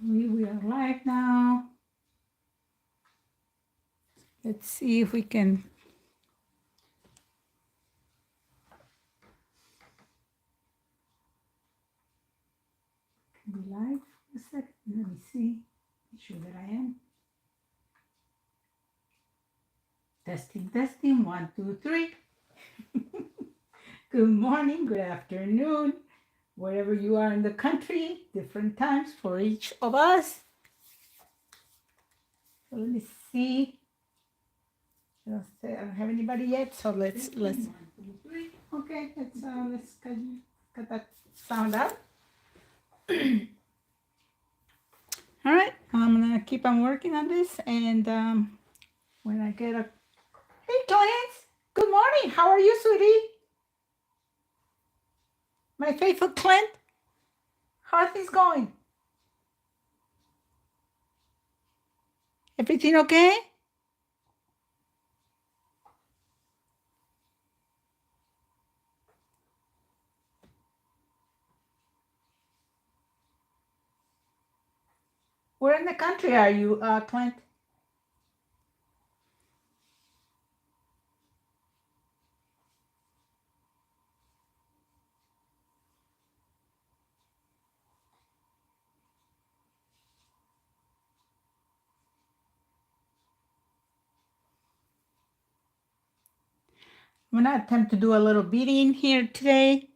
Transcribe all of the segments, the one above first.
We are live now. Let's see if we can. Be live for a second. Let me see. Make sure that I am. Testing, testing. 1, 2, 3. Good morning, good afternoon, wherever you are in the country. Different times for each of us. So let me see. I don't have anybody yet, so let's. 1, 2, 3. Okay, let's cut that sound out. All right, I'm gonna keep on working on this, and when I get a hey Clarence, good morning. How are you, sweetie? My faithful Clint, how are things going? Everything okay? Where in the country are you, Clint? I'm gonna attempt to do a little beading here today,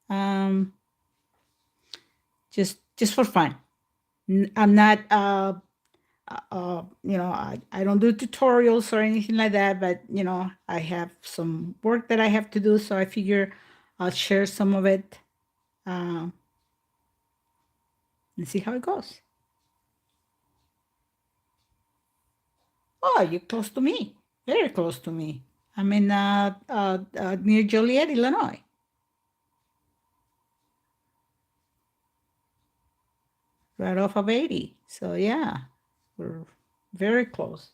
um, just for fun. I'm not, I don't do tutorials or anything like that, but I have some work that I have to do, so I figure I'll share some of it and see how it goes. Oh, you're close to me, very close to me. I'm in near Joliet, Illinois. Right off of 80. So yeah, we're very close.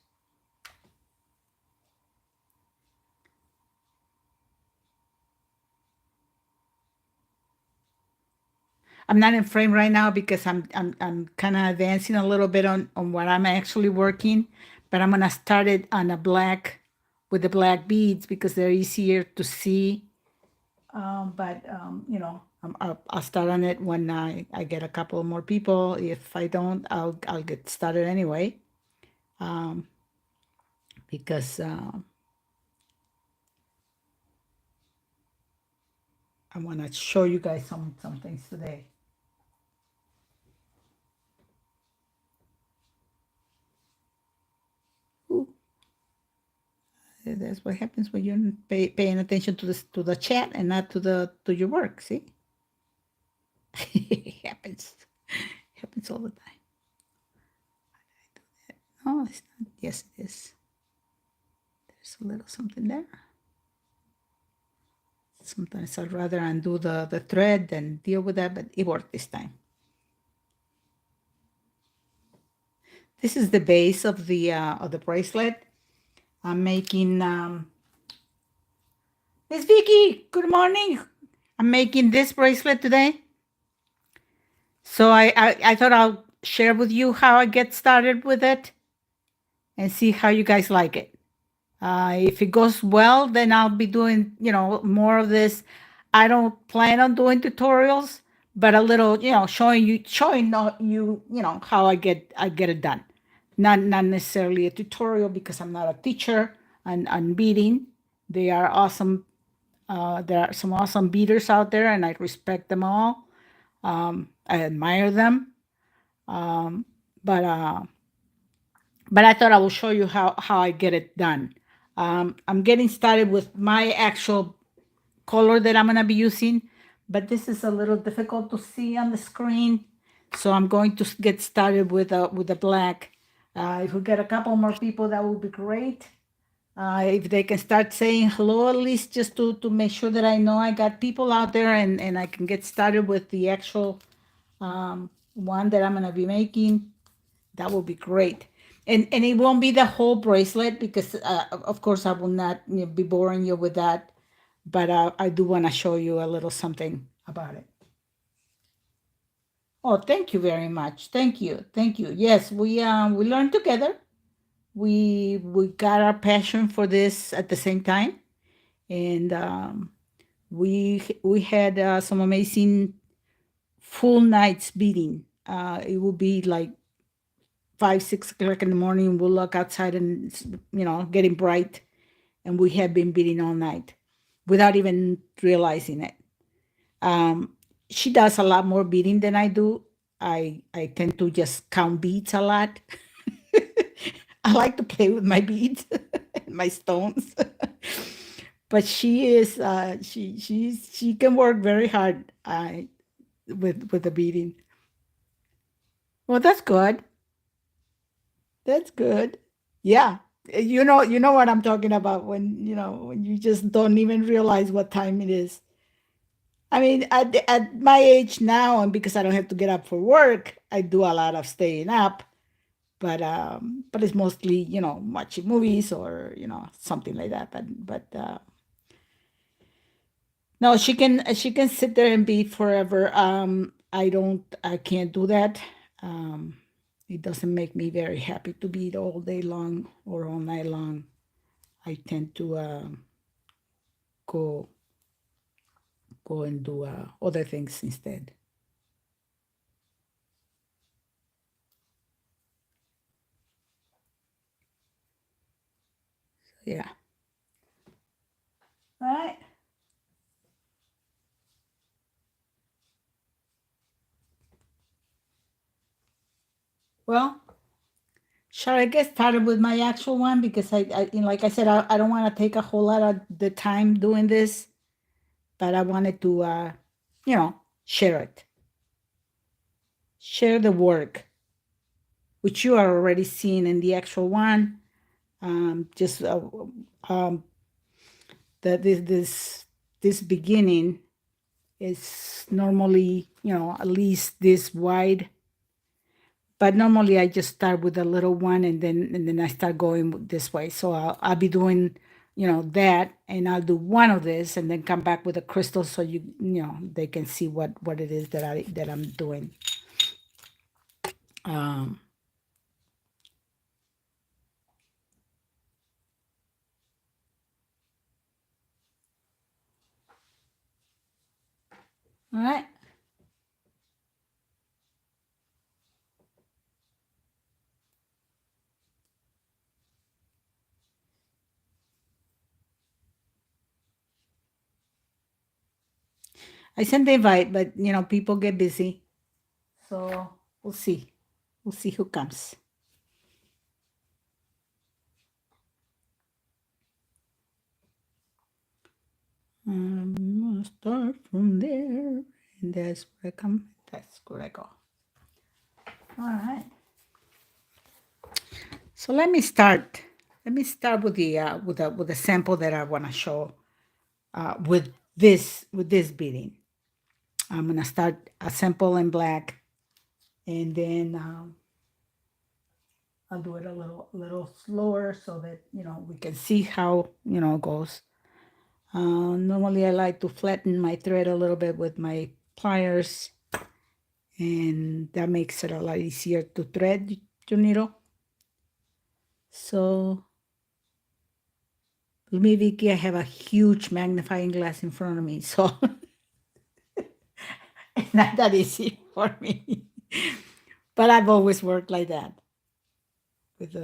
I'm not in frame right now because I'm kind of advancing a little bit on what I'm actually working, but I'm gonna start it on a black with the black beads because they're easier to see. But I'll start on it when I get a couple more people. If I don't, I'll get started anyway. Because I want to show you guys some things today. Ooh. That's what happens when you're paying attention to the chat and not to your work. See, it happens all the time. No, it's not. Yes, it is. There's a little something there. Sometimes I'd rather undo the thread than deal with that, but it worked this time. This is the base of the bracelet. I'm making Miss Vicky, good morning. I'm making this bracelet today. So I thought I'll share with you how I get started with it and see how you guys like it. If it goes well, then I'll be doing, more of this. I don't plan on doing tutorials, but a little, showing you, how I get it done. Not necessarily a tutorial because I'm not a teacher on beading. They are awesome. There are some awesome beaders out there, and I respect them all. I admire them. Um, but I thought I will show you how I get it done. I'm getting started with my actual color that I'm gonna be using, but this is a little difficult to see on the screen. So I'm going to get started with the black. If we get a couple more people, that would be great. If they can start saying hello, at least just to make sure that I know I got people out there and I can get started with the actual one that I'm gonna be making, that would be great. And it won't be the whole bracelet because of course I will not be boring you with that, but I do want to show you a little something about it. Oh, thank you very much. Thank you. Thank you. Yes, we learned together. We got our passion for this at the same time, and we had some amazing full nights beating. It would be like 5, 6 o'clock in the morning. We'll look outside and getting bright, and we have been beating all night without even realizing it. Um, she does a lot more beating than I do. I tend to just count beads a lot. I like to play with my beads, my stones. But she can work very hard with the beating. Well, that's good. That's good. Yeah. You know what I'm talking about when you just don't even realize what time it is. I mean, at my age now, and because I don't have to get up for work, I do a lot of staying up. But it's mostly watching movies or something like that. But no, she can sit there and beat forever. I can't do that. Um, it doesn't make me very happy to beat all day long or all night long. I tend to go go and do other things instead. Yeah. All right. Well, shall I get started with my actual one? Because like I said, I don't want to take a whole lot of the time doing this, but I wanted to, share it, share the work, which you are already seeing in the actual one. Just um, that this beginning is normally, at least this wide. But normally I just start with a little one and then I start going this way. So I'll be doing, that, and I'll do one of this and then come back with a crystal so they can see what it is that I'm doing. Um, all right. I sent the invite, but people get busy. So we'll see. We'll see who comes. I'm gonna start from there. And that's where I come. That's where I go. All right. So let me start. Let me start with the sample that I want to show with this beading. I'm gonna start a sample in black, and then I'll do it a little slower so that we can see how it goes. Normally, I like to flatten my thread a little bit with my pliers, and that makes it a lot easier to thread your needle. So, me, Vicky, I have a huge magnifying glass in front of me, so it's not that easy for me. But I've always worked like that with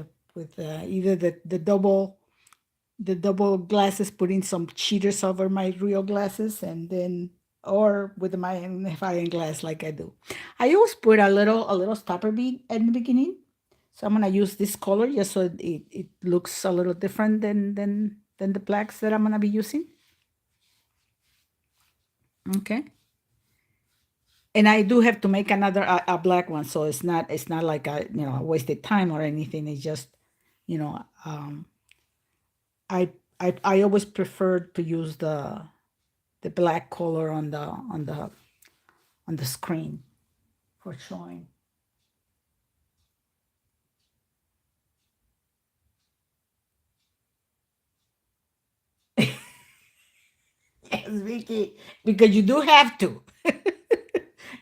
either the double glasses, putting some cheaters over my real glasses, and then or with my magnifying glass like I do. I always put a little stopper bead at the beginning. So I'm gonna use this color just so it looks a little different than the blacks that I'm gonna be using. Okay. And I do have to make another a black one, so it's not like a wasted time or anything. It's just you know I I always prefer to use the black color on the screen for showing. Yes, Vicky, because you do have to.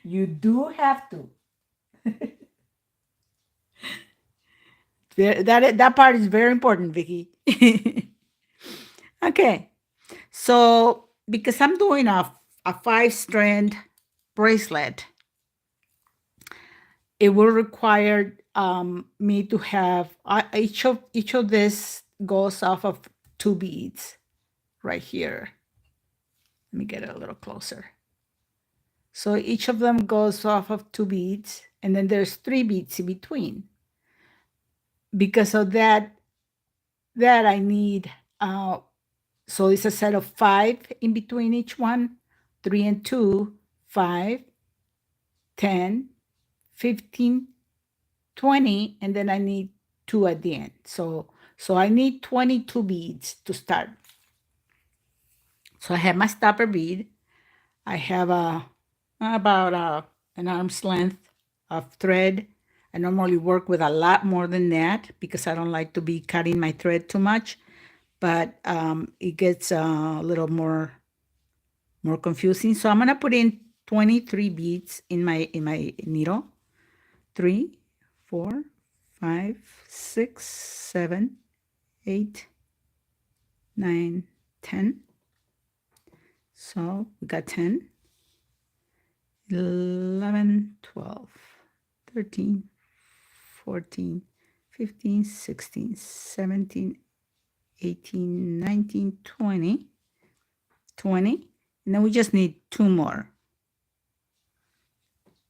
You do have to. That part is very important, Vicky. Okay. So because I'm doing a 5-strand bracelet, it will require me to have each of this goes off of 2 beads right here. Let me get it a little closer. So each of them goes off of 2 beads, and then there's 3 beads in between. Because of that I need so it's a set of 5 in between each one, 3 and 2, 5, 10, 15, 20, and then I need 2 at the end. So I need 22 beads to start. So I have my stopper bead. I have about an arm's length of thread. I normally work with a lot more than that because I don't like to be cutting my thread too much, but it gets a little more confusing. So I'm gonna put in 23 beads in my needle. 3, 4, 5, 6, 7, 8, 9, 10. So we got 10, 11, 12, 13, 14, 15, 16, 17, 18, 19, 20, 20. And then we just need 2 more.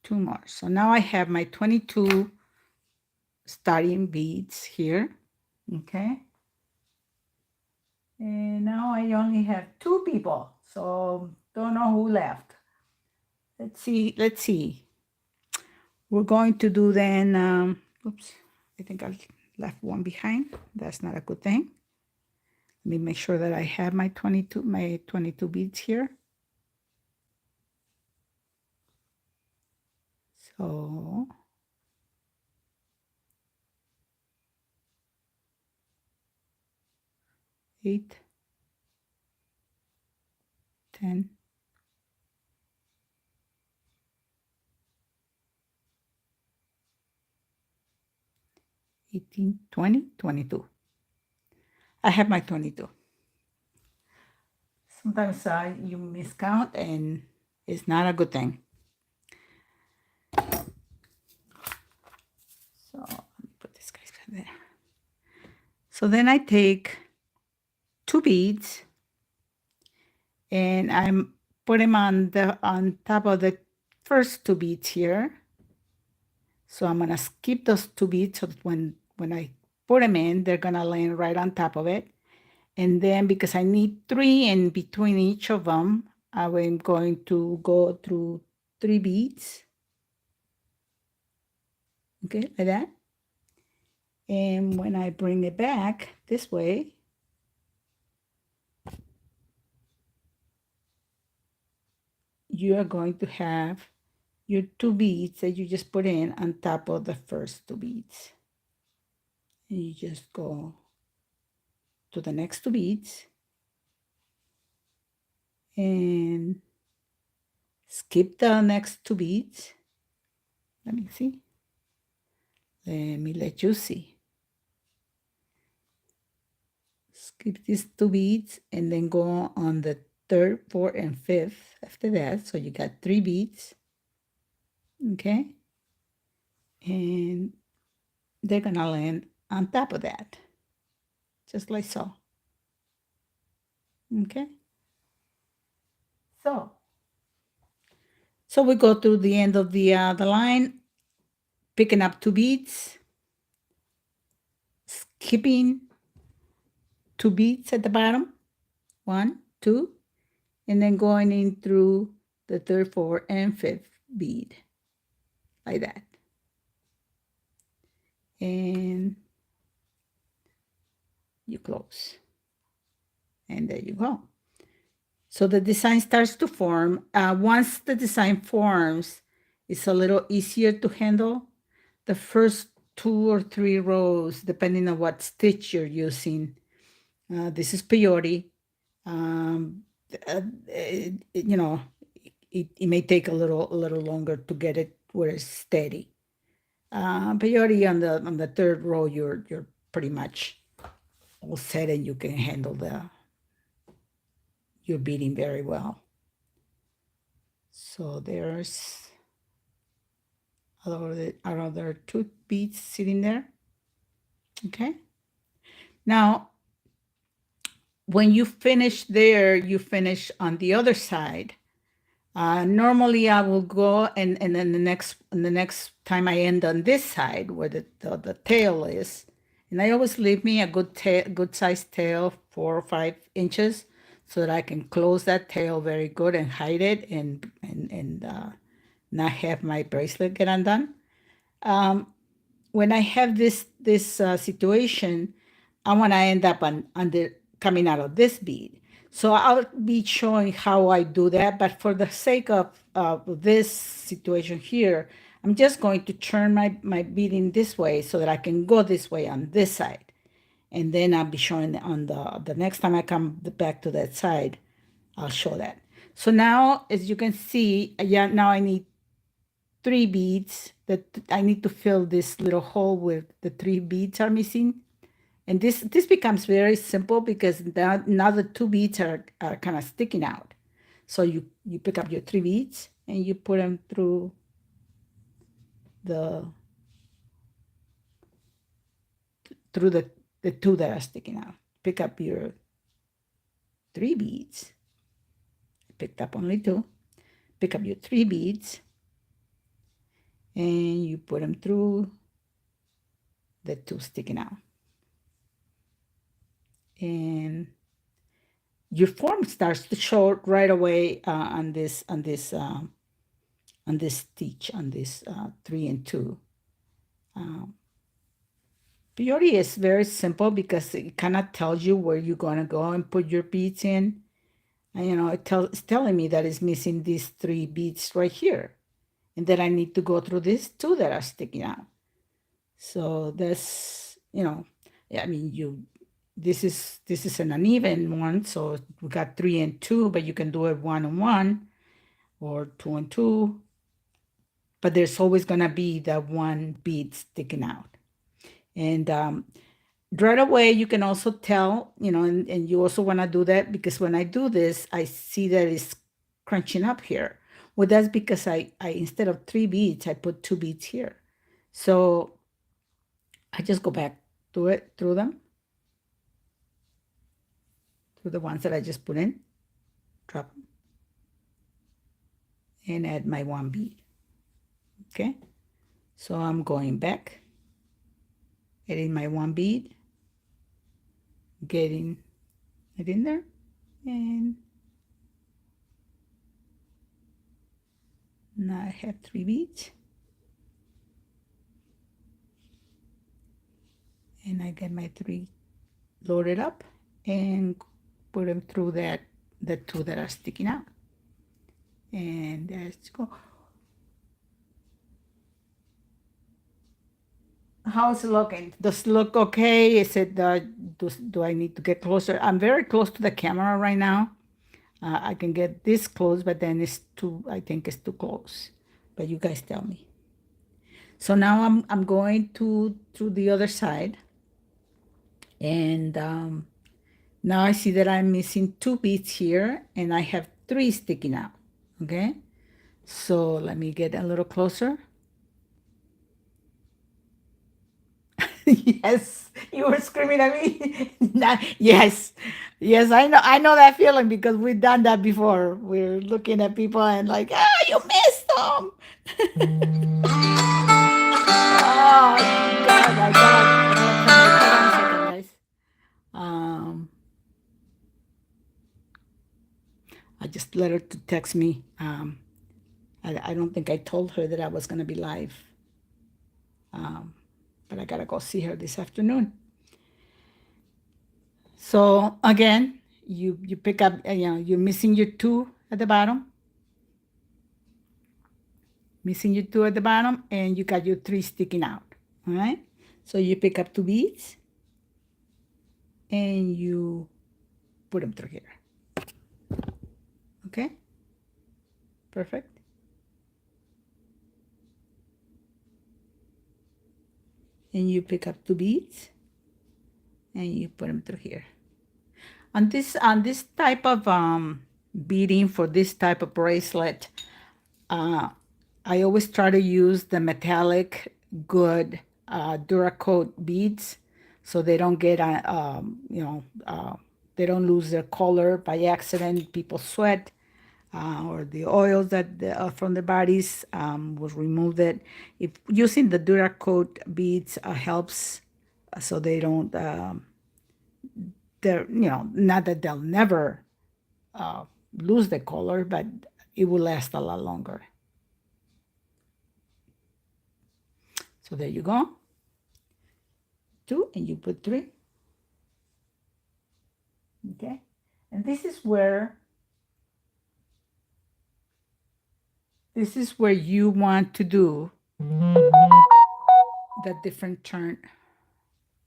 2 more. So now I have my 22 starting beads here. Okay. And now I only have 2 people. So don't know who left. Let's see. We're going to do then, oops, I think I left one behind. That's not a good thing. Let me make sure that I have my 22 beads here. So 8, 10, 18, 20, 22. I have my 22. Sometimes you miscount and it's not a good thing. So let me put this guy there. So then I take 2 beads and I'm put them on top of the first 2 beads here. So I'm gonna skip those 2 beads so that when I put them in, they're gonna land right on top of it. And then because I need 3 in between each of them, I'm going to go through 3 beads. Okay, like that. And when I bring it back this way, you are going to have your 2 beads that you just put in on top of the first 2 beads. And you just go to the next 2 beads and skip the next 2 beads. Let me see. Let me let you see. Skip these 2 beads and then go on the 3rd, 4th, and 5th after that. So you got 3 beads. Okay. And they're gonna land on top of that. Just like so. Okay. So we go through the end of the line, picking up 2 beads, skipping 2 beads at the bottom, 1, 2, and then going in through the 3rd, 4th, and 5th bead, like that. And you close. And there you go. So the design starts to form. Once the design forms, it's a little easier to handle. The first 2 or 3 rows, depending on what stitch you're using. This is peyote. You know, it may take a little longer to get it where it's steady. But you're already on the third row, you're pretty much all set, and you can handle your beading very well. So there's another 2 beads sitting there. Okay. Now, when you finish there, you finish on the other side. Normally, I will go and then the next time I end on this side where the tail is, and I always leave me a good sized tail, 4 or 5 inches, so that I can close that tail very good and hide it and not have my bracelet get undone. When I have this situation, I want to end up on the coming out of this bead. So I'll be showing how I do that, but for the sake of this situation here, I'm just going to turn my beading this way so that I can go this way on this side. And then I'll be showing on the next time I come back to that side, I'll show that. So now, as you can see, yeah, now I need 3 beads that I need to fill this little hole where the 3 beads are missing. And this becomes very simple because now the 2 beads are kind of sticking out. So you pick up your 3 beads and you put them through the 2 that are sticking out. Pick up your 3 beads. I picked up only 2. Pick up your 3 beads and you put them through the 2 sticking out. And your form starts to show right away on this stitch, on this 3 and 2. Peyote is very simple because it kind of tells you where you're going to go and put your beads in. And, you know, it's telling me that it's missing these 3 beads right here, and that I need to go through these 2 that are sticking out. So that's, you know, I mean, this is an uneven one, so we got 3 and 2, but you can do it 1 and 1 or 2 and 2. But there's always gonna be that 1 bead sticking out. And right away you can also tell, you know, and you also want to do that because when I do this, I see that it's crunching up here. Well, that's because I instead of 3 beads, I put 2 beads here. So I just go back to it through them. Through the ones that I just put in, drop them, and add my 1 bead. Okay, so I'm going back, adding my 1 bead, getting it in there, and now I have 3 beads, and I get my 3 loaded up and put them through the 2 that are sticking out. And let's go. How's it looking? Does it look okay? Is it do I need to get closer? I'm very close to the camera right now. I can get this close, but then I think it's too close. But you guys tell me. So now I'm going to the other side, and now I see that I'm missing 2 beads here, and I have 3 sticking out. Okay, so let me get a little closer. Yes, you were screaming at me. Yes, yes, I know that feeling because we've done that before. We're looking at people and like, you missed them. Oh God, I gotta tell her. Hold on a second, guys. Um, I just let her to text me. I don't think I told her that I was gonna be live. But I gotta go see her this afternoon. So again, you pick up, you're missing your 2 at the bottom. Missing your 2 at the bottom, and you got your 3 sticking out. All right. So you pick up 2 beads, and you put them through here. Okay. Perfect. And you pick up 2 beads and you put them through here. On this type of beading for this type of bracelet, I always try to use the metallic good Duracoat beads so they don't get they don't lose their color by accident. People sweat or the oils that from the bodies will remove it. If using the Duracoat beads helps so they don't they're not that they'll never uh, lose the color, but it will last a lot longer. So there you go. 2 and you put 3. Okay. And this is where you want to do the different turn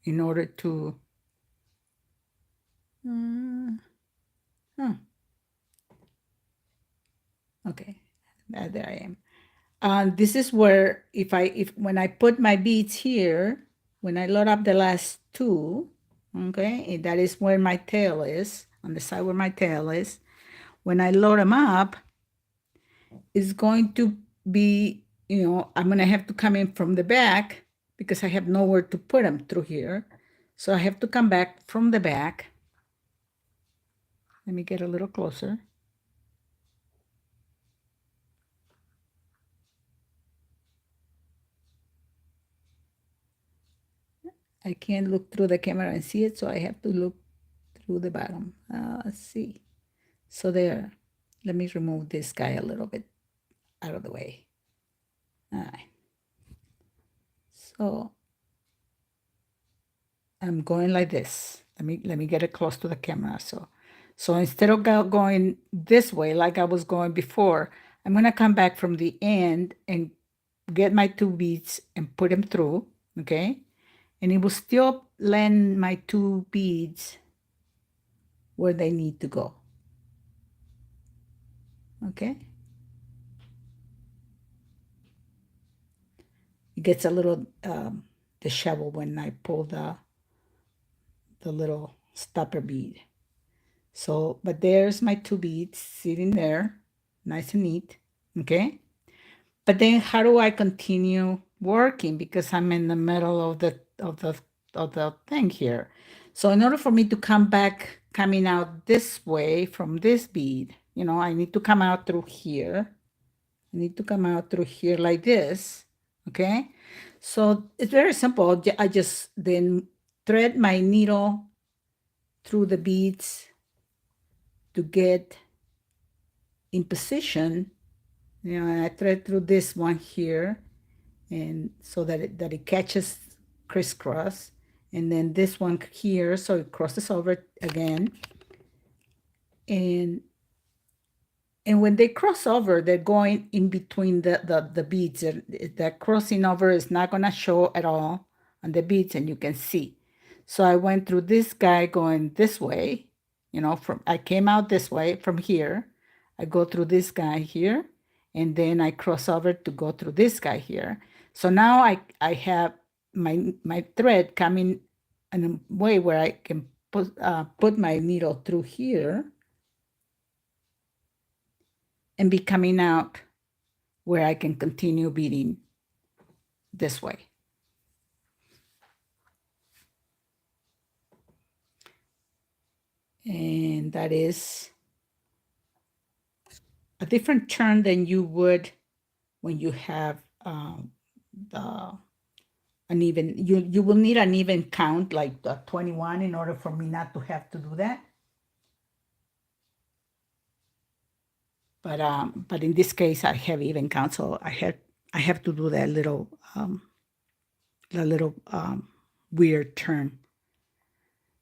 in order to okay, there I am. This is where when I put my beads here, when I load up the last 2, okay, that is where my tail is, on the side where my tail is. When I load them up, it's going to be, I'm going to have to come in from the back because I have nowhere to put them through here. So I have to come back from the back. Let me get a little closer. I can't look through the camera and see it, so I have to look through the bottom. Let's see. So there, let me remove this guy a little bit out of the way. All right. So I'm going like this. Let me get it close to the camera. So instead of going this way like I was going before, I'm gonna come back from the end and get my 2 beads and put them through, okay? And it will still land my 2 beads where they need to go, okay? It gets a little disheveled when I pull the little stopper bead. So, but there's my 2 beads sitting there, nice and neat, okay? But then how do I continue working because I'm in the middle of the thing here. So in order for me to come back, coming out this way from this bead, I need to come out through here. I need to come out through here like this, okay? So it's very simple. I just then thread my needle through the beads to get in position. And I thread through this one here, and so that it catches crisscross, and then this one here, so it crosses over again, and when they cross over, they're going in between the beads. That crossing over is not going to show at all on the beads, and you can see. So I went through this guy going this way, I came out this way from here. I go through this guy here, and then I cross over to go through this guy here. So now I have my thread coming in a way where I can put my needle through here and be coming out where I can continue beading this way. And that is a different turn than you would when you have an even, you will need an even count like the 21 in order for me not to have to do that. But in this case, I have even count, so I have to do that little weird turn.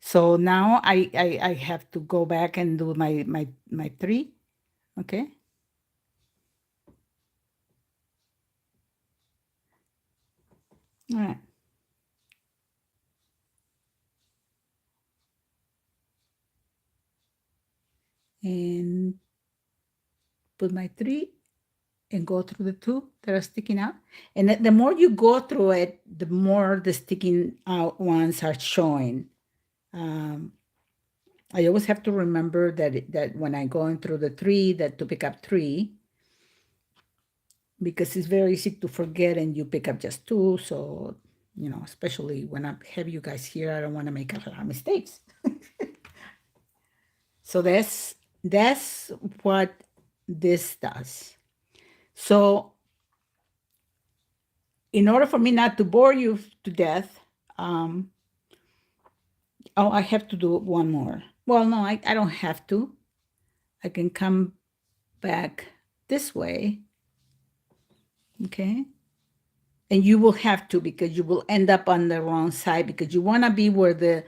So now I have to go back and do my 3, okay? All right. And put my 3 and go through the two that are sticking out. And the more you go through it, the more the sticking out ones are showing. I always have to remember that when I'm going through the three, that to pick up three, because it's very easy to forget and you pick up just two. So, especially when I have you guys here, I don't want to make a lot of mistakes. So that's what this does. So in order for me not to bore you to death, I have to do one more. Well, no, I don't have to. I can come back this way, okay? And you will have to, because you will end up on the wrong side, because you want to be where the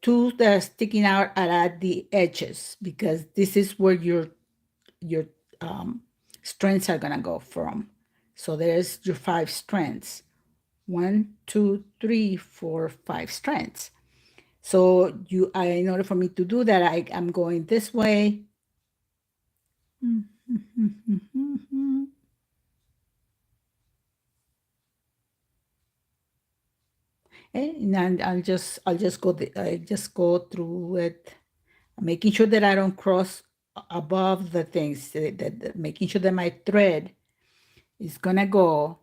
two that are sticking out are at the edges, because this is where your strands are gonna go from. So there's your 5 strands. 1, 2, 3, 4, 5 strands. So in order for me to do that, I'm going this way. And I'll just go through it, making sure that I don't cross above the things, making sure that my thread is gonna go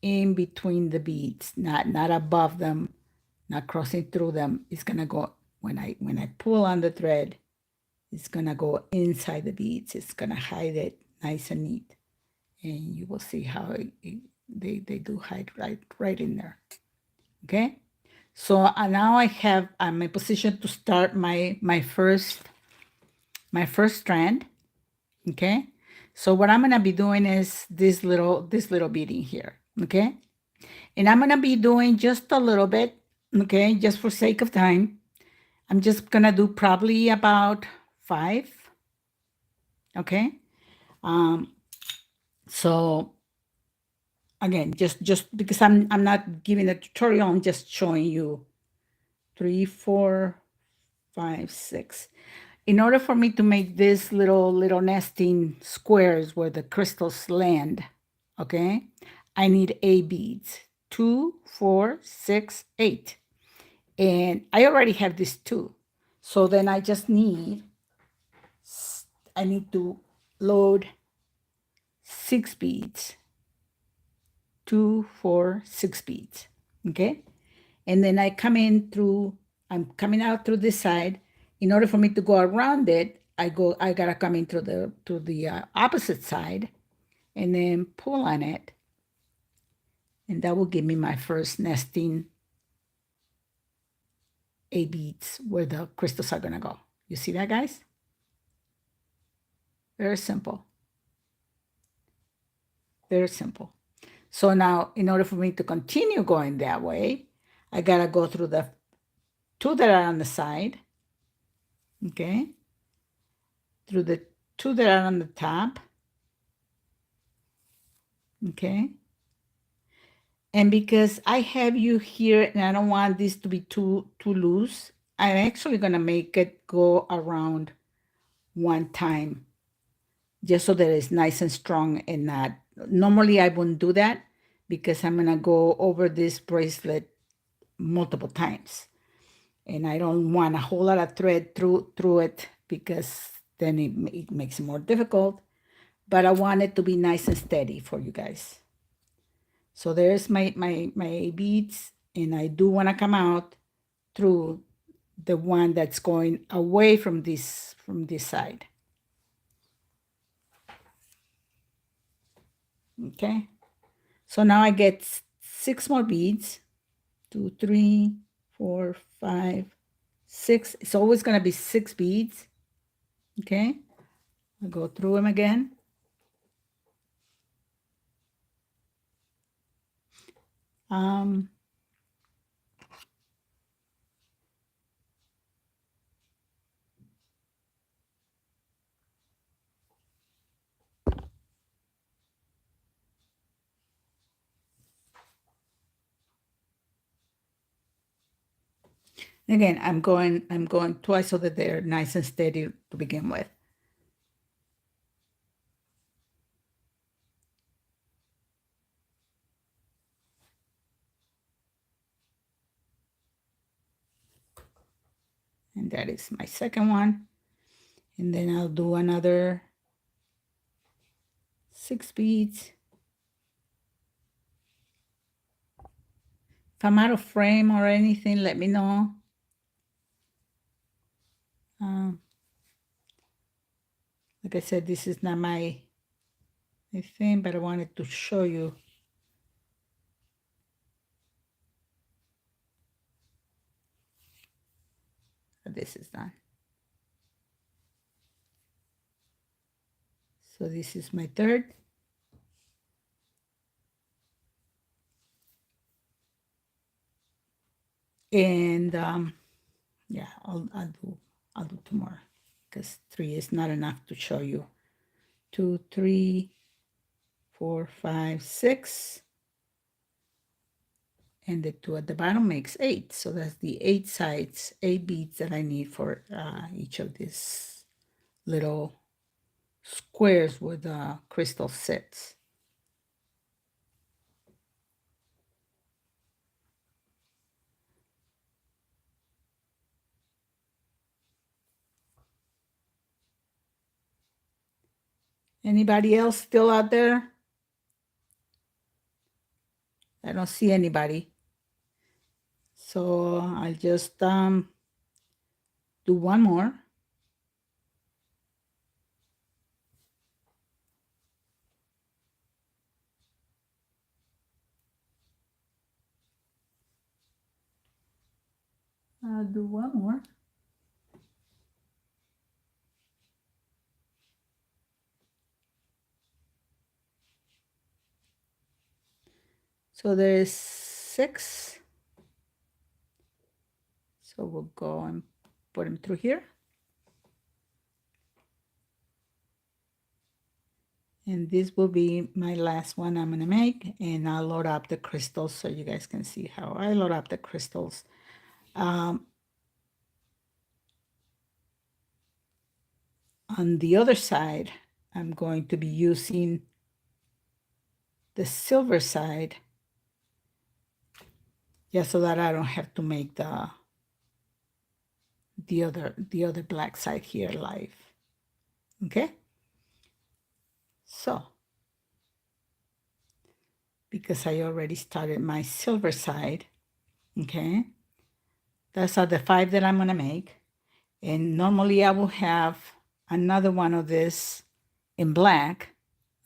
in between the beads, not above them, not crossing through them. It's gonna go when I pull on the thread, it's gonna go inside the beads. It's gonna hide it nice and neat, and you will see how they do hide right in there. Okay, so now I'm in position to start my first strand. Okay, so what I'm gonna be doing is this little beading here. Okay, and I'm gonna be doing just a little bit. Okay, just for sake of time, I'm just gonna do probably about 5. Okay, so again, just because I'm not giving a tutorial, I'm just showing you 3, 4, 5, 6. In order for me to make this little nesting squares where the crystals land, okay, I need 8 beads. 2, 4, 6, 8. And I already have this 2. So then I need to load 6 beads. 2, 4, 6 beads. Okay. And then I'm coming out through this side. In order for me to go around it, I gotta come in through the opposite side and then pull on it. And that will give me my first nesting 8 beads where the crystals are gonna go. You see that, guys? Very simple. Very simple. So now, in order for me to continue going that way, I gotta go through the 2 that are on the side, okay? Through the 2 that are on the top, okay? And because I have you here and I don't want this to be too loose, I'm actually gonna make it go around 1 time, just so that it's nice and strong and not, normally I wouldn't do that because I'm gonna go over this bracelet multiple times. And I don't want a whole lot of thread through it because then it makes it more difficult. But I want it to be nice and steady for you guys. So there's my beads, and I do want to come out through the one that's going away from this side. Okay. So now I get 6 more beads. 2, 3, 4, 5, 6. It's always going to be 6 beads. Okay. I'll go through them again. Again, I'm going twice so that they're nice and steady to begin with. And that is my second one. And then I'll do another 6 beads. If I'm out of frame or anything, let me know. Like I said, this is not my thing, but I wanted to show you. This is done. So this is my third. And yeah, I'll do 2 more because 3 is not enough to show you. 2, 3, 4, 5, 6. And the 2 at the bottom makes 8. So that's the 8 sides, 8 beads that I need for each of these little squares with crystal sets. Anybody else still out there? I don't see anybody. So I'll just do 1 more. I'll do 1 more. So there's 6. So we'll go and put them through here. And this will be my last one I'm going to make. And I'll load up the crystals so you guys can see how I load up the crystals. On the other side, I'm going to be using the silver side, just so that I don't have to make the other black side here live. Okay? So, because I already started my silver side, okay? Those are the 5 that I'm going to make. And normally I will have another one of this in black,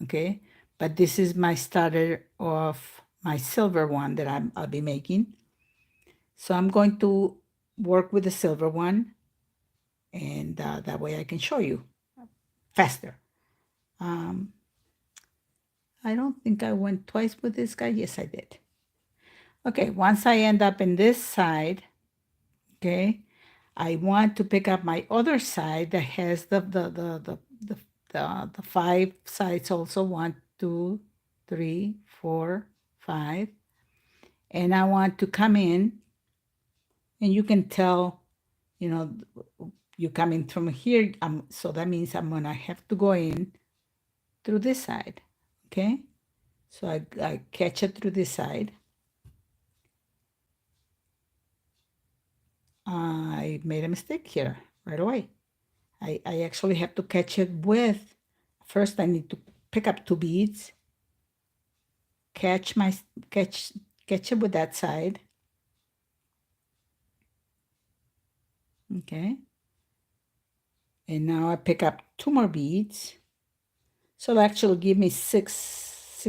okay? But this is my starter of my silver one that I'll be making. So I'm going to work with the silver one, and that way I can show you faster. I don't think I went twice with this guy. Yes, I did. Okay, once I end up in this side, okay, I want to pick up my other side that has the 5 sides also, 1, 2, 3, 4, 5. And I want to come in, and you can tell, you know, you come in from here. So that means I'm gonna have to go in through this side, okay? So I catch it through this side. I made a mistake here right away. I actually have to catch it with, first I need to pick up 2 beads, catch it with that side. Okay. And now I pick up 2 more beads. So it'll actually give me six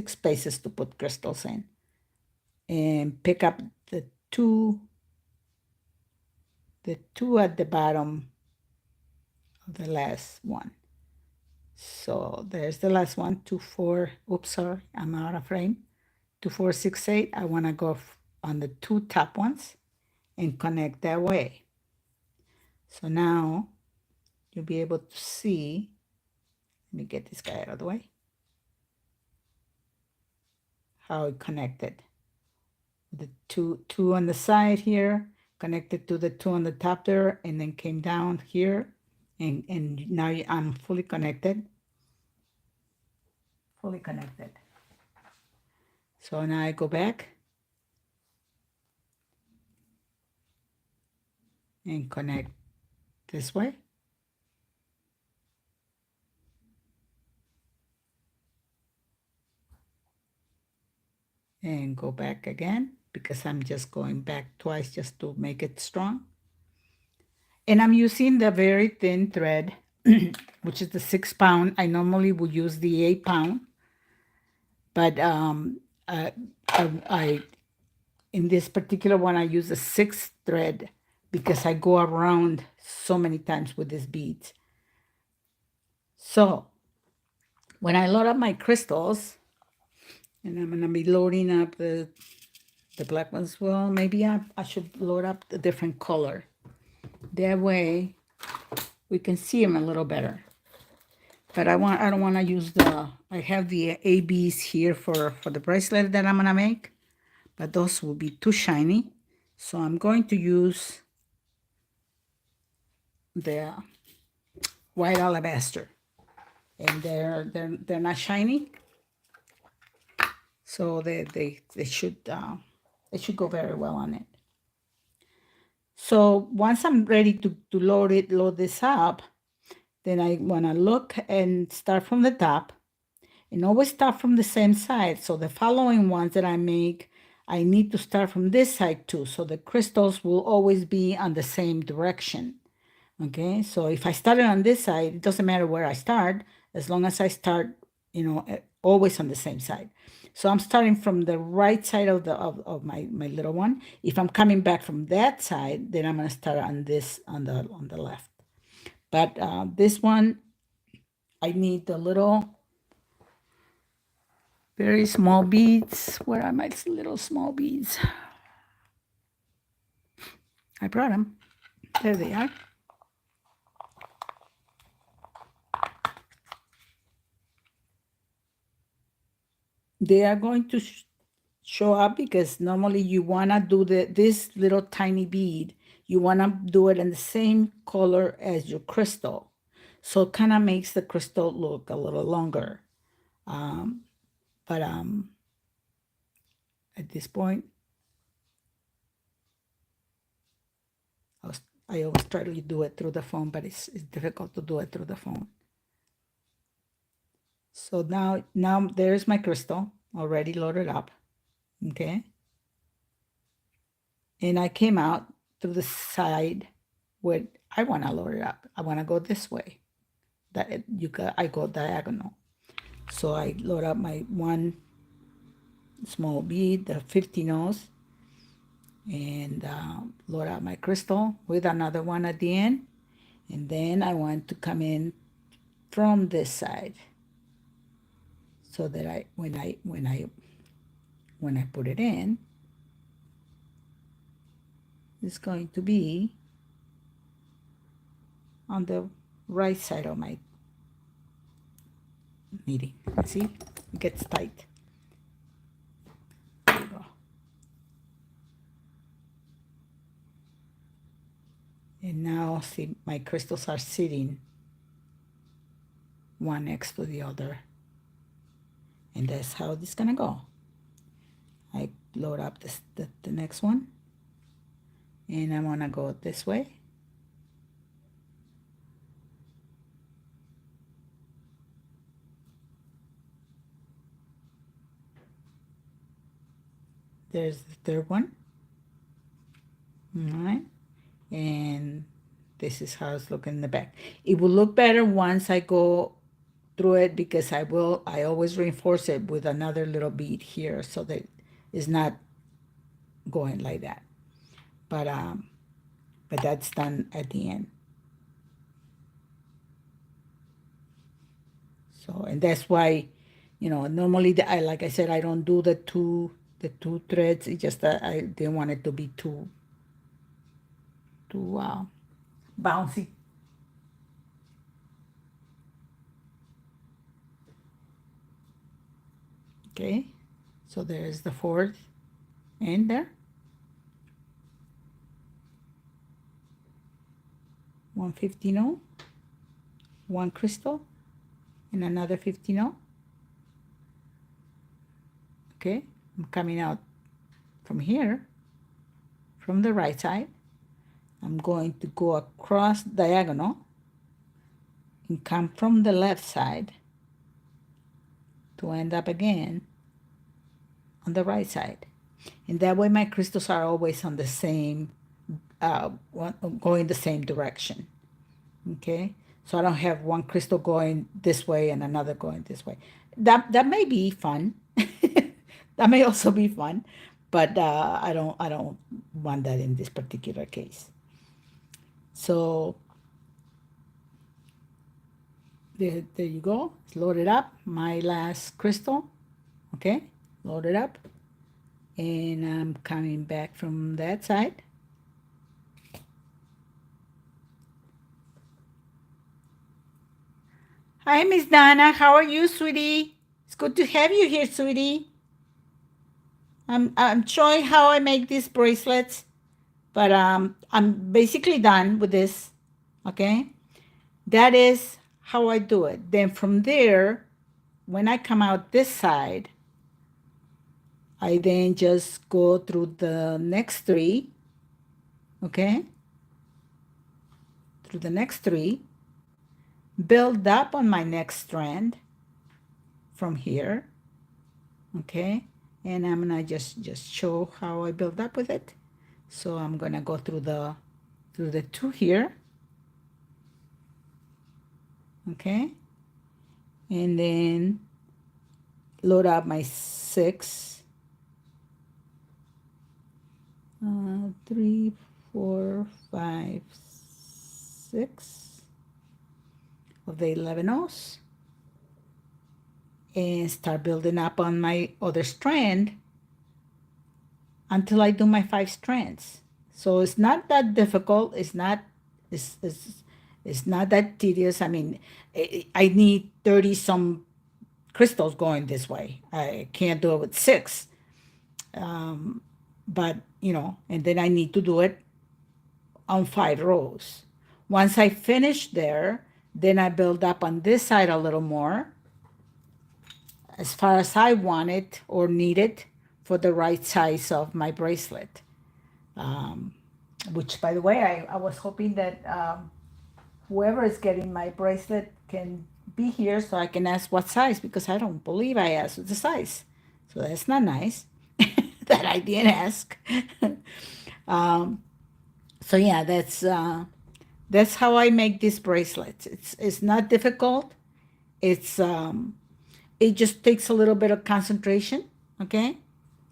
spaces to put crystals in. And pick up the two at the bottom of the last one. So there's the last one, 2, 4. Oops, sorry, I'm out of frame. 2, 4, 6, 8. I want to go on the 2 top ones and connect that way. So now you'll be able to see. Let me get this guy out of the way. How it connected. The two on the side here, connected to the 2 on the top there, and then came down here. And now I'm fully connected. Fully connected. So now I go back and connect this way. And go back again, because I'm just going back twice just to make it strong. And I'm using the very thin thread, which is the 6 pound. I normally would use the 8 pound, but I in this particular one, I use a 6 thread because I go around so many times with these beads. So when I load up my crystals, and I'm gonna be loading up the black ones, well, maybe I should load up the different color. That way we can see them a little better. But I don't want to use I have the ABs here for the bracelet that I'm gonna make, but those will be too shiny. So I'm going to use the white alabaster, and they're not shiny, so they should go very well on it. So once I'm ready to load this up, then I want to look and start from the top, and always start from the same side. So the following ones that I make, I need to start from this side too, so the crystals will always be on the same direction. Okay, so if I started on this side, it doesn't matter where I start, as long as I start, always on the same side. So I'm starting from the right side of my little one. If I'm coming back from that side, then I'm going to start on this on the left. But this one, I need the little, very small beads. Where are my little small beads? I brought them. There they are. They are going to show up because normally you want to do this little tiny bead. You want to do it in the same color as your crystal. So it kind of makes the crystal look a little longer. But at this point, I always try to do it through the phone, but it's difficult to do it through the phone. So now there's my crystal already loaded up, okay? And I came out through the side where I want to load it up. I want to go this way. I go diagonal. So I load up my one small bead, the 50 nose, and load up my crystal with another one at the end. And then I want to come in from this side, so that when I put it in, it's going to be on the right side of my knitting. See, it gets tight. There you go. And now see, my crystals are sitting one next to the other. And that's how this is gonna go. I load up the next one, and I'm gonna go this way. There's the third one. All right, and this is how it's looking in the back. It will look better once I go through it, because I always reinforce it with another little bead here, so that it's not going like that. But that's done at the end. So, and that's why, normally like I said, I don't do the two threads. It's just that I didn't want it to be too bouncy. Okay, so there's the fourth end there. One 50 one crystal, and another 50. Okay, I'm coming out from here, from the right side. I'm going to go across diagonal and come from the left side to end up again on the right side. And that way my crystals are always on the same, going the same direction. Okay, so I don't have one crystal going this way and another going this way. That may be fun. That may also be fun, but I don't want that in this particular case. So there you go. It's loaded up. My last crystal. Okay, loaded up, and I'm coming back from that side. Hi, Miss Donna. How are you, sweetie? It's good to have you here, sweetie. I'm showing how I make these bracelets, but I'm basically done with this. Okay, that is how I do it. Then from there, when I come out this side, I then just go through the next three. Okay, through the next three, build up on my next strand from here. Okay, and I'm gonna just show how I build up with it. So I'm gonna go through the two here. Okay, and then load up my 6, 3, 4, 5, 6 of the 11 O's, and start building up on my other strand until I do my 5 strands. So it's not that difficult. It's not it's not that tedious. I mean, I need 30 some crystals going this way. I can't do it with 6. But, and then I need to do it on 5 rows. Once I finish there, then I build up on this side a little more as far as I want it or need it for the right size of my bracelet. Which, by the way, I was hoping that whoever is getting my bracelet can be here so I can ask what size, because I don't believe I asked the size. So that's not nice that I didn't ask. So yeah, that's how I make these bracelets. It's not difficult. It's it just takes a little bit of concentration. Okay.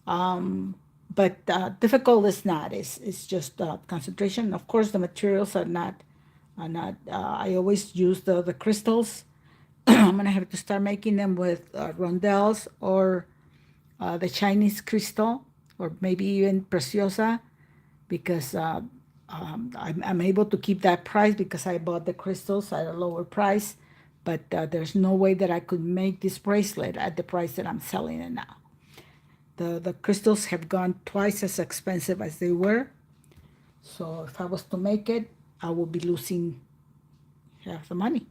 But difficult is not. It's just concentration. Of course, the materials are not. I always use the crystals. I'm gonna have to start making them with rondelles or the Chinese crystal, or maybe even preciosa, because I'm able to keep that price because I bought the crystals at a lower price. But there's no way that I could make this bracelet at the price that I'm selling it now. The crystals have gone twice as expensive as they were. So if I was to make it, I would be losing half the money.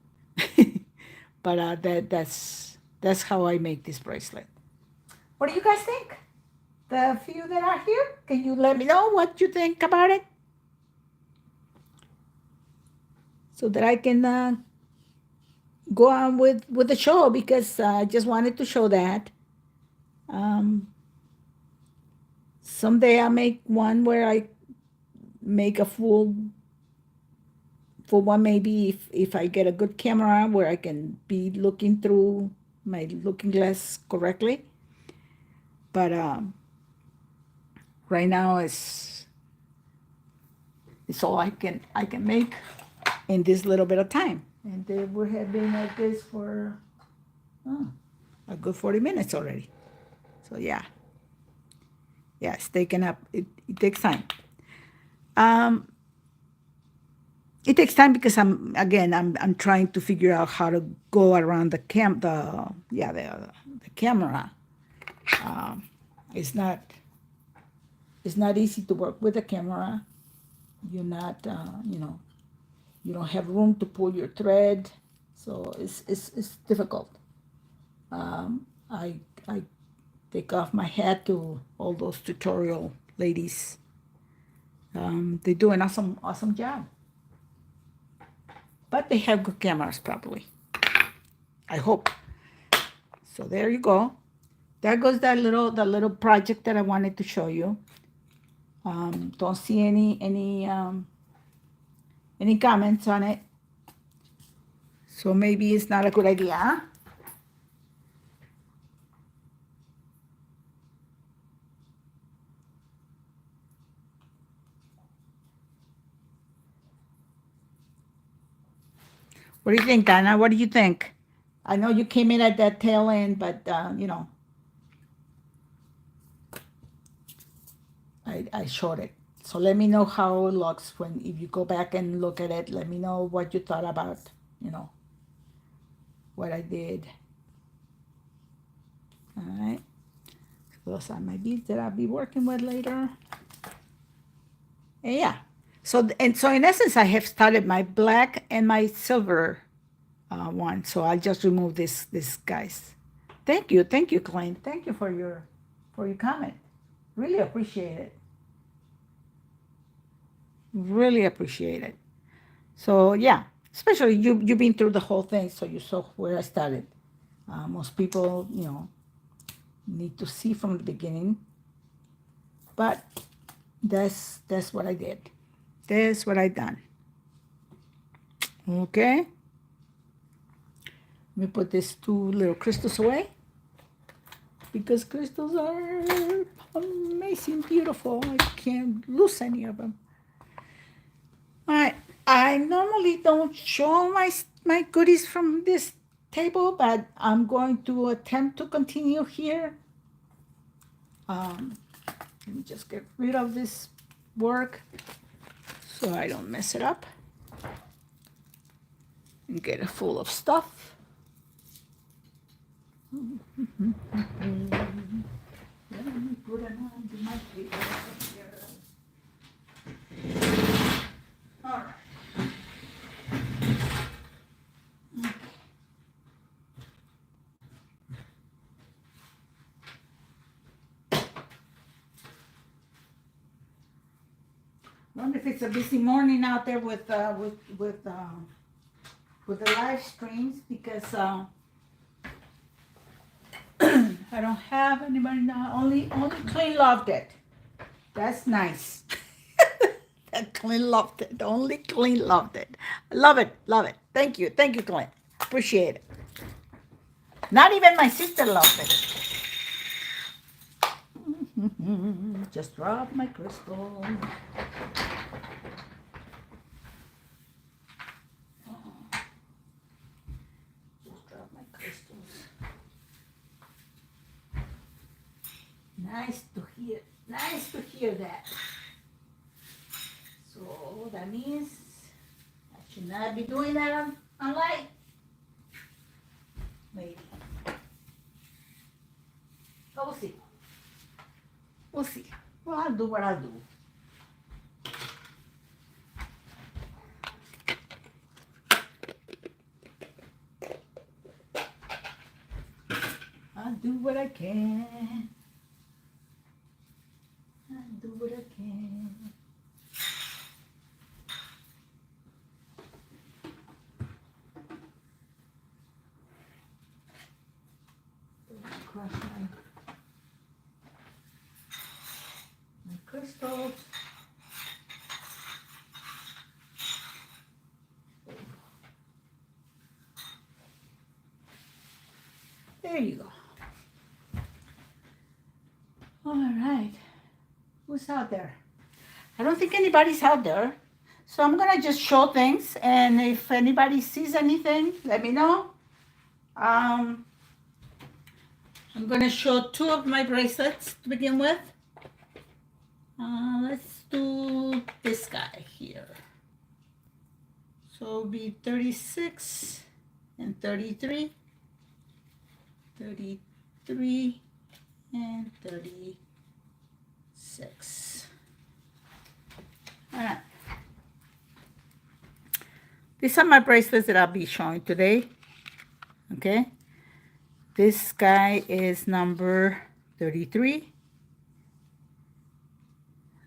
But that's how I make this bracelet. What do you guys think? The few that are here, can you let me know what you think about it? So that I can go on with the show, because I just wanted to show that. Someday I'll make one where I make a full one, maybe if I get a good camera where I can be looking through my looking glass correctly. But right now it's all I can make in this little bit of time. And we have been at this for a good 40 minutes already. So yeah, it's taken up. It takes time. It takes time because I'm trying to figure out how to go around the camera. It's not easy to work with the camera. You're not you don't have room to pull your thread, so it's difficult. I take off my hat to all those tutorial ladies They do an awesome job. But they have good cameras, probably. I hope. So there you go. There goes the little project that I wanted to show you. Don't see any comments on it. So maybe it's not a good idea. What do you think, Dana? What do you think? I know you came in at that tail end, but I showed it. So let me know how it looks if you go back and look at it. Let me know what you thought about, what I did. All right. So those are my beads that I'll be working with later. And yeah. So in essence, I have started my black and my silver one. So I'll just remove this guys. Thank you, Clint. Thank you for your comment. Really appreciate it. Really appreciate it. So yeah, especially you've been through the whole thing, so you saw where I started. Most people, need to see from the beginning, but that's what I did. That's what I done. Okay. Let me put these two little crystals away because crystals are amazing, beautiful. I can't lose any of them. All right. I normally don't show my goodies from this table, but I'm going to attempt to continue here. Let me just get rid of this work so I don't mess it up and get it full of stuff. Let me put it on my table here. All right. I wonder if it's a busy morning out there with the live streams because I don't have anybody now. Only Clint loved it. That's nice. That Clint loved it. Only Clint loved it. Love it. Thank you, Clint. Appreciate it. Not even my sister loved it. Just drop my crystal. Just drop my crystals. Nice to hear that. So that means I should not be doing that on light. Maybe. But we'll see. We'll see. Well, I'll do what I'll do. I'll do what I can. I'll do what I can. Crush my crystals. There you go. All right. Who's out there? I don't think anybody's out there. So I'm going to just show things. And if anybody sees anything, let me know. I'm going to show two of my bracelets to begin with. Let's do this guy here. So it'll be 36 and 33. 33 and 36. All right. These are my bracelets that I'll be showing today. Okay. This guy is number 33.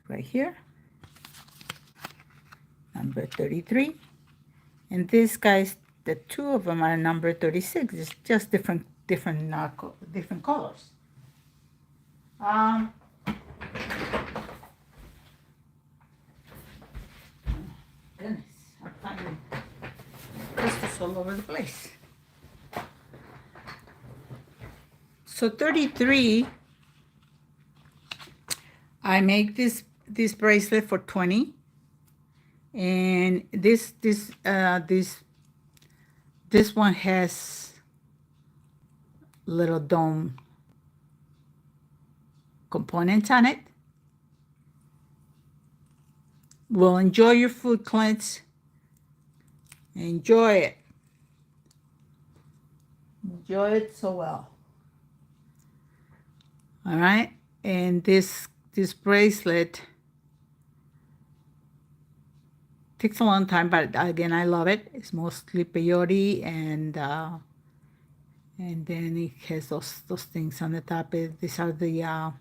Right here. number 33. And these guys, the two of them are number 36. It's just different colors. Goodness, I'm finding crystals all over the place. So 33, I make this bracelet for 20, and this one has little dome components on it. Well, enjoy your food cleanse. Enjoy it. Enjoy it so well. All right, and this bracelet takes a long time, but again, I love it. It's mostly peyote, and then it has those things on the top. These are the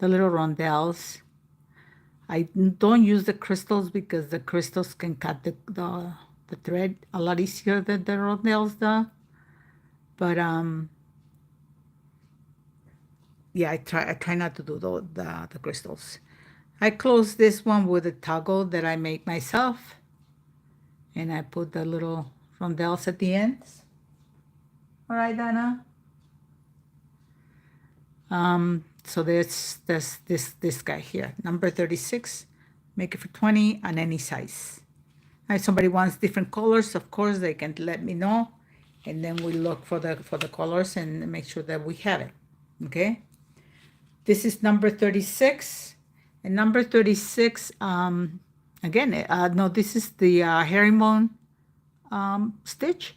little rondelles. I don't use the crystals because the crystals can cut the thread a lot easier than the rondelles do. But yeah, I try not to do the crystals. I close this one with a toggle that I make myself, and I put the little rondelles at the ends. All right, Donna. So there's this guy here, number 36. Make it for 20 on any size. If somebody wants different colors, of course they can let me know, and then we look for the colors and make sure that we have it. Okay. This is number 36, and number 36. Again, no, this is the herringbone stitch,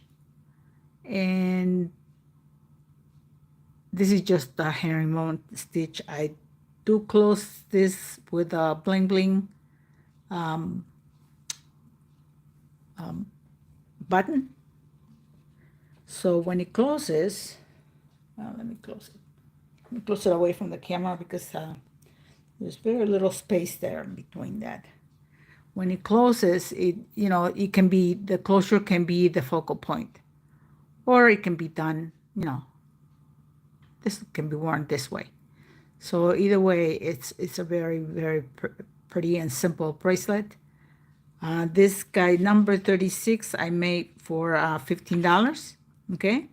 and this is just a herringbone stitch. I do close this with a bling bling button. So when it closes, let me close it. Let me close it away from the camera because there's very little space there between that. When it closes, it can be, the closure can be the focal point, or it can be done, this can be worn this way. So either way, it's a very, very pretty and simple bracelet. This guy, number 36, I made for $15. Okay.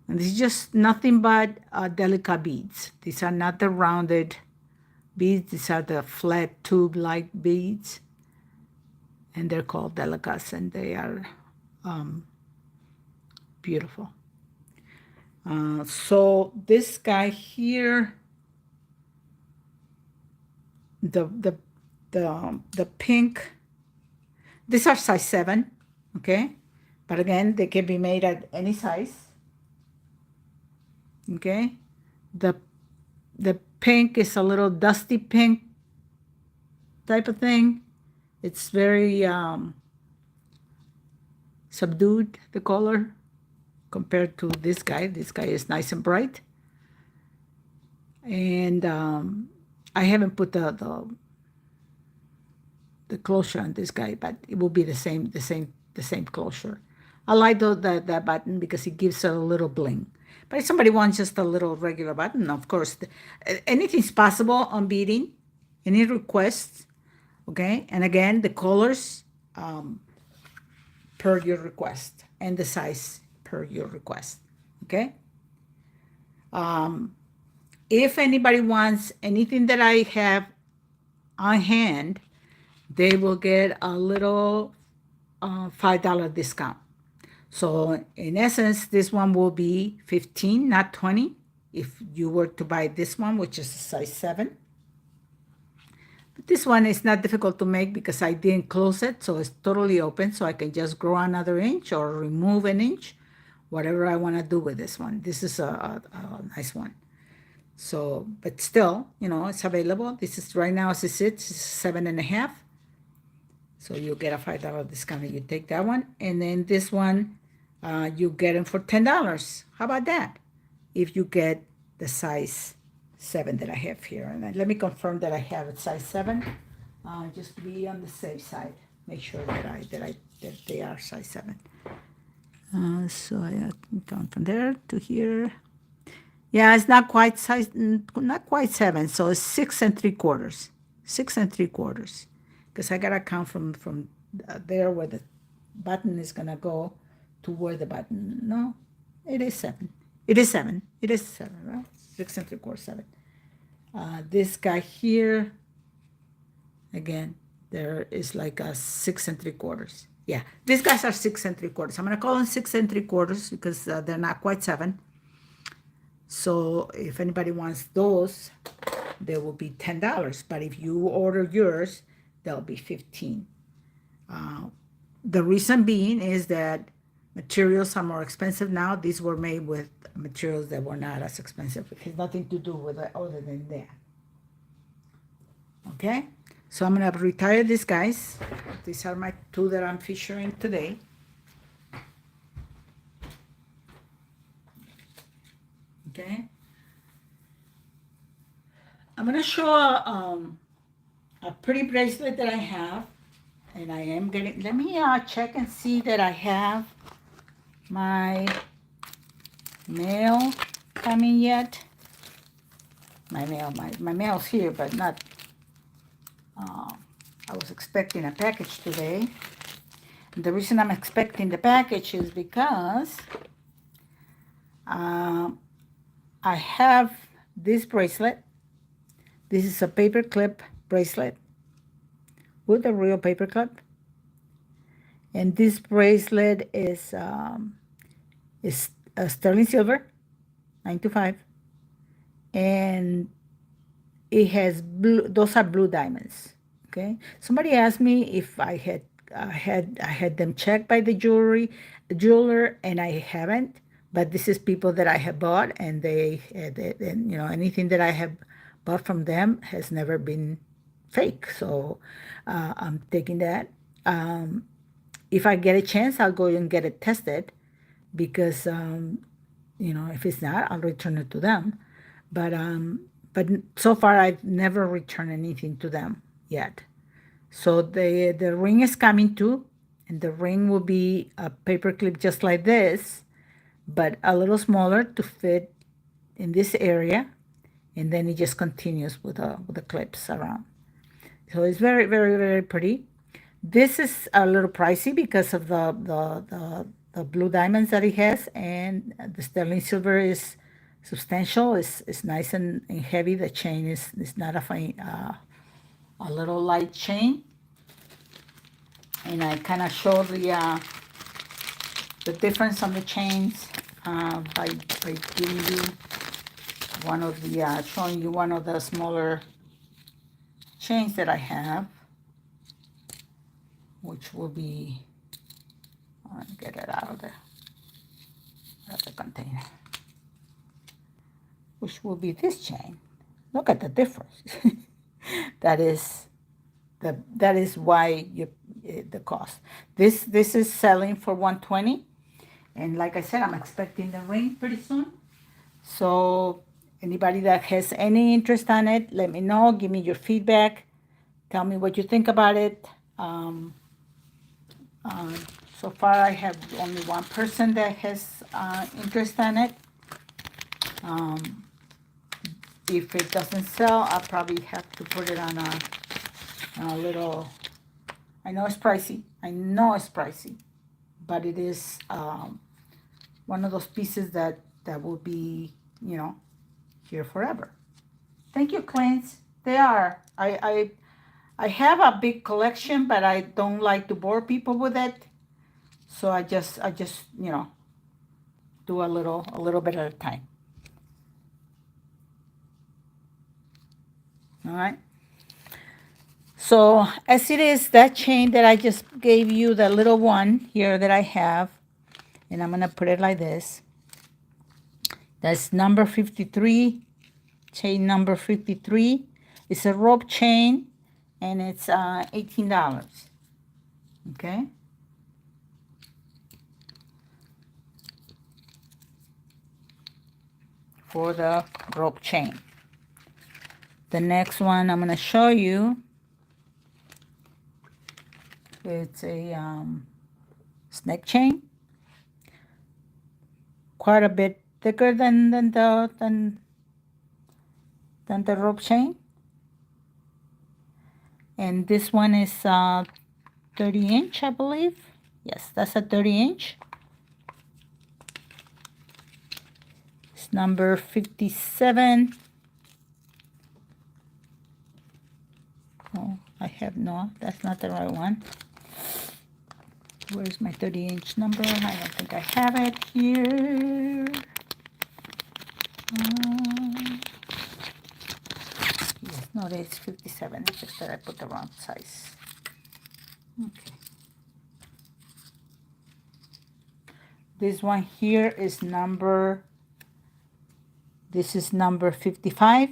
And this is just nothing but delicate beads. These are not the rounded beads. These are the flat tube-like beads. And they're called delicates, and they are beautiful. So this guy here, the pink, these are size 7, okay? But again, they can be made at any size, okay? The pink is a little dusty pink type of thing. It's very subdued, the color, compared to this guy. This guy is nice and bright. And I haven't put the closure on this guy, but it will be the same closure. I like that button because it gives it a little bling. But if somebody wants just a little regular button, of course, anything's possible on beading. Any requests, okay? And again, the colors per your request, and the size per your request, okay? If anybody wants anything that I have on hand, they will get a little $5 discount. So in essence, this one will be 15, not 20, if you were to buy this one, which is a size 7. But this one is not difficult to make because I didn't close it, so it's totally open, so I can just grow another inch or remove an inch, whatever I want to do with this one. This is a nice one. So, but still, it's available. This is right now, as it sits, it's 7.5. So you get a $5 discount if you take that one. And then this one, you get them for $10. How about that? If you get the size 7 that I have here. And let me confirm that I have a size 7, just to be on the safe side. make sure that they are size 7. So I come from there to here. Yeah, it's not quite size, not quite 7. So it's 6 3/4, 6 3/4, because I gotta count from there where the button is gonna go to where the button. No, it is 7. It is 7. It is 7, right? 6 3/4, 7. This guy here, again, there is like a 6 3/4. Yeah, these guys are 6 3/4. I'm gonna call them 6 3/4 because they're not quite 7. So if anybody wants those, they will be $10. But if you order yours, they'll be 15. The reason being is that materials are more expensive now. These were made with materials that were not as expensive. It has nothing to do with it other than that. Okay, so I'm gonna retire these guys. These are my 2 that I'm featuring today. Okay, I'm gonna show a pretty bracelet that I have, and I am getting. Let me check and see that I have my mail coming yet. My mail's here, but not. I was expecting a package today. And the reason I'm expecting the package is because I have this bracelet. This is a paper clip bracelet with a real paper clip. And this bracelet is sterling silver, 925. And it has blue, those are blue diamonds. Okay. Somebody asked me if I had them checked by the jeweler, and I haven't. But this is people that I have bought, and and anything that I have bought from them has never been fake. So I'm taking that. If I get a chance, I'll go and get it tested, because if it's not, I'll return it to them. But so far I've never returned anything to them yet. So the ring is coming too, and the ring will be a paper clip just like this, but a little smaller to fit in this area, and then it just continues with the clips around. So it's very, very, very pretty. This is a little pricey because of the blue diamonds that it has, and the sterling silver is substantial. It's nice and heavy. The chain is not a little light chain. And I kind of show the difference on the chains by giving you one of the showing you one of the smaller chains that I have, which will be, I'll get it out of the container, which will be this chain. Look at the difference. that is why the cost. This is selling for $120, and like I said, I'm expecting the ring pretty soon. So anybody that has any interest on it, let me know. Give me your feedback. Tell me what you think about it. So far, I have only one person that has interest in it. If it doesn't sell, I'll probably have to put it on a little. I know it's pricey. But it is one of those pieces that will be, here forever. Thank you, Clint. They are. I have a big collection, but I don't like to bore people with it. So I just do a little bit at a time. All right. So as it is, that chain that I just gave you, the little one here that I have, and I'm going to put it like this. That's number 53, chain number 53. It's a rope chain, and it's $18. Okay. For the rope chain. The next one I'm going to show you It's a snake chain, quite a bit thicker than the rope chain. And this one is 30-inch, I believe. Yes, that's a 30-inch. It's number 57. Oh, that's not the right one. Where's my 30-inch number? I don't think I have it here. Yes, no, it's 57. It's just that I put the wrong size. Okay. This one here is number 55.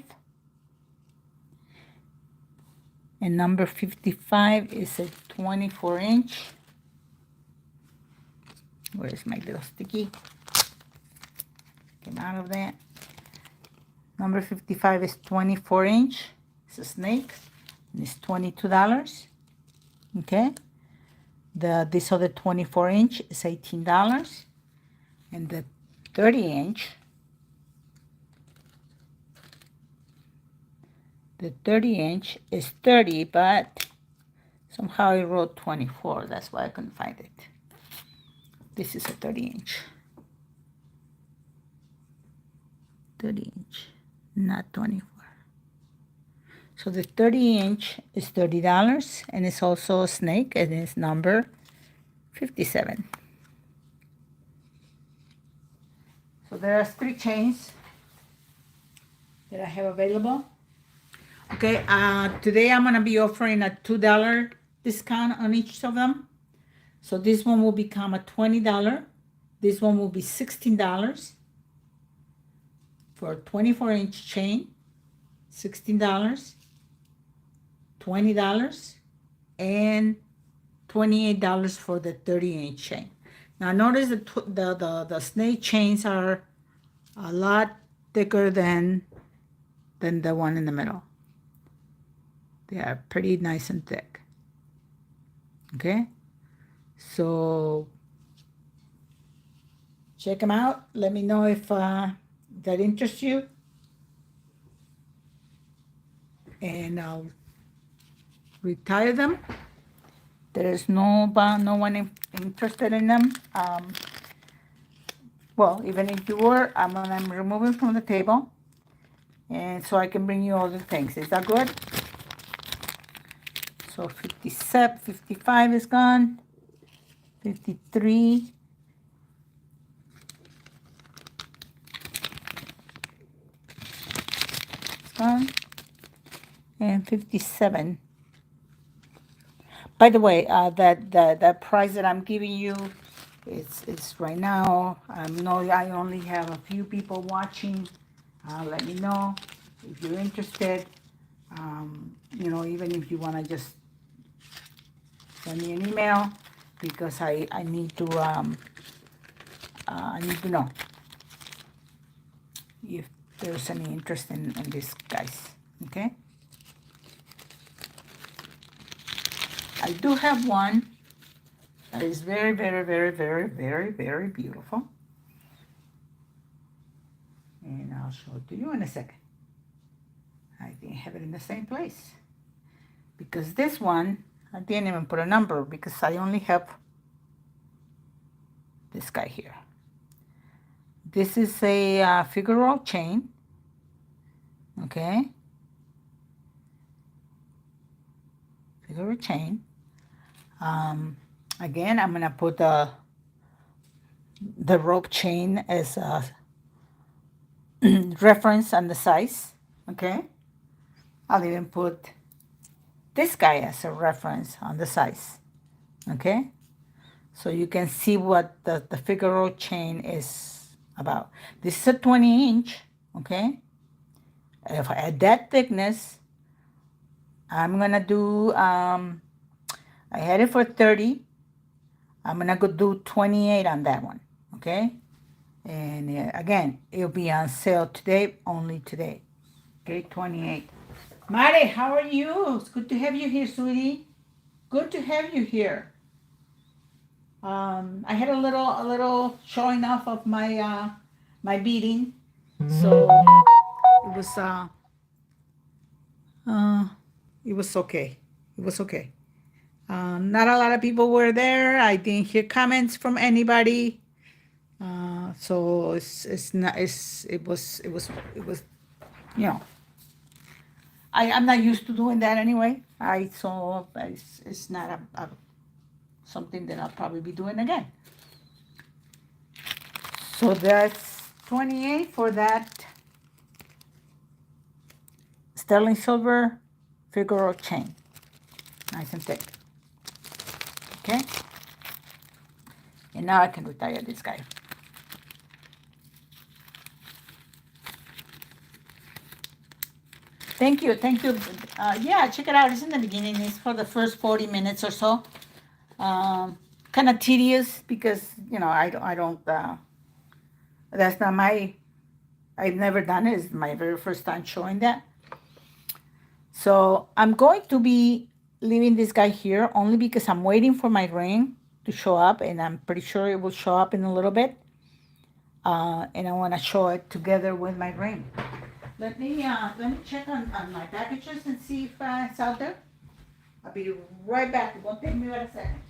And number 55 is a 24-inch. Where's my little sticky? Came out of that. Number 55 is 24-inch. It's a snake. And it's $22. Okay. This other 24-inch is $18. And the 30-inch, is 30, but somehow it wrote 24. That's why I couldn't find it. This is a 30-inch. 30-inch, not 24. So the 30-inch is $30, and it's also a snake, and it's number 57. So there are 3 chains that I have available. Okay, today I'm going to be offering a $2 discount on each of them. So this one will become a $20. This one will be $16 for a 24-inch chain. $16, $20, and $28 for the 30-inch chain. Now notice the snake chains are a lot thicker than the one in the middle. They are pretty nice and thick. Okay, so check them out. Let me know if that interests you, and I'll retire them. There is no one interested in them. Well, even if you were, I'm removing from the table, and so I can bring you all the things. Is that good? So 55 is gone. 53. It's gone. And 57. By the way, that price that I'm giving you, it's right now. I know I only have a few people watching. Let me know if you're interested. Even if you want to just send me an email, because I need to know if there's any interest in these guys. Okay. I do have one that is very, very, very, very, very, very beautiful. And I'll show it to you in a second. I think I have it in the same place. Because this one, I didn't even put a number because I only have this guy here. This is a figure chain. Okay. Figure chain. Again, I'm going to put the rope chain as a reference on the size. Okay. I'll even put this guy as a reference on the size. Okay. So you can see what the figure chain is about. This is a 20-inch. Okay. If I add that thickness, I'm going to do, I had it for 30. I'm going to go do 28 on that one. Okay. And again, it'll be on sale today, only today. Okay, 28. Mari, how are you? It's good to have you here, sweetie. Good to have you here. I had a little showing off of my my beading, so it was uh it was okay. It was okay. Not a lot of people were there. I didn't hear comments from anybody. So it's not it was you know I'm not used to doing that anyway. It's not something that I'll probably be doing again. So that's 28 for that sterling silver figure chain. Nice and thick. Okay. And now I can retire this guy. Thank you. Yeah, check it out. It's in the beginning. It's for the first 40 minutes or so. Kind of tedious because, I don't, that's not I've never done it. It's my very first time showing that. So I'm going to be leaving this guy here only because I'm waiting for my ring to show up, and I'm pretty sure it will show up in a little bit. And I want to show it together with my ring. Let me check on my packages and see if it's out there. I'll be right back. It won't take me but a second.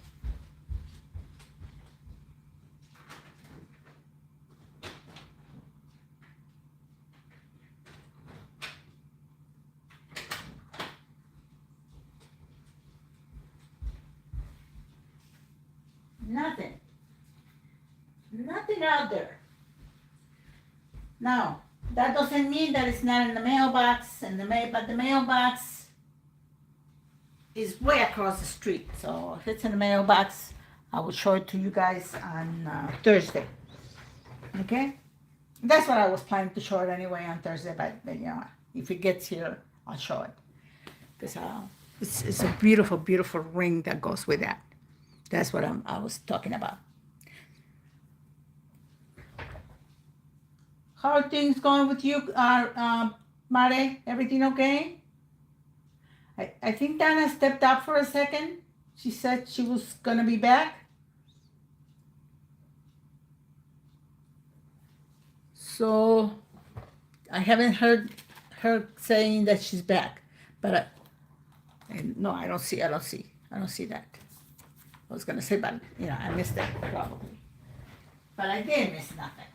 Nothing out there. Now, that doesn't mean that it's not in the mailbox, but the mailbox is way across the street. So if it's in the mailbox, I will show it to you guys on Thursday. Okay? That's what I was planning to show it anyway on Thursday, but if it gets here, I'll show it. Because it's a beautiful, beautiful ring that goes with that. That's what I was talking about. How are things going with you, Mare? Everything okay? I think Dana stepped up for a second. She said she was going to be back. So I haven't heard her saying that she's back. But no, I don't see that. I was going to say, but I missed that probably. But I didn't miss nothing.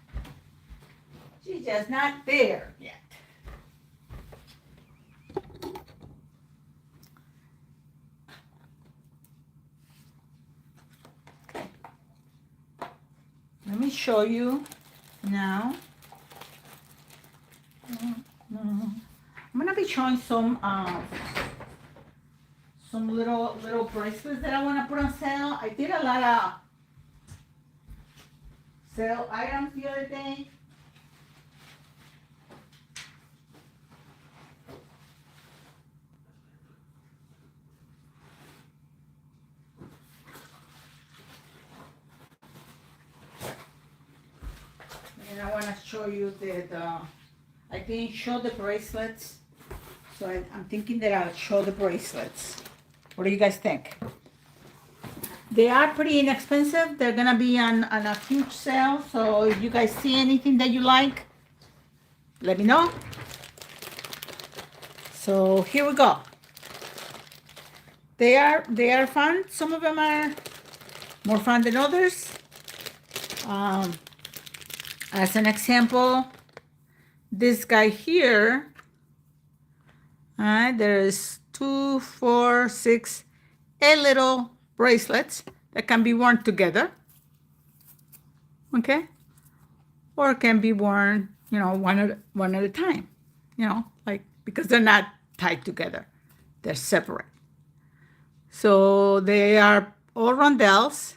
She's just not there yet. Okay. Let me show you now. I'm gonna be showing some little bracelets that I want to put on sale. I did a lot of sale items the other day. And I want to show you I didn't show the bracelets, so I'm thinking that I'll show the bracelets. What do you guys think? They are pretty inexpensive. They're going to be on a huge sale, so if you guys see anything that you like, let me know. So here we go. They are fun. Some of them are more fun than others. As an example, this guy here, there's 2, 4, 6, 8 little bracelets that can be worn together, okay? Or can be worn, one at a time, because they're not tied together. They're separate. So they are all rondelles.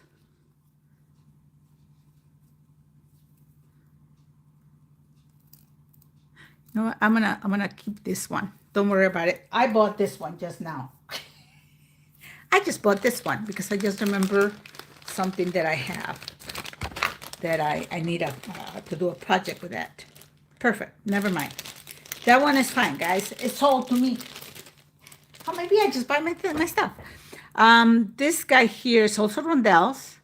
I'm gonna keep this one. Don't worry about it. I bought this one just now. I just bought this one because I just remember something that I have that I need to do a project with that. Perfect. Never mind. That one is fine, guys. It's sold to me. Or maybe I just buy my stuff. This guy here is also rondelles.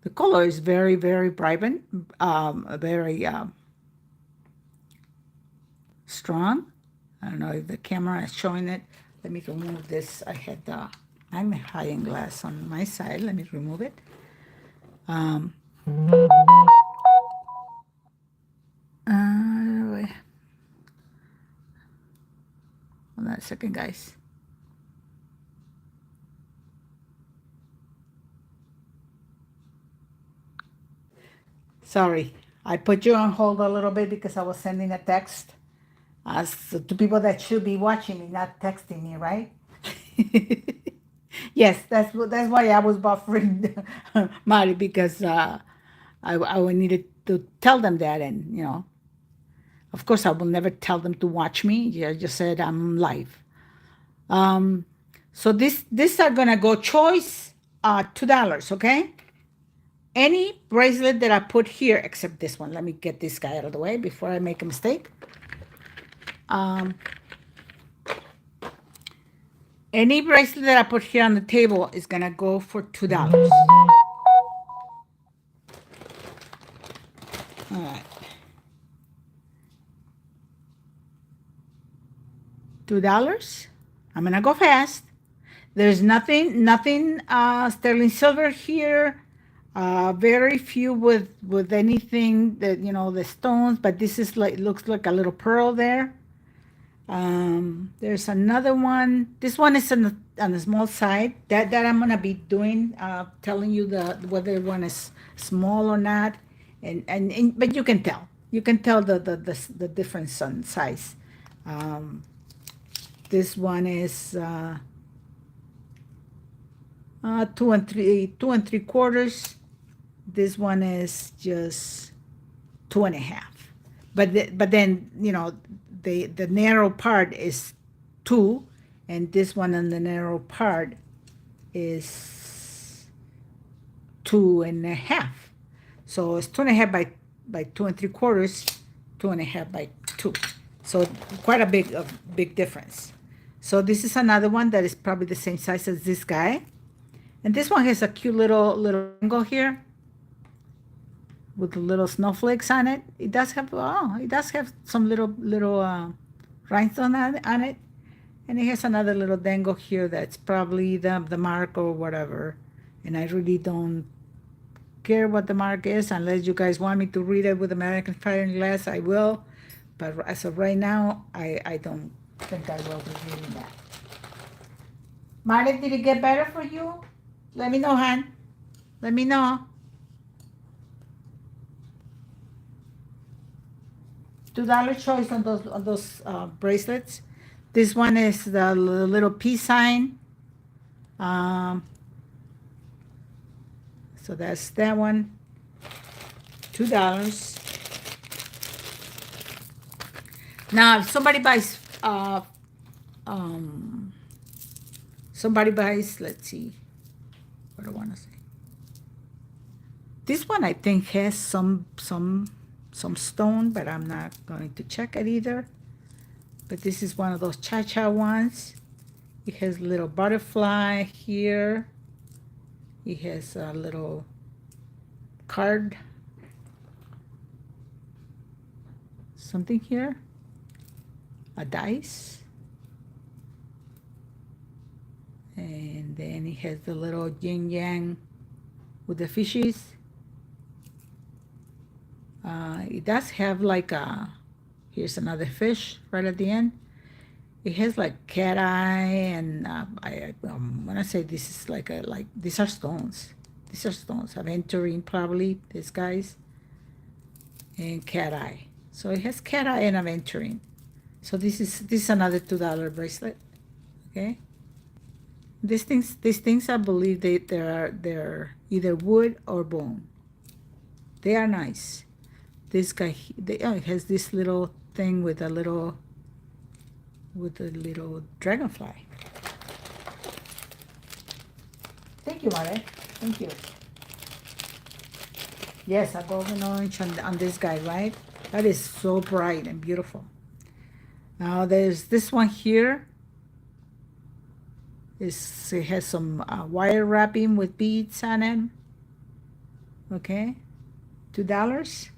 The color is very, very vibrant, very strong. I don't know if the camera is showing it. Let me remove this. I had the magnifying glass on my side. Let me remove it. Wait. Hold on a second, guys. Sorry, I put you on hold a little bit because I was sending a text to people that should be watching me, not texting me, right? Yes, that's why I was buffering, Mari, because I needed to tell them that, and of course, I will never tell them to watch me. Yeah, I just said I'm live. So these are gonna go choice $2, okay? Any bracelet that I put here, except this one. Let me get this guy out of the way before I make a mistake. Any bracelet that I put here on the table is gonna go for $2. All right. $2. I'm gonna go fast. There's nothing sterling silver here. Very few with anything that the stones, but this is looks like a little pearl there. There's another one. This one is on the small side. That I'm gonna be doing, telling you whether one is small or not, and but you can tell. You can tell the difference on size. This one is 2 3/4. This one is just 2.5. But then the narrow part is 2, and this one on the narrow part is 2.5. So it's 2.5 by 2 3/4, 2.5 by 2. So quite a big difference. So this is another one that is probably the same size as this guy. And this one has a cute little angle here with the little snowflakes on it. It does have some little rhinestone on it. And it has another little dangle here that's probably the mark or whatever. And I really don't care what the mark is unless you guys want me to read it with American Fire Glass, I will. But as of right now, I don't think I will be reading that. Marty, did it get better for you? Let me know, hon. Let me know. $2 choice on those bracelets. This one is the little peace sign. So that's that one. $2. Now, if somebody buys, let's see, what do I want to say? This one I think has some stone, but I'm not going to check it either. But this is one of those cha-cha ones. It has a little butterfly here. It has a little card, something here, a dice, and then it has the little yin yang with the fishies. It does have like here's another fish right at the end. It has like cat eye, and when I say this is like these are stones. These are stones. Aventurine probably, these guys, and cat eye. So it has cat eye and aventurine. So this is another $2 bracelet. Okay. These things I believe they're either wood or bone. They are nice. This guy, it has this little thing with a little dragonfly. Thank you, Mare. Thank you. Yes, a golden orange on this guy, right? That is so bright and beautiful. Now there's this one here. It has some wire wrapping with beads on it. Okay, $2.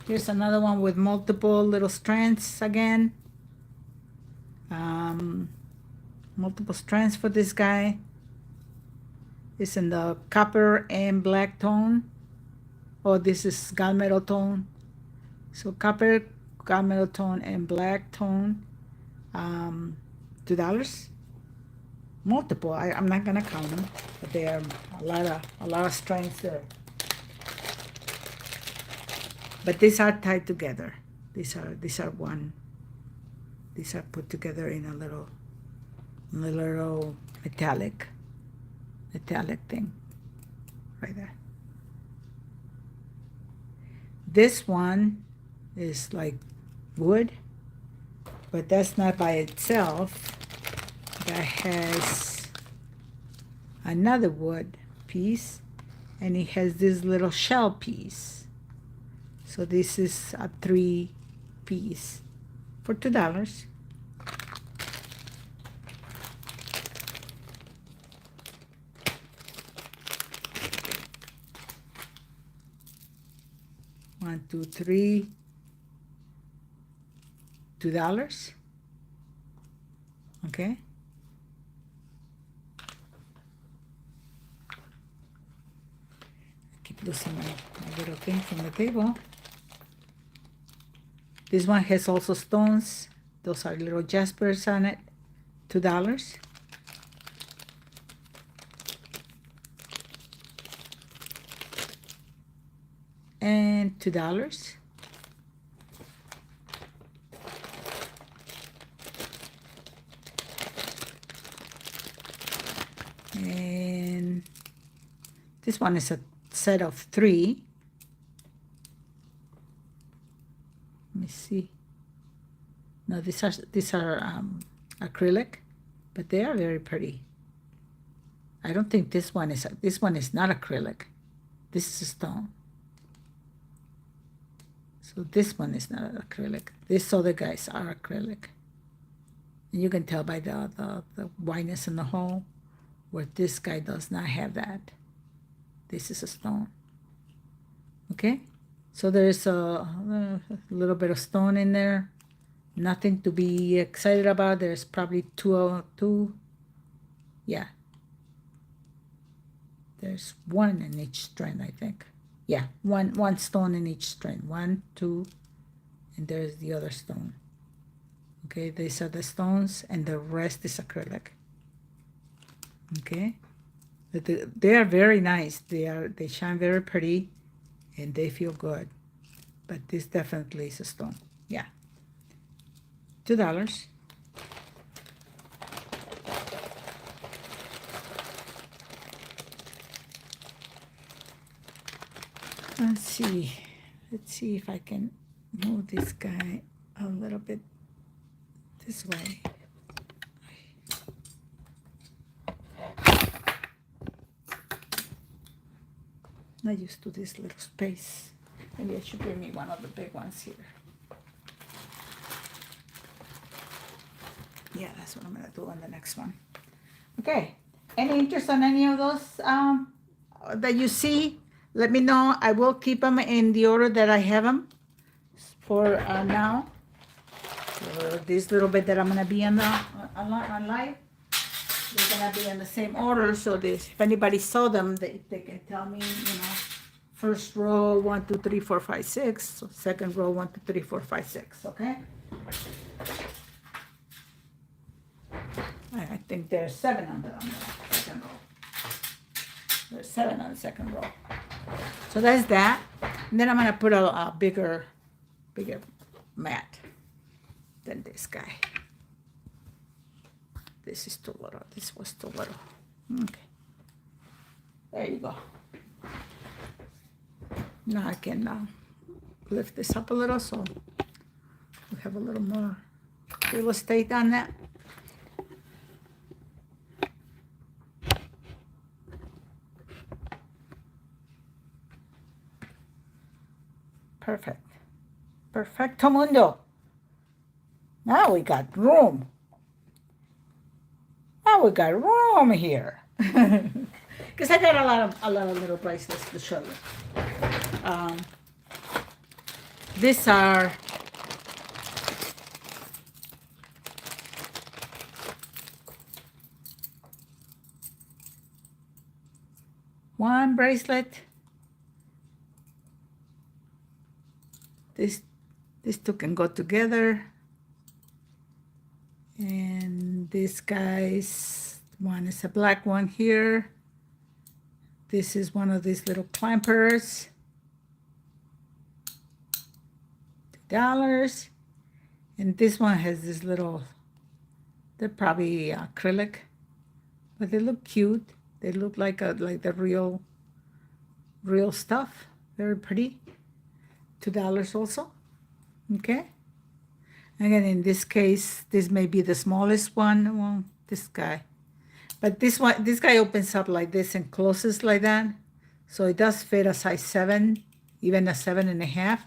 Here's another one with multiple little strands again. Multiple strands for this guy. It's in the copper and black tone. Oh, this is gunmetal tone. So copper, gunmetal tone, and black tone. $2. Multiple. I'm not gonna count them, but they are a lot of strands there. But these are tied together. These are one. These are put together in a little metallic thing right there. This one is like wood, but that's not by itself. That has another wood piece, and it has this little shell piece. So this is a 3-piece for $2. One, two, three. $2. Okay. I keep losing my little thing from the table. This one has also stones. Those are little jaspers on it. $2. And $2. And this one is a set of 3. Let me see. No, these are acrylic, but they are very pretty. I don't think this one is not acrylic. This is a stone. So this one is not acrylic. These other guys are acrylic. And you can tell by the whiteness in the hole where this guy does not have that. This is a stone. Okay? So there's a little bit of stone in there. Nothing to be excited about. There's probably two. Yeah. There's one in each strand, I think. Yeah, one stone in each strand. 1, 2, and there's the other stone. Okay, these are the stones, and the rest is acrylic. Okay, but they are very nice. They shine very pretty, and they feel good. But this definitely is a stone. Yeah, $2. Let's see if I can move this guy a little bit this way. Not used to this little space. Maybe I should bring me one of the big ones here. Yeah, that's what I'm gonna do on the next one. Okay, any interest on any of those that you see? Let me know. I will keep them in the order that I have them for now. For this little bit that I'm gonna be on live, they're gonna be in the same order. So if anybody saw them, they can tell me. First row 1, 2, 3, 4, 5, 6. So second row 1, 2, 3, 4, 5, 6. Okay. I think there's 7 on the second row. There's 7 on the second row. So that's that. And then I'm gonna put a bigger mat than this guy. This is too little. This was too little. Okay. There you go. Now I can lift this up a little so we have a little more real estate on that. Perfect. Perfecto mundo. Now we got room. Now we got room here. Because I got a lot of little bracelets to show you. These are one bracelet. These two can go together. And this guy's one is a black one here. This is one of these little clampers. $2. And this one has this little, they're probably acrylic, but they look cute. They look like the real stuff. Very pretty. $2 also. Okay. Again, in this case, this may be the smallest one. Well, this guy. But this guy opens up like this and closes like that. So it does fit a size 7, even a 7.5.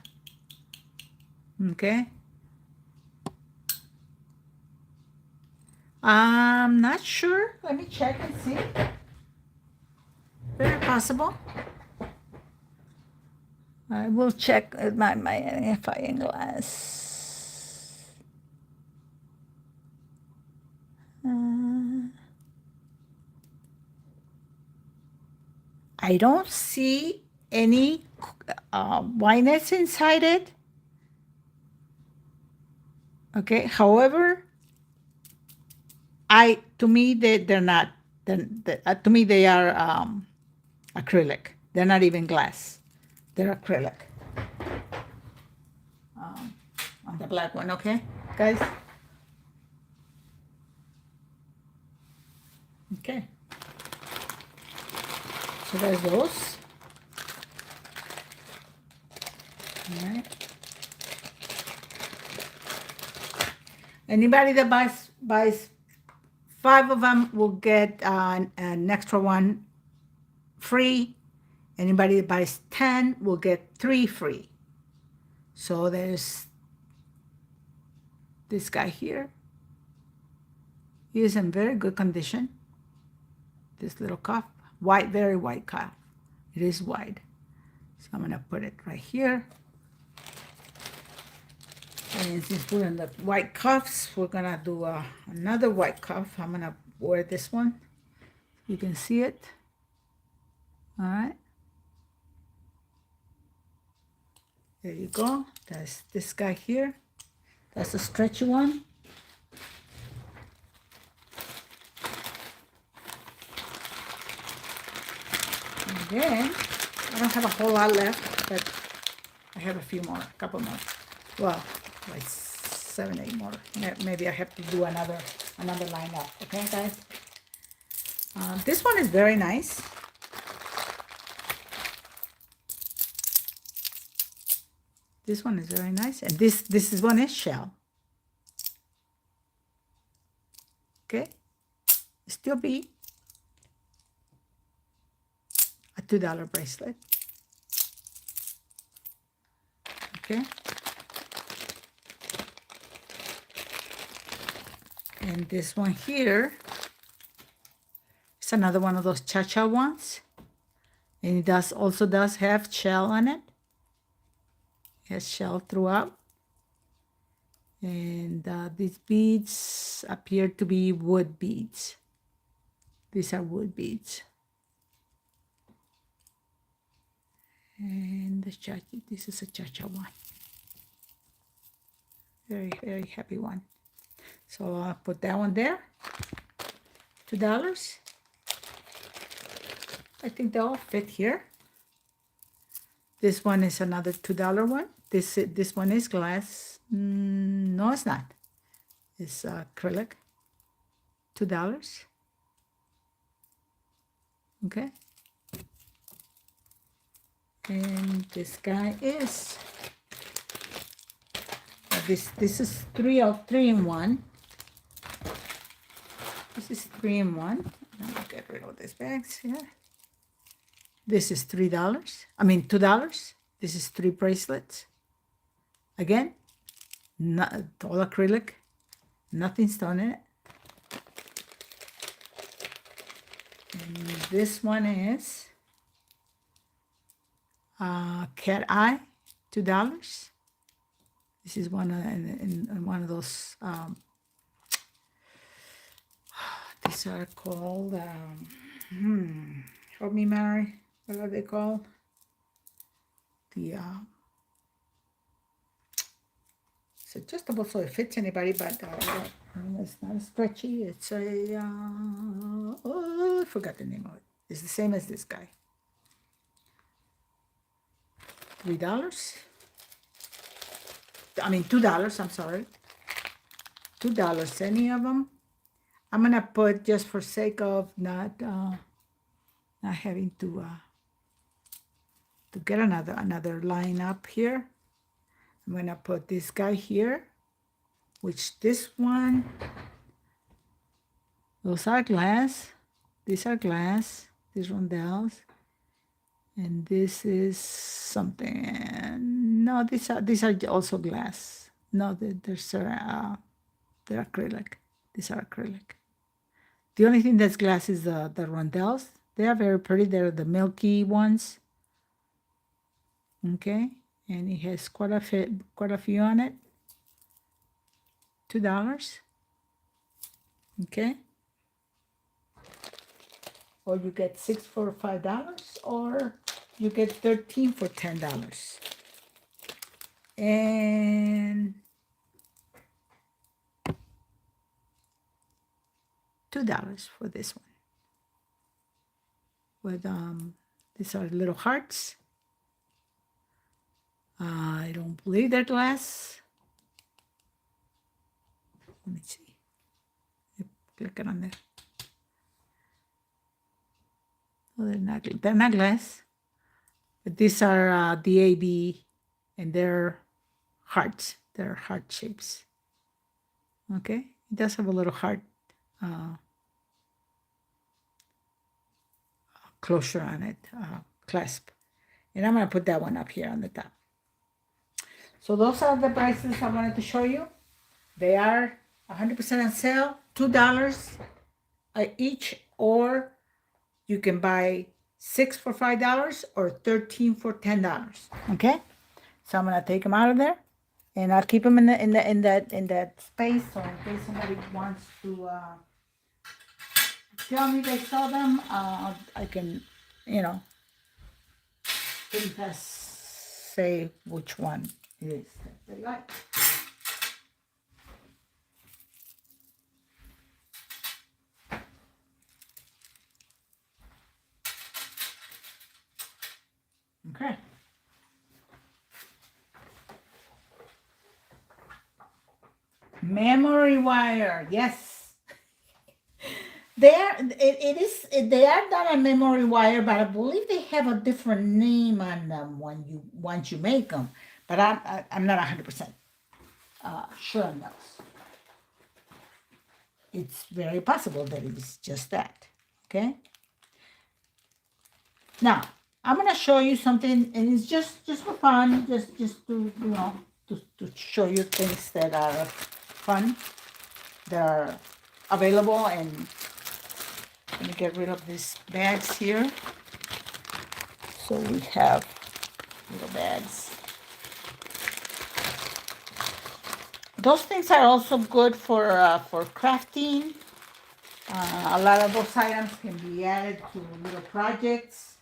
Okay. I'm not sure. Let me check and see. Very possible. I will check my magnifying glass. I don't see any whiteness inside it. Okay. However, to me they're not. To me they are acrylic. They're not even glass. They're acrylic. On the black one, okay, guys. Okay. So there's those. All right. Anybody that buys 5 of them will get an extra one free. Anybody that buys 10 will get 3 free. So there's this guy here. He is in very good condition. This little cuff. White, very white cuff. It is white. So I'm going to put it right here. And since we're in the white cuffs, we're going to do another white cuff. I'm going to wear this one. You can see it. All right. There you go. That's this guy here. That's a stretchy one. And then, I don't have a whole lot left, but I have a few more, a couple more. Well, like 7, 8 more. Maybe I have to do another lineup. Okay, guys? This one is very nice. This one is very nice. And this one is shell. Okay? Still be a $2 bracelet. Okay? And this one here is another one of those cha-cha ones. And it also does have shell on it. It has shell throughout. And these beads appear to be wood beads. These are wood beads. And this is a cha-cha one. Very, very happy one. So I'll put that one there. $2. I think they all fit here. This one is another $2 one. This one is glass. No, it's not. It's acrylic. $2. Okay. And this guy is this is 3 in 1. This is 3 in 1. Let me get rid of these bags here. This is $3. I mean $2. This is 3 bracelets. Again, not all acrylic, nothing stone in it. And this one is cat eye, $2. This is one in one of those. These are called. Help me, Mary. What are they called? The it's adjustable so it fits anybody, but it's not stretchy. It's a I forgot the name of it. It's the same as this guy. $3. I mean $2. I'm sorry. $2. Any of them? I'm gonna put, just for sake of not having to get another line up here. I'm gonna put this guy here, which this one, those are glass. These are glass. These rondelles, and this is something. No, these are also glass. No, they're acrylic. These are acrylic. The only thing that's glass is the rondelles. They are very pretty. They're the milky ones. Okay, and it has quite a few on it. $2. Okay. Or you get 6 for $5, or you get 13 for $10. And $2 for this one. With these are little hearts. I don't believe they're glass. Let me see. Click it on there. Oh, they're not glass. But these are DAB, and they're hearts. They're heart shapes. Okay, it does have a little heart closure on it, clasp. And I'm going to put that one up here on the top. So those are the bracelets I wanted to show you. They are 100% on sale, $2 each, or you can buy 6 for $5 or 13 for $10. Okay, so I'm gonna take them out of there, and I'll keep them in that space, so in case somebody wants to tell me they saw them, I can, just say which one it is that they like. Okay. Memory wire, yes. They are not a memory wire, but I believe they have a different name on them once you make them. But I'm not 100% sure on those. It's very possible that it is just that. Okay. Now I'm gonna show you something, and it's just for fun, just to to show you things that are fun, that are available. And let me get rid of these bags here. So we have little bags. Those things are also good for crafting. A lot of those items can be added to little projects.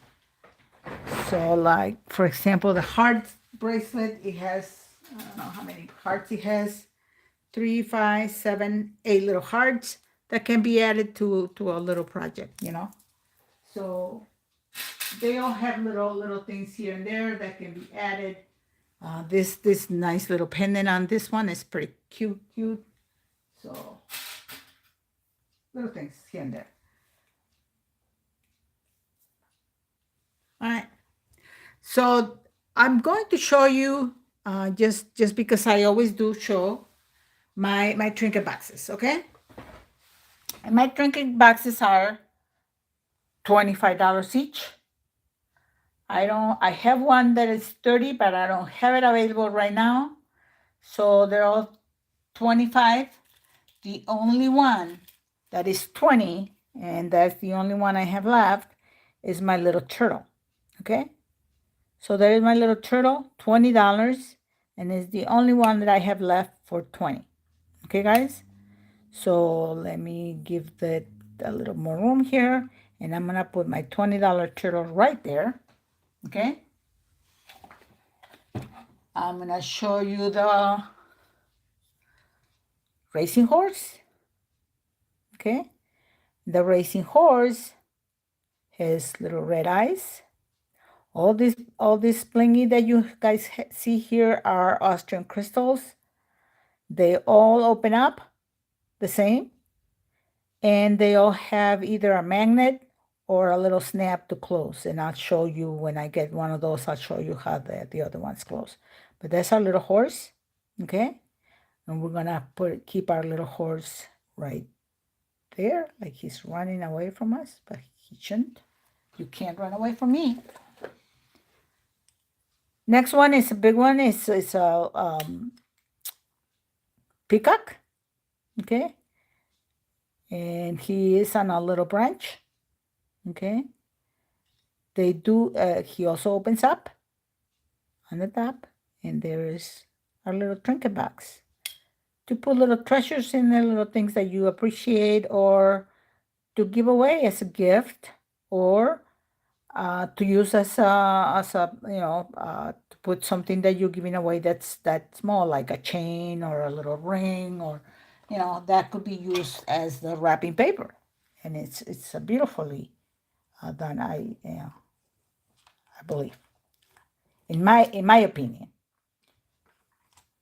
So, like, for example, the heart bracelet, it has, I don't know how many hearts it has, 3, 5, 7, 8 little hearts that can be added to a little project, So they all have little things here and there that can be added. This nice little pendant on this one is pretty cute. So little things here and there. All right. So I'm going to show you just because I always do show my trinket boxes, okay? And my trinket boxes are $25 each. I have one that is 30, but I don't have it available right now. So they're all 25. The only one that is 20, and that's the only one I have left, is my little turtle. Okay? So there is my little turtle, $20, and it's the only one that I have left for 20. Okay, guys? So let me give that a little more room here, and I'm gonna put my $20 turtle right there. Okay? I'm gonna show you the racing horse. Okay? The racing horse has little red eyes. All this blingy that you guys see here are Austrian crystals. They all open up the same, and they all have either a magnet or a little snap to close. And I'll show you when I get one of those, I'll show you how the other ones close. But that's our little horse, okay? And we're gonna keep our little horse right there, like he's running away from us, but he shouldn't. You can't run away from me. Next one is a big one. It's a peacock, okay? And he is on a little branch, okay? He also opens up on the top, and there is our little trinket box to put little treasures in there, little things that you appreciate, or to give away as a gift, or to use as a to put something that you're giving away that's small, like a chain or a little ring, or that could be used as the wrapping paper, and it's a beautifully done. I believe, in my opinion.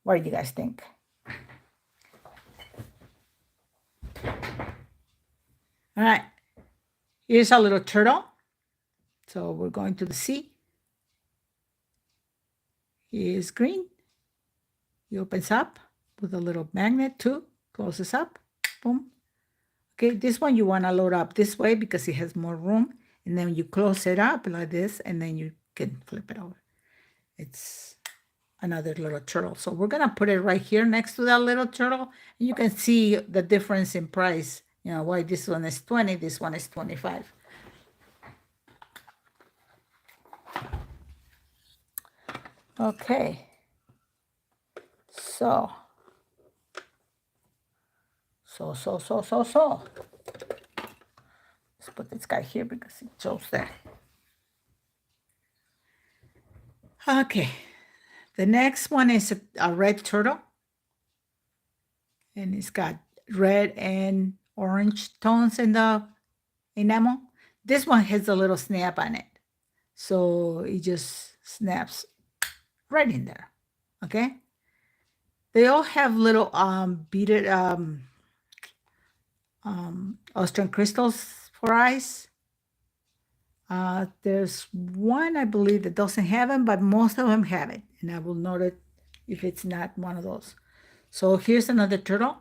What do you guys think? All right, here's a little turtle. So we're going to the sea. He is green. He opens up with a little magnet too. Closes up. Boom. Okay, this one you want to load up this way because it has more room. And then you close it up like this, and then you can flip it over. It's another little turtle. So we're going to put it right here next to that little turtle. And you can see the difference in price. Why this one is 20, this one is 25. Okay. So. Let's put this guy here because it shows that. Okay. The next one is a red turtle. And it's got red and orange tones in the enamel. This one has a little snap on it. So it just snaps right in there. Okay. They all have little beaded Austrian crystals for eyes. There's one, I believe, that doesn't have them, but most of them have it. And I will note it if it's not one of those. So here's another turtle.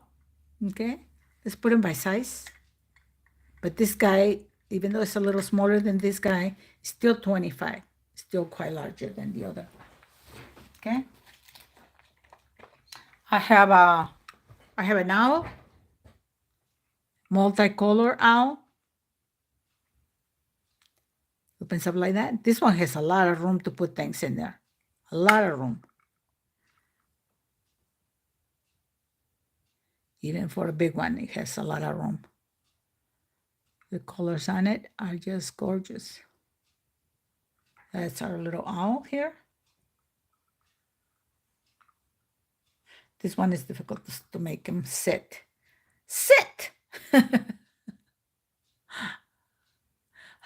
Okay, let's put him by size. But this guy, even though it's a little smaller than this guy, is still 25. Still quite larger than the other. Okay. I have an owl, multicolor owl. Opens up like that. This one has a lot of room to put things in there. A lot of room. Even for a big one, it has a lot of room. The colors on it are just gorgeous. That's our little owl here. This one is difficult to make him sit. Sit!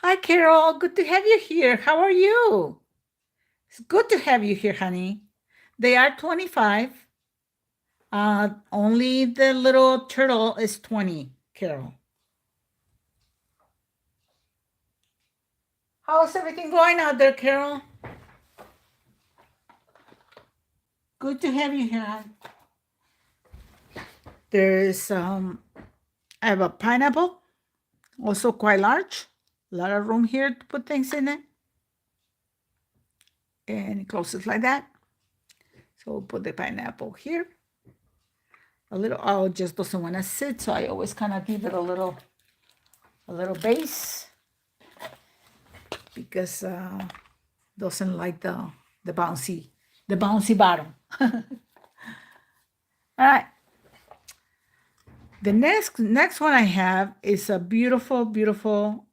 Hi, Carol. Good to have you here. How are you? It's good to have you here, honey. They are 25. Only the little turtle is 20, Carol. How's everything going out there, Carol? Good to have you here. There's, I have a pineapple, also quite large. A lot of room here to put things in it. And it closes like that. So we'll put the pineapple here. A little, oh, it just doesn't want to sit, so I always kind of give it a little base because doesn't like the bouncy bottom. All right. The next one I have is a beautiful, beautiful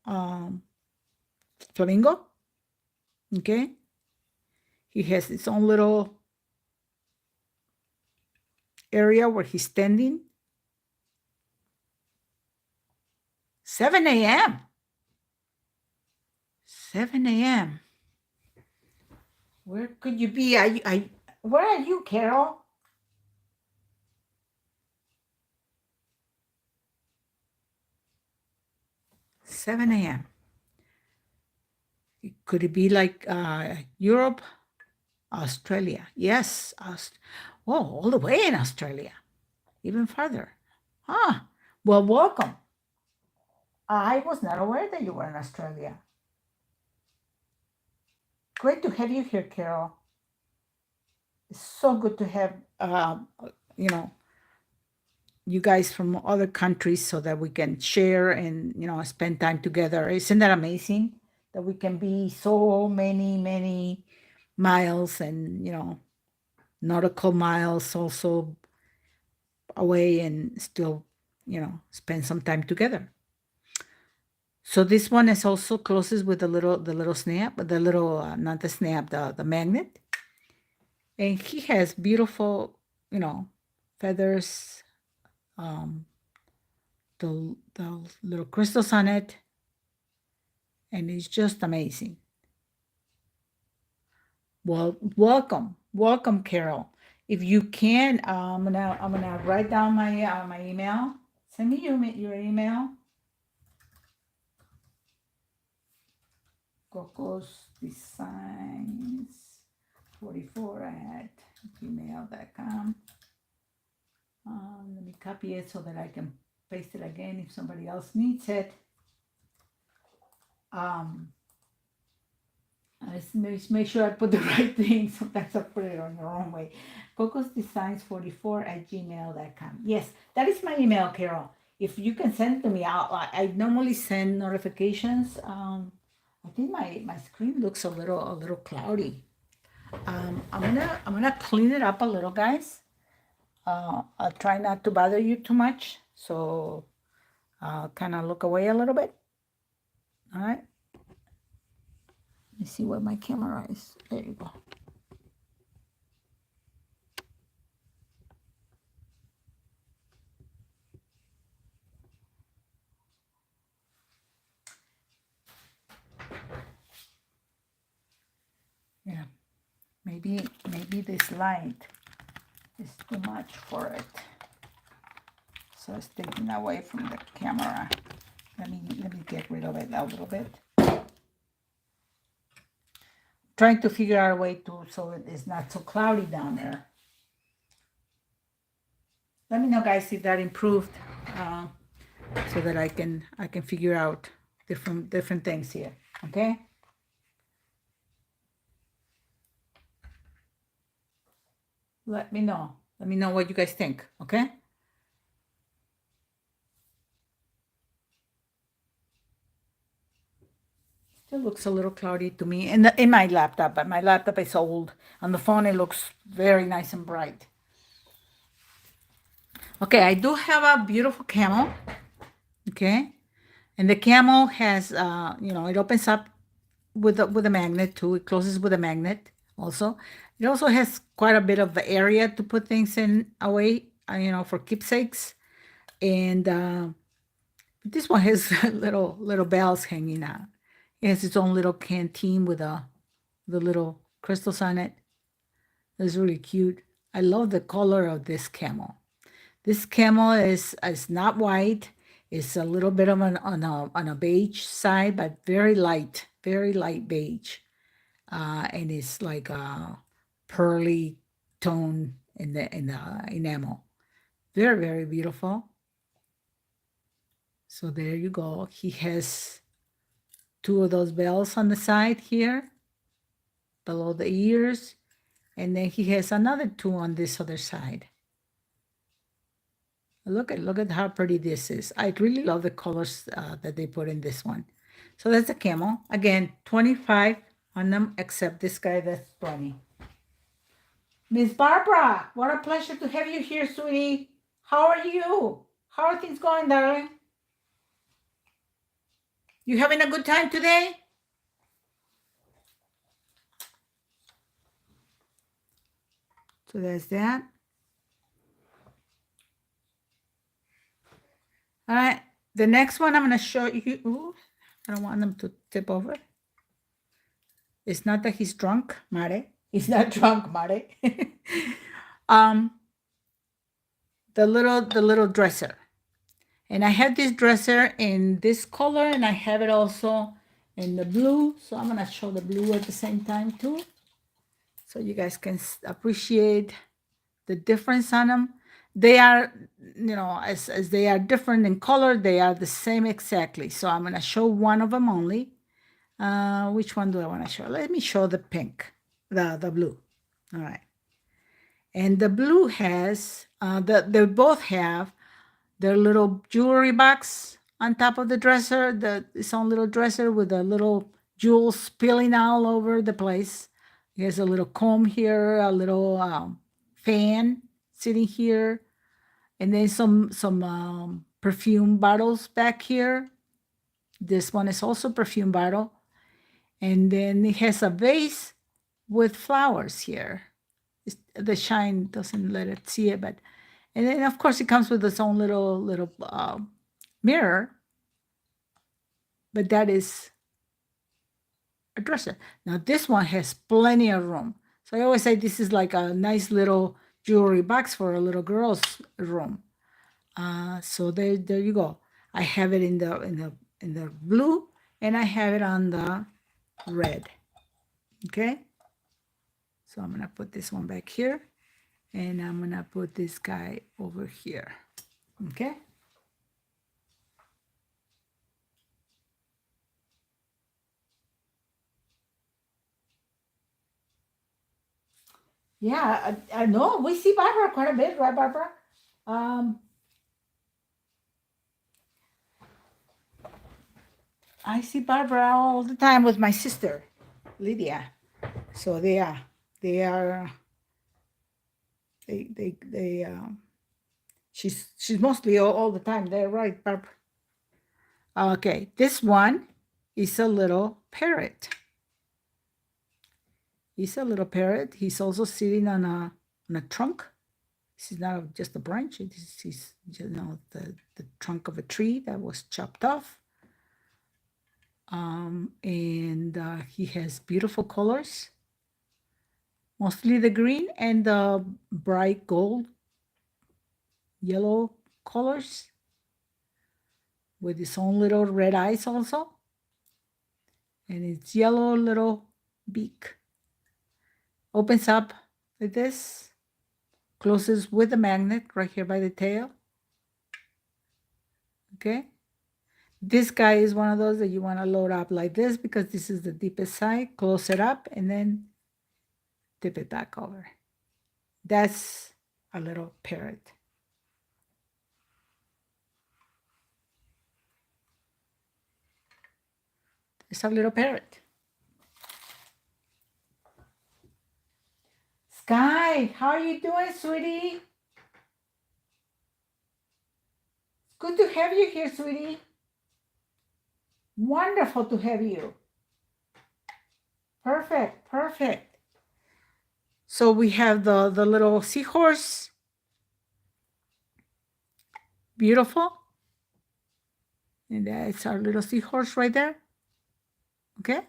flamingo. Okay. He has his own little area where he's standing. 7 a.m. 7 a.m. Where could you be? Where are you, Carol? 7 a.m. Could it be like Europe, Australia? Yes. All the way in Australia, even farther. Ah, well, welcome. I was not aware that you were in Australia. Great to have you here, Carol. It's so good to have, you know, you guys from other countries so that we can share and, spend time together. Isn't that amazing that we can be so many, many miles and, nautical miles also away and still, spend some time together. So this one is also closes with the little snap, the little, not the snap, the magnet. And he has beautiful, feathers, the little crystals on it, and it's just amazing. Well, welcome, Carol. If you can, I'm gonna write down my email. Send me your email. Coco's Designs 44@gmail.com. Let me copy it so that I can paste it again if somebody else needs it. Let's make sure I put the right thing. Sometimes I put it on the wrong way. Coco's Designs 44@gmail.com. Yes, that is my email, Carol. If you can send it to me, I normally send notifications. I think my screen looks a little cloudy. I'm gonna clean it up a little, guys. I'll try not to bother you too much, so I'll kind of look away a little bit. All right. Let me see where my camera is. There you go. Yeah, maybe this light is too much for it, so it's taking away from the camera. Let me get rid of it a little bit. Trying to figure out a way so it is not so cloudy down there. Let me know, guys, if that improved, so that I can figure out different things here. Okay. Let me know. Let me know what you guys think. Okay. Still looks a little cloudy to me in my laptop, but my laptop is old. On the phone, it looks very nice and bright. Okay, I do have a beautiful camel. Okay, and the camel has, it opens up with a magnet too. It closes with a magnet also. It also has quite a bit of the area to put things in away, for keepsakes. And this one has little bells hanging out. It has its own little canteen with the little crystals on it. It's really cute. I love the color of this camel. This camel is not white. It's a little bit of on a beige side, but very light beige. And it's like a pearly tone in the enamel. Very, very beautiful. So there you go. He has two of those bells on the side here, below the ears, And then he has another two on this other side. Look at how pretty this is. I really love the colors that they put in this one. So that's a camel. Again, 25 on them, except this guy that's 20. Miss Barbara, what a pleasure to have you here, sweetie. How are you? How are things going, darling? You having a good time today? So there's that. All right. The next one I'm going to show you. Ooh, I don't want them to tip over. It's not that he's drunk, Mare. He's not drunk, Mare. The little dresser. And I have this dresser in this color, and I have it also in the blue. So I'm going to show the blue at the same time too, so you guys can appreciate the difference on them. They are, as they are different in color, they are the same exactly. So I'm going to show one of them only. Which one do I want to show? Let me show the pink, the blue. All right. And the blue has, they both have their little jewelry box on top of the dresser, its own little dresser with a little jewels spilling all over the place. There's a little comb here, a little fan sitting here, and then some perfume bottles back here. This one is also perfume bottle. And then it has a vase with flowers here. The shine doesn't let it see it, but and then of course it comes with its own little mirror. But that is a dresser. Now this one has plenty of room. So I always say this is like a nice little jewelry box for a little girl's room. So there you go. I have it in the blue, and I have it on the red. Okay. So I'm gonna put this one back here, and I'm gonna put this guy over here. Okay. Yeah, I know. We see Barbara quite a bit, right, Barbara? I see Barbara all the time with my sister, Lydia. So they are, she's mostly all the time there, right, Barbara? Okay, this one is a little parrot. He's a little parrot. He's also sitting on a trunk. This is not just a branch. He's the trunk of a tree that was chopped off. And he has beautiful colors, mostly the green and the bright gold, yellow colors, with his own little red eyes also, and its yellow little beak. Opens up like this, closes with a magnet right here by the tail. Okay. This guy is one of those that you want to load up like this because this is the deepest side. Close it up and then tip it back over. That's a little parrot. It's a little parrot. Sky, how are you doing, sweetie? It's good to have you here, sweetie. Wonderful to have you. Perfect, perfect. So we have the little seahorse. Beautiful. And that's our little seahorse right there. Okay.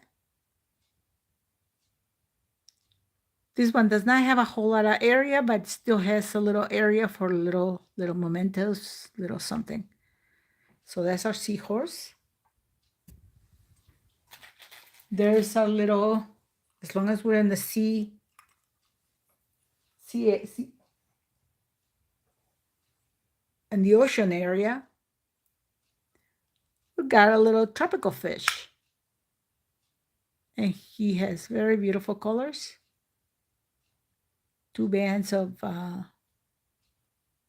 This one does not have a whole lot of area, but still has a little area for little mementos, little something. So that's our seahorse. There's a little, as long as we're in the sea in the ocean area, we got a little tropical fish. And he has very beautiful colors. 2 bands of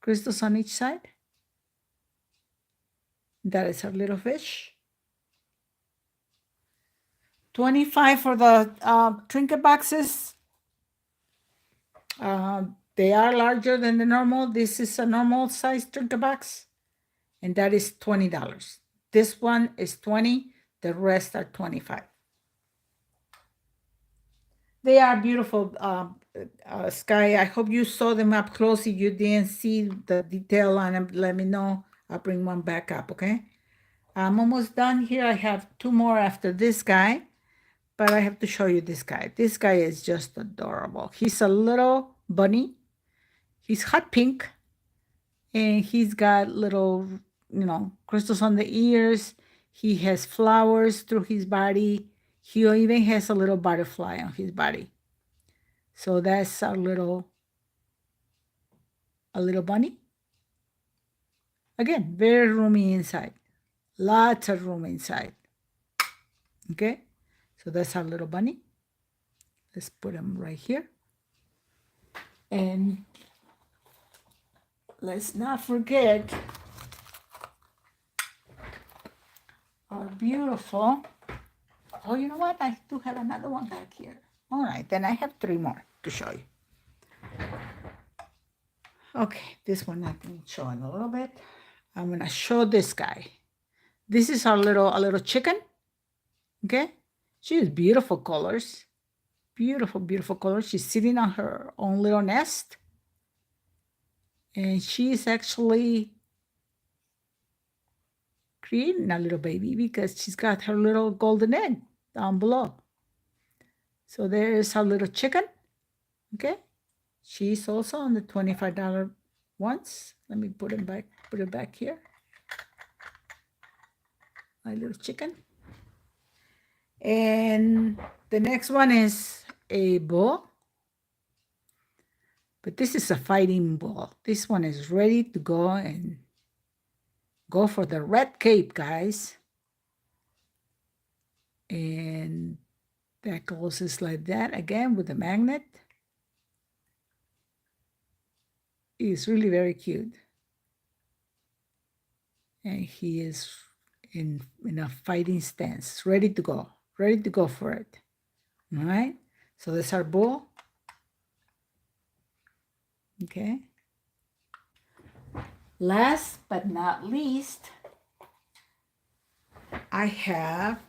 crystals on each side. That is our little fish. 25 for the trinket boxes. They are larger than the normal. This is a normal size trinket box, and that is $20. This one is 20. The rest are 25. They are beautiful, Sky. I hope you saw them up close. If you didn't see the detail on them, let me know. I'll bring one back up, okay? I'm almost done here. I have 2 more after this guy, but I have to show you this guy. This guy is just adorable. He's a little bunny. He's hot pink, and he's got little, crystals on the ears. He has flowers through his body. He even has a little butterfly on his body. So that's a little bunny. Again, very roomy inside. Lots of room inside. Okay, so that's our little bunny. Let's put him right here. And let's not forget our beautiful, oh, you know what? I do have another one back here. All right, then I have 3 more to show you. Okay, this one I can show in a little bit. I'm going to show this guy. This is our little chicken. Okay, she has beautiful colors. Beautiful, beautiful colors. She's sitting on her own little nest. And she's actually creating a little baby because she's got her little golden egg down below. So there's our little chicken. Okay. She's also on the $25 ones. Let me put it back here. My little chicken. And the next one is a bull. But this is a fighting bull. This one is ready to go and go for the red cape, guys. And that closes like that again with the magnet. He's really very cute. And he is in a fighting stance, ready to go for it. All right, so that's our bull. Okay. Last but not least, I have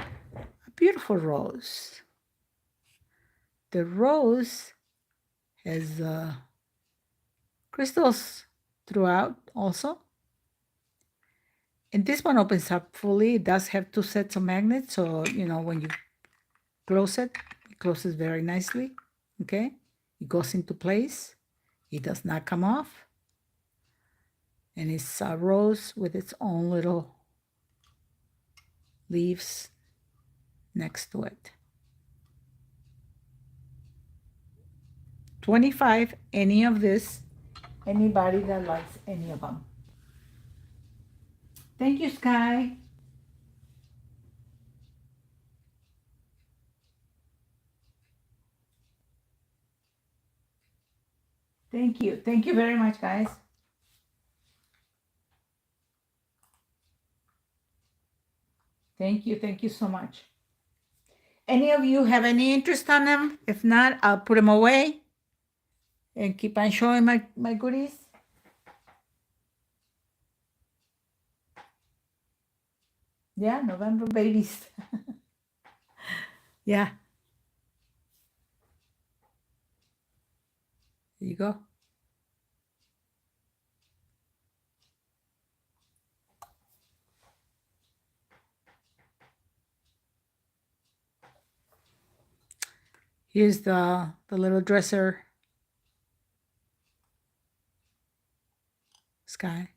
a beautiful rose. The rose has crystals throughout also. And this one opens up fully. It does have 2 sets of magnets. So, when you close it closes very nicely. Okay. It goes into place. It does not come off. And it's a rose with its own little leaves next to it. 25, any of this, anybody that likes any of them. Thank you, Sky. Thank you. Thank you very much, guys. Thank you. Thank you so much. Any of you have any interest on them? If not, I'll put them away and keep on showing my goodies. Yeah, November babies. Yeah. There you go. Here's the little dresser. Sky.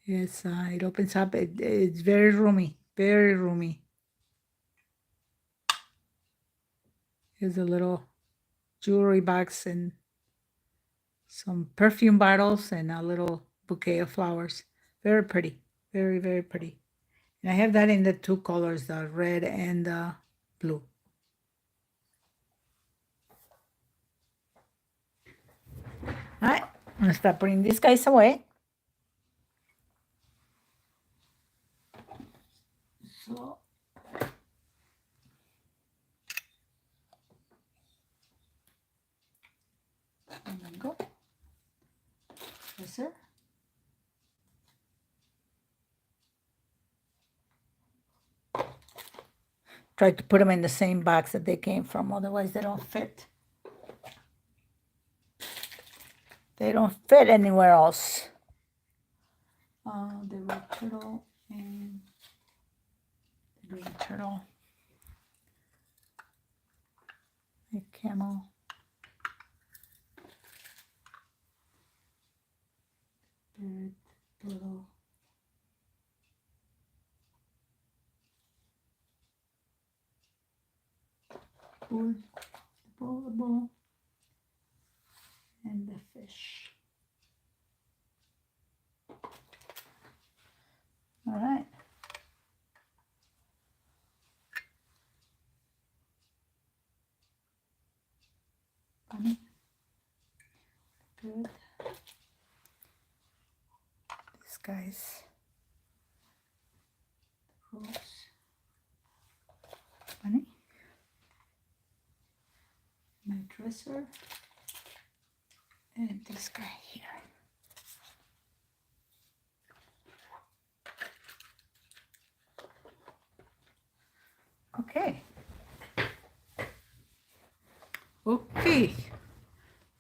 Yes, it opens up. It's very roomy, very roomy. Here's a little jewelry box and some perfume bottles and a little bouquet of flowers. Very pretty, very, very pretty. And I have that in the two colors, the red and the blue. All right, I'm gonna start putting these guys away. So there we go. Yes, sir. Try to put them in the same box that they came from, otherwise they don't fit. They don't fit anywhere else. The red turtle and the green turtle. The camel. Red turtle. Bull, and the fish. All right. Funny. Good. These guys. Rose. Funny. My dresser. And this guy here. Okay. Okay.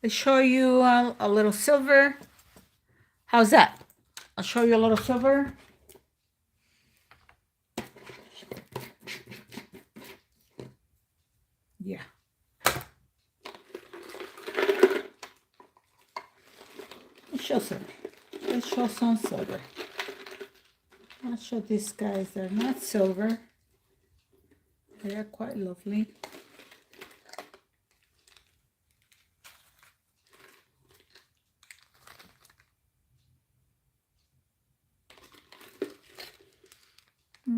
Let's show you a little silver. How's that? I'll show you a little silver. Yeah. Let's show silver. Let's show some silver. I'll show these guys. They're not silver. They're quite lovely.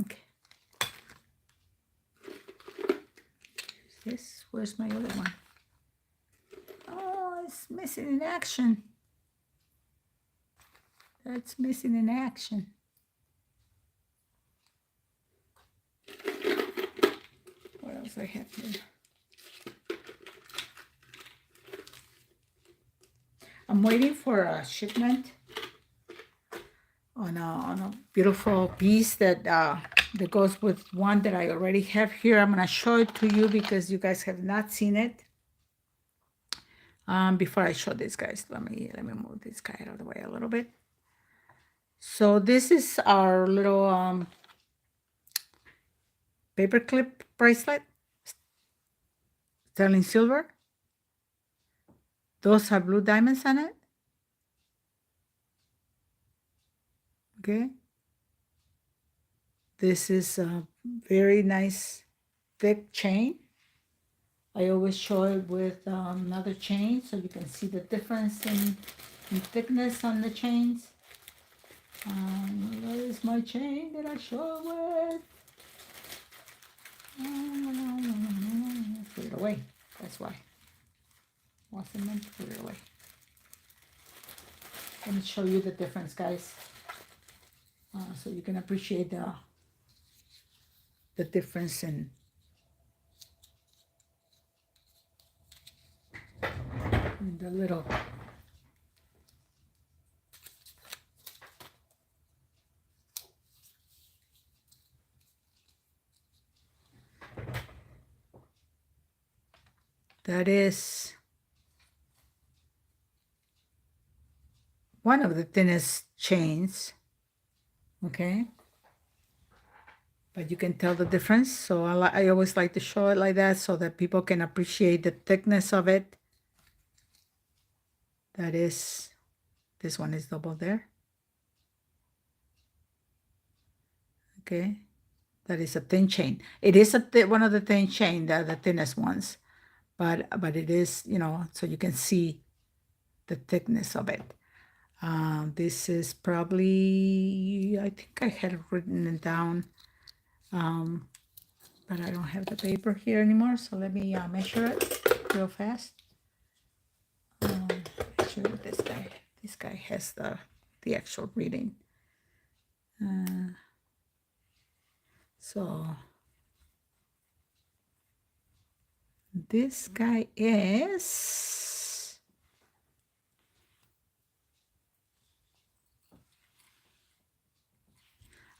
Okay. This, where's my other one? Oh, it's missing in action. That's missing in action. What else I have here? I'm waiting for a shipment on a beautiful piece that that goes with one that I already have here. I'm gonna show it to you because you guys have not seen it. Before I show this, guys, let me move this guy out of the way a little bit. So this is our little paperclip bracelet, sterling silver. Those are blue diamonds on it. Okay. This is a very nice thick chain. I always show it with another chain so you can see the difference in thickness on the chains. Where is my chain that I show it with? Put it away. That's why. Wasn't meant to put it away. Let me show you the difference, guys, so you can appreciate the difference in the little. That is one of the thinnest chains, okay? But you can tell the difference. So I always like to show it like that so that people can appreciate the thickness of it. That is, this one is double there. Okay, that is a thin chain. It is one of the thin chain, the thinnest ones, but it is, you know, so you can see the thickness of it. This is probably, I think I had written it down, but I don't have the paper here anymore. So let me measure it real fast. Measure this guy. This guy has the actual reading. So this guy is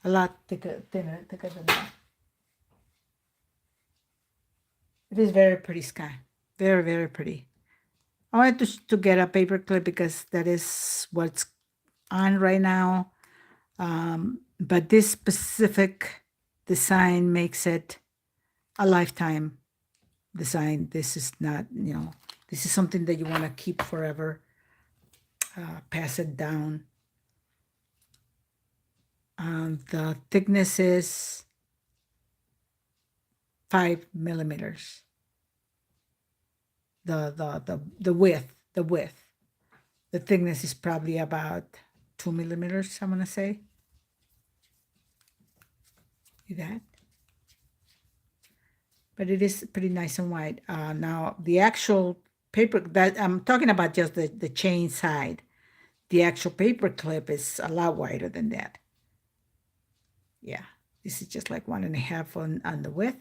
a lot thicker than that. It is very pretty sky. Very, very pretty. I wanted to get a paper clip because that is what's on right now. But this specific design makes it a lifetime design. This is not, this is something that you want to keep forever. Pass it down. The thickness is 5 millimeters. The width. The thickness is probably about 2 millimeters, I'm gonna say. See that? But it is pretty nice and wide. Now the actual paper that I'm talking about, just the chain side. The actual paper clip is a lot wider than that. Yeah, this is just like 1.5 on the width.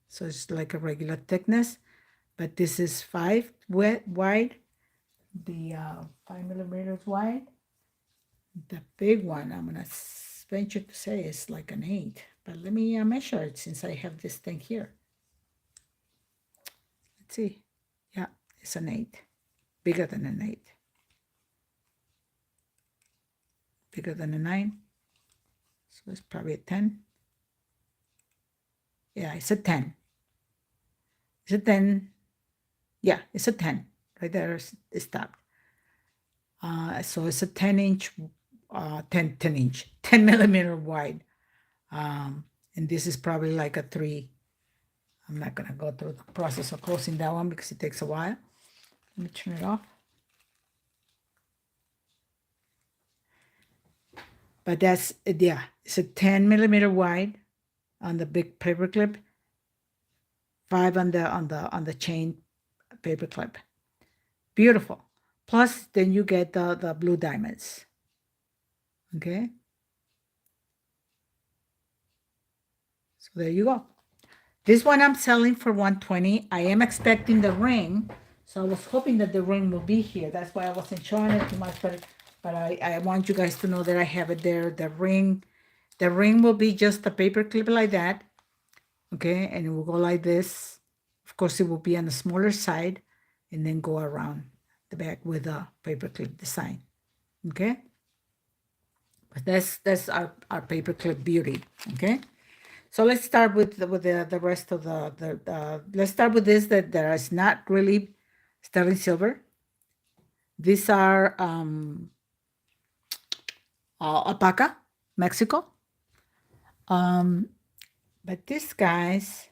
So it's like a regular thickness, but this is 5 wide. The 5 millimeters wide. The big one, I'm gonna venture to say, is like an 8. But let me measure it since I have this thing here. Let's see. Yeah, it's an 8. Bigger than an 8. Bigger than a 9. So it's probably a 10. Yeah, it's a 10. It's a 10. Yeah, it's a 10. Right there, it stopped. So it's a 10-inch, 10 millimeter wide. And this is probably like a 3. I'm not going to go through the process of closing that one because it takes a while. Let me turn it off. But that's, yeah, it's a 10 millimeter wide on the big paper clip, 5 on the chain paper clip. Beautiful. Plus, then you get the blue diamonds. Okay. So there you go. This one I'm selling for $120. I am expecting the ring, so I was hoping that the ring will be here. That's why I wasn't showing it too much, but I want you guys to know that I have it there. The ring will be just a paper clip like that, okay, and it will go like this. Of course, it will be on the smaller side, and then go around the back with a paper clip design, okay. But that's our paper clip beauty, okay. So let's start with the rest of let's start with this that is not really sterling silver. These are alpaca, Mexico. But these guys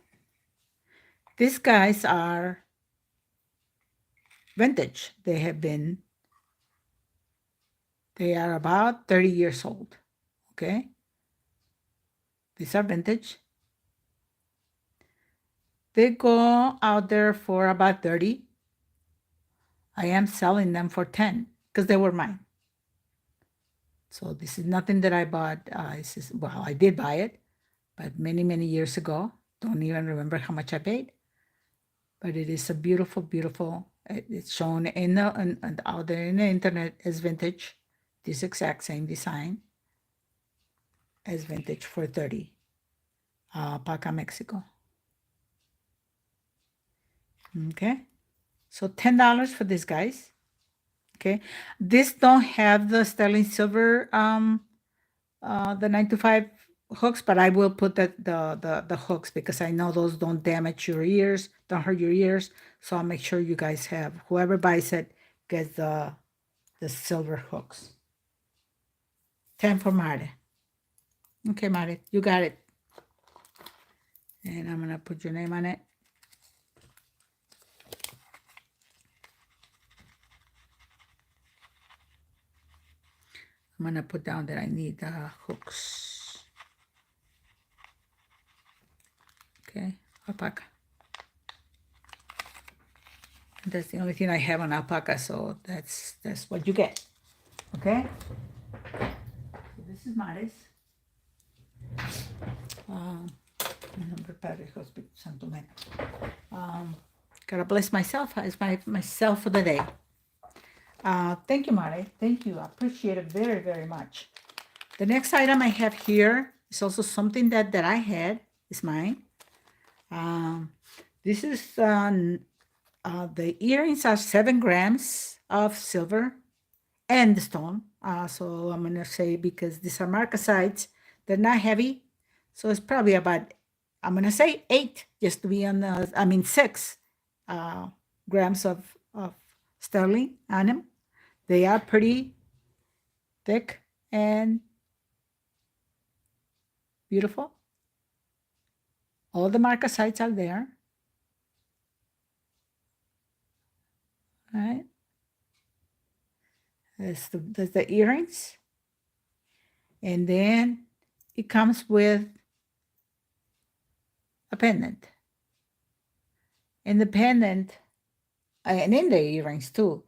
are vintage. They are about 30 years old, okay? These are vintage. They go out there for about 30. I am selling them for 10 because they were mine. So this is nothing that I bought. Well, I did buy it, but many, many years ago. Don't even remember how much I paid. But it is a beautiful, beautiful. It's shown out there in the internet as vintage. This exact same design as vintage for 30. Paca, Mexico. Okay. So $10 for these guys. Okay. This don't have the sterling silver, the 9 to 5 hooks, but I will put the hooks because I know those don't damage your ears, don't hurt your ears. So I'll make sure you guys have, whoever buys it gets the silver hooks. 10 for Mare. Okay, Mare, you got it. And I'm gonna put your name on it. I'm going to put down that I need hooks. Okay, alpaca. That's the only thing I have on alpaca, so that's what you get. Okay? So this is Maris. Mi nombre Padre Hijo Espíritu Santo. Gotta bless myself as myself for the day. Thank you, Mare. Thank you. I appreciate it very, very much. The next item I have here is also something that I had. It's mine. This is the earrings are 7 grams of silver and stone. So I'm gonna say, because these are marcasites, they're not heavy. So it's probably about, I'm gonna say 8, just to be on the, 6 grams of sterling on them. They are pretty thick and beautiful. All the marcasites are there. All right. There's the earrings. And then it comes with a pendant. And the pendant, and in the earrings too,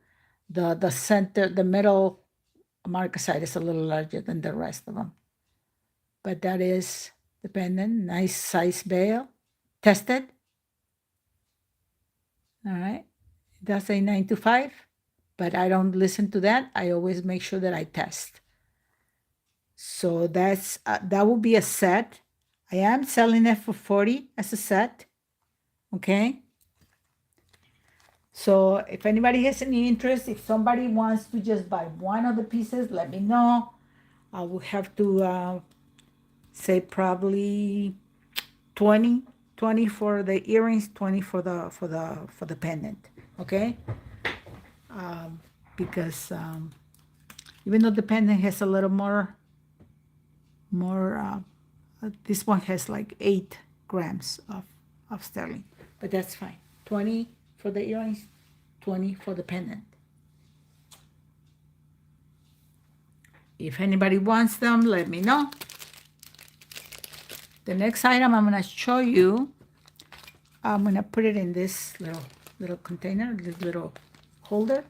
the center, the middle marcasite is a little larger than the rest of them. But that is the pendant, nice size bail, tested. All right. It does say 9 to 5, but I don't listen to that. I always make sure that I test. So that's that will be a set. I am selling it for $40 as a set. Okay. So if anybody has any interest, if somebody wants to just buy one of the pieces, let me know. I will have to say probably 20 for the earrings, 20 for the pendant. Okay. Because even though the pendant has a little more, this one has like 8 grams of sterling, but that's fine. 20 for the earrings, 20 for the pendant. If anybody wants them, let me know. The next item I'm going to show you, I'm going to put it in this little container, this little holder.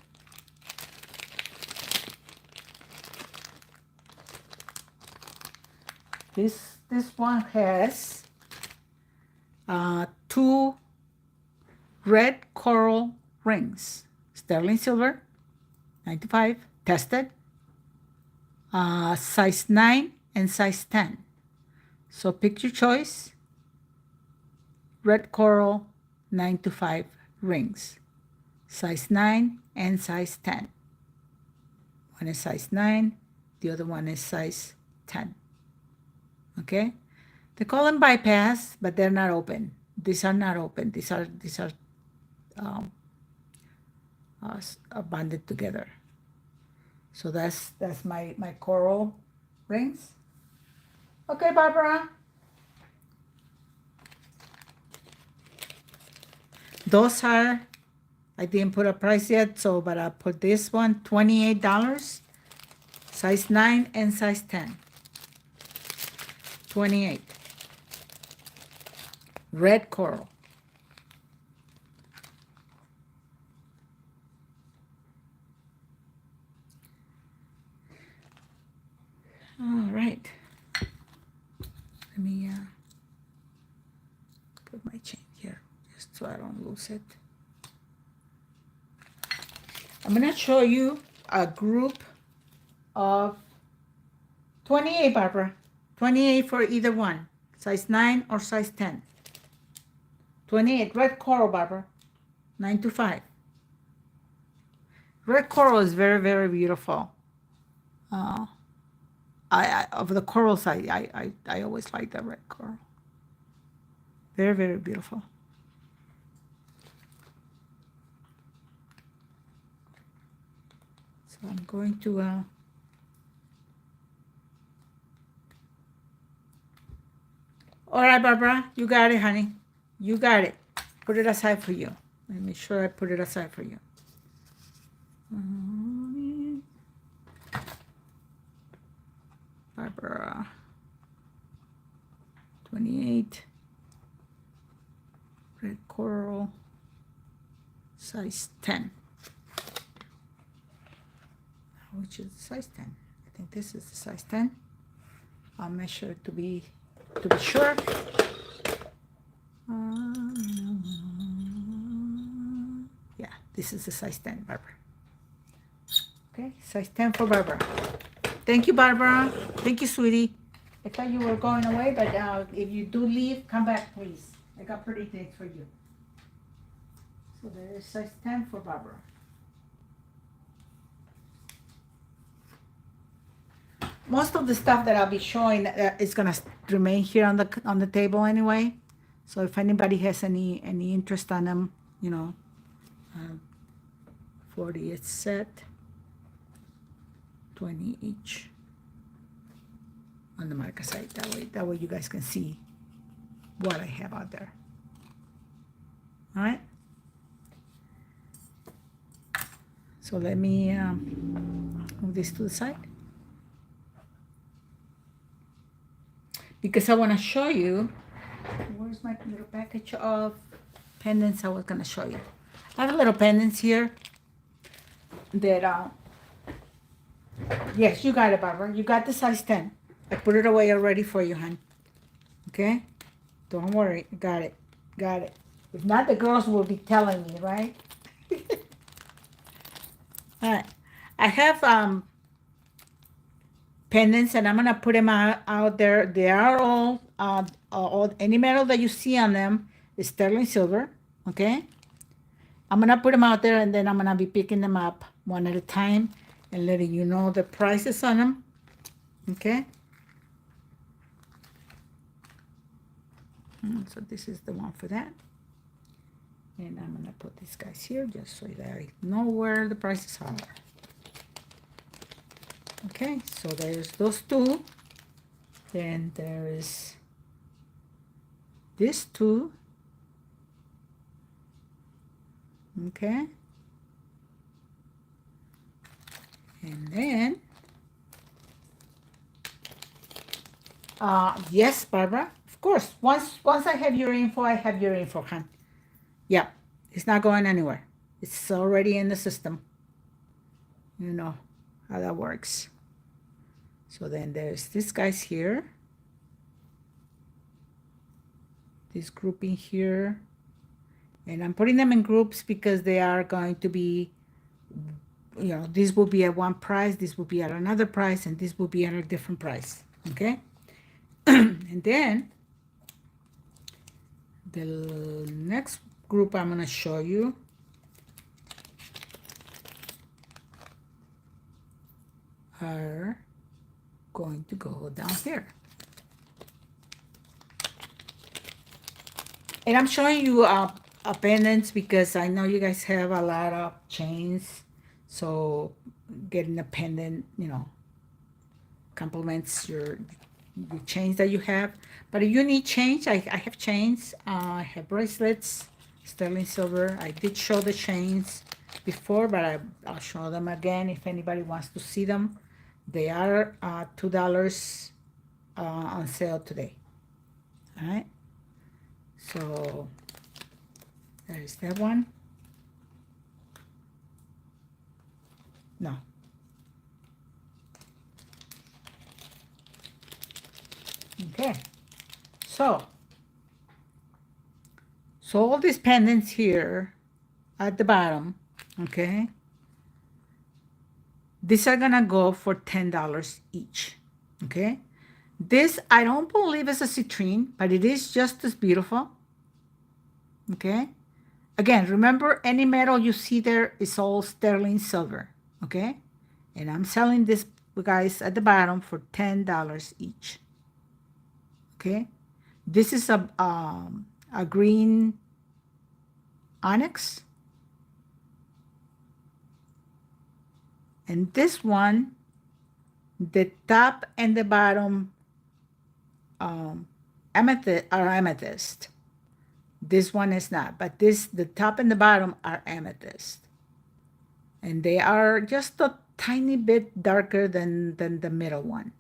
This one has 2 red coral rings, sterling silver, 95, tested, size 9 and size 10. So pick your choice. Red coral 9 to 5 rings, size 9 and size 10. One is size 9, the other one is size 10. Okay, they call them bypass, but they're not open. These are not open. These are bonded together. So that's my coral rings. Okay, Barbara. Those are, I didn't put a price yet, so but I put this one $28, size 9 and size 10. 28. Red coral. All right. Let me put my chain here just so I don't lose it. I'm going to show you a group of 28, Barbara. 28 for either one, size 9 or size 10. 28, red coral, Barbara, 9 to 5. Red coral is very, very beautiful. Of the corals, I always like the red coral. Very, very beautiful. So I'm going to all right, Barbara, you got it, honey. You got it. Put it aside for you. Let me make sure I put it aside for you. Barbara. 28. Red coral. Size 10. Which is size 10. I think this is the size 10. I'll measure to be sure. Yeah, this is the size 10, Barbara. Okay, size 10 for Barbara. Thank you, Barbara. Thank you, sweetie. I thought you were going away, but if you do leave, come back, please. I got pretty things for you. So there is size 10 for Barbara. Most of the stuff that I'll be showing is gonna remain here on the table anyway. So if anybody has any interest on them, you know, 40th set, 20 each on the marker side. That way you guys can see what I have out there. All right. So let me move this to the side, because I want to show you, where's my little package of pendants I was going to show you. I have little pendants here that, yes, you got it, Barbara. You got the size 10. I put it away already for you, hon. Okay? Don't worry. Got it. Got it. If not, the girls will be telling me, right? All right. I have pendants, and I'm going to put them out there. They are all, any metal that you see on them is sterling silver, okay? I'm going to put them out there, and then I'm going to be picking them up one at a time and letting you know the prices on them, okay? So this is the one for that. And I'm going to put these guys here just so that I know where the prices are. Okay, so there's those two. Then there is this two. Okay. And then, yes, Barbara, of course. Once I have your info, I have your info, hon. Yeah, it's not going anywhere. It's already in the system. You know how that works. So then there's these guys here. This grouping here. And I'm putting them in groups because they are going to be, you know, this will be at one price, this will be at another price, and this will be at a different price. Okay? And then the next group I'm going to show you are going to go down here. And I'm showing you pendants because I know you guys have a lot of chains. So getting a pendant, you know, complements your chains that you have. But if you need chains, I have chains. I have bracelets, sterling silver. I did show the chains before, but I'll show them again if anybody wants to see them. They are $2 on sale today. All right. So there's that one. No. Okay. So all these pendants here at the bottom, okay, these are gonna go for $10 each. Okay. This, I don't believe is a citrine, but it is just as beautiful. Okay. Again, remember, any metal you see there is all sterling silver. Okay. And I'm selling this, guys, at the bottom for $10 each. Okay. This is a green onyx. And this one, the top and the bottom amethyst. This one is not, but the top and the bottom are amethyst. And they are just a tiny bit darker than the middle one.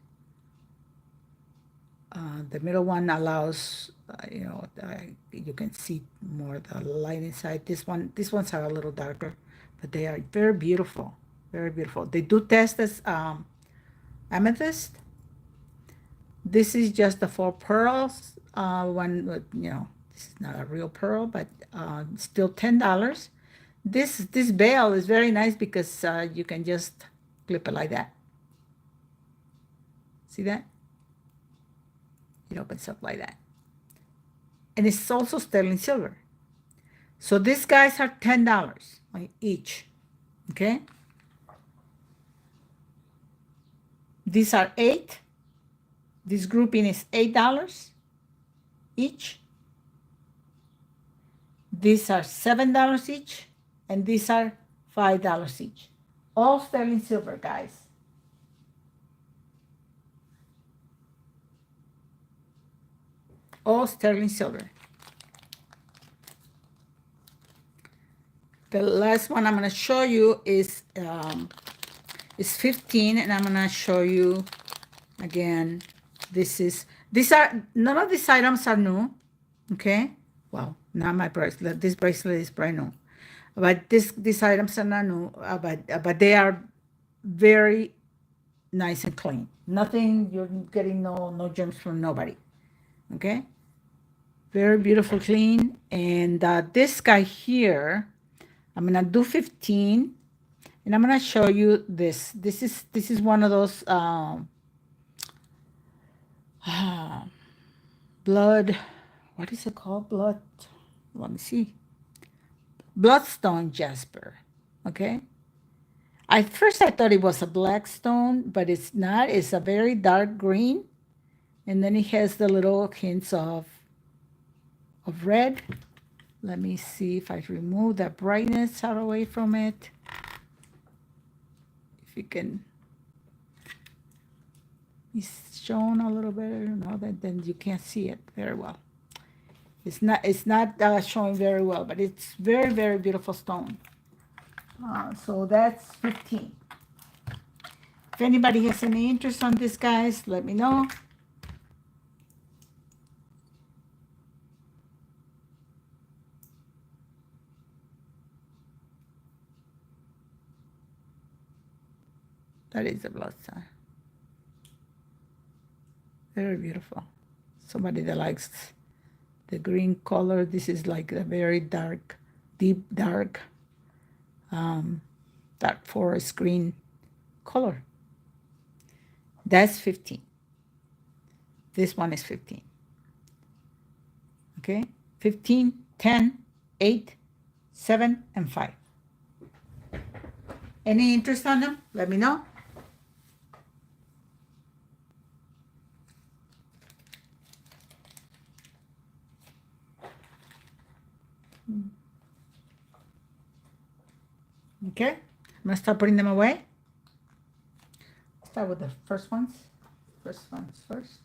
The middle one allows, you can see more the light inside. These ones are a little darker, but they are very beautiful, very beautiful. They do test as amethyst. This is just the 4 pearls. This is not a real pearl, but still $10. This veil is very nice because you can just clip it like that. See that? It opens up like that. And it's also sterling silver. So these guys are $10 each. Okay? These are 8. This grouping is $8 each. These are $7 each. And these are $5 each. All sterling silver, guys. All sterling silver. The last one I'm going to show you is 15, and I'm going to show you again. None of these items are new. Okay? Well, not my bracelet. This bracelet is brand new. But these items are not new, but they are very nice and clean. Nothing, you're getting no germs from nobody. Okay? Very beautiful, clean. And this guy here, I'm gonna do 15, and I'm gonna show you this. This is one of those blood. What is it called? Blood. Let me see. Bloodstone jasper. Okay. At first I thought it was a black stone, but it's not. It's a very dark green, and then it has the little hints of red. Let me see if I remove the brightness out away from it. If you can, it's shown a little better. No, then you can't see it very well. It's not showing very well, but it's very, very beautiful stone. So that's 15. If anybody has any interest on this, guys, let me know. That is a bloodstone. Very beautiful. Somebody that likes the green color. This is like a very dark, deep dark, dark forest green color. That's 15. This one is 15. Okay? 15, 10, 8, 7, and 5. Any interest on them? Let me know. Okay, I'm gonna start putting them away. Start with the first ones. First ones first.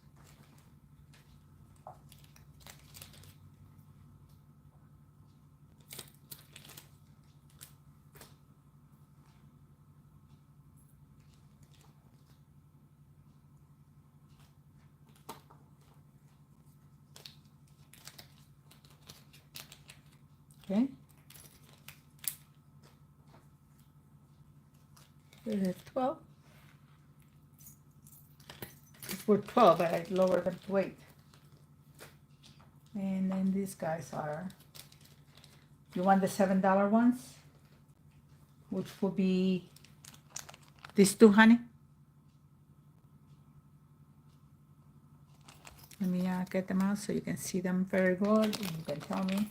Okay. There's a 12. It's for 12, but I lowered them to 8. And then these guys are, you want the $7 ones? Which will be these two, honey. Let me get them out so you can see them very good, and you can tell me.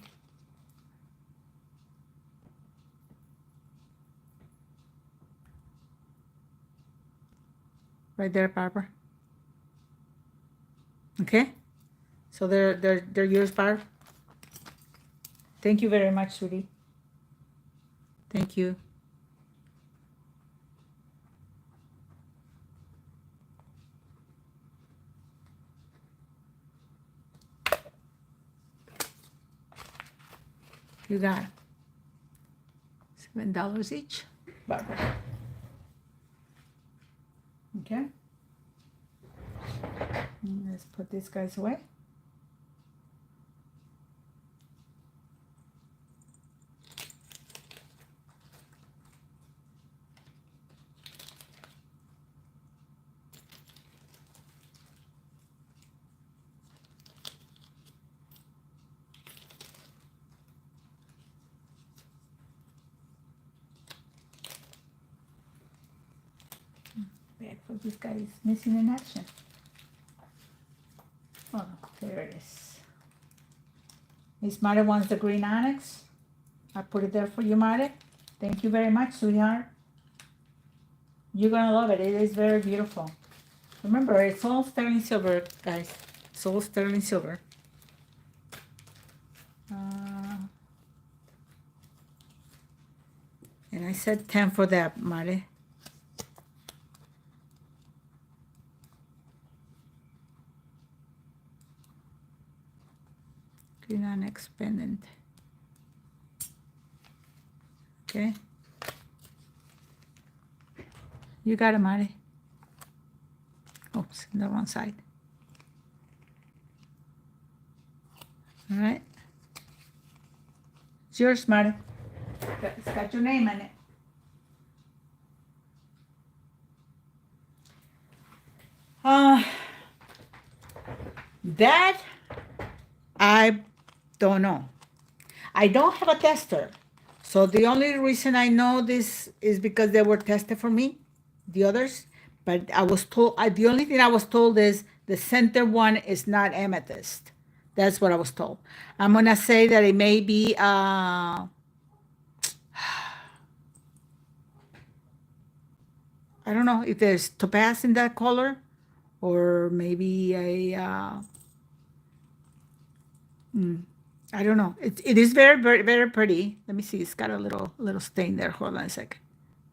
Right there, Barbara. Okay, so they're yours, Barb. Thank you very much, sweetie. Thank you. You got $7 each, Barbara. Okay. And the Let's put these guys away. Bad for this guy is missing in action. Oh, there it is. Miss Mare wants the green onyx. I put it there for you, Mare. Thank you very much, sweetheart. You're gonna love it. It is very beautiful. Remember, it's all sterling silver, guys. It's all sterling silver. And I said 10 for that, Mare. Green onyx pendant. Okay. You got it, Mare. Oops, the wrong side. All right. It's yours, Mare. It's got your name on it. That I don't know. I don't have a tester. So the only reason I know this is because they were tested for me, the others. But I was told, the only thing I was told is the center one is not amethyst. That's what I was told. I'm going to say that it may be, I don't know if there's topaz in that color, or maybe I don't know. It is very, very, very pretty. Let me see. It's got a little stain there. Hold on a second.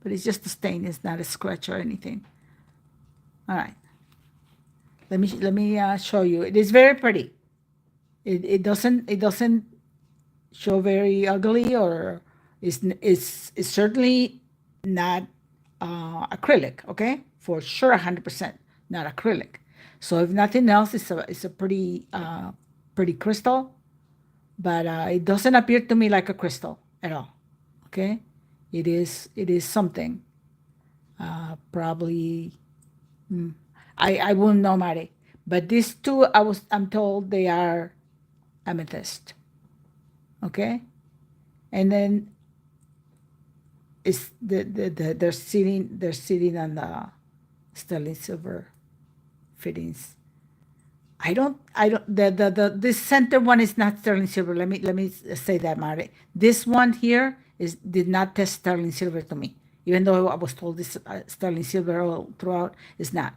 But it's just a stain. It's not a scratch or anything. All right. Let me show you. It is very pretty. It doesn't show very ugly, or it's certainly not acrylic. Okay, for sure, 100% not acrylic. So if nothing else, it's a pretty pretty crystal, but it doesn't appear to me like a crystal at all. Okay, it is something. Probably I wouldn't know, Mari. But these two, I'm told they are amethyst. Okay, and then it's they're sitting on the sterling silver fittings. I don't this center one is not sterling silver. Let me say that, Mari. This one here did not test sterling silver to me, even though I was told this sterling silver all throughout. It's not.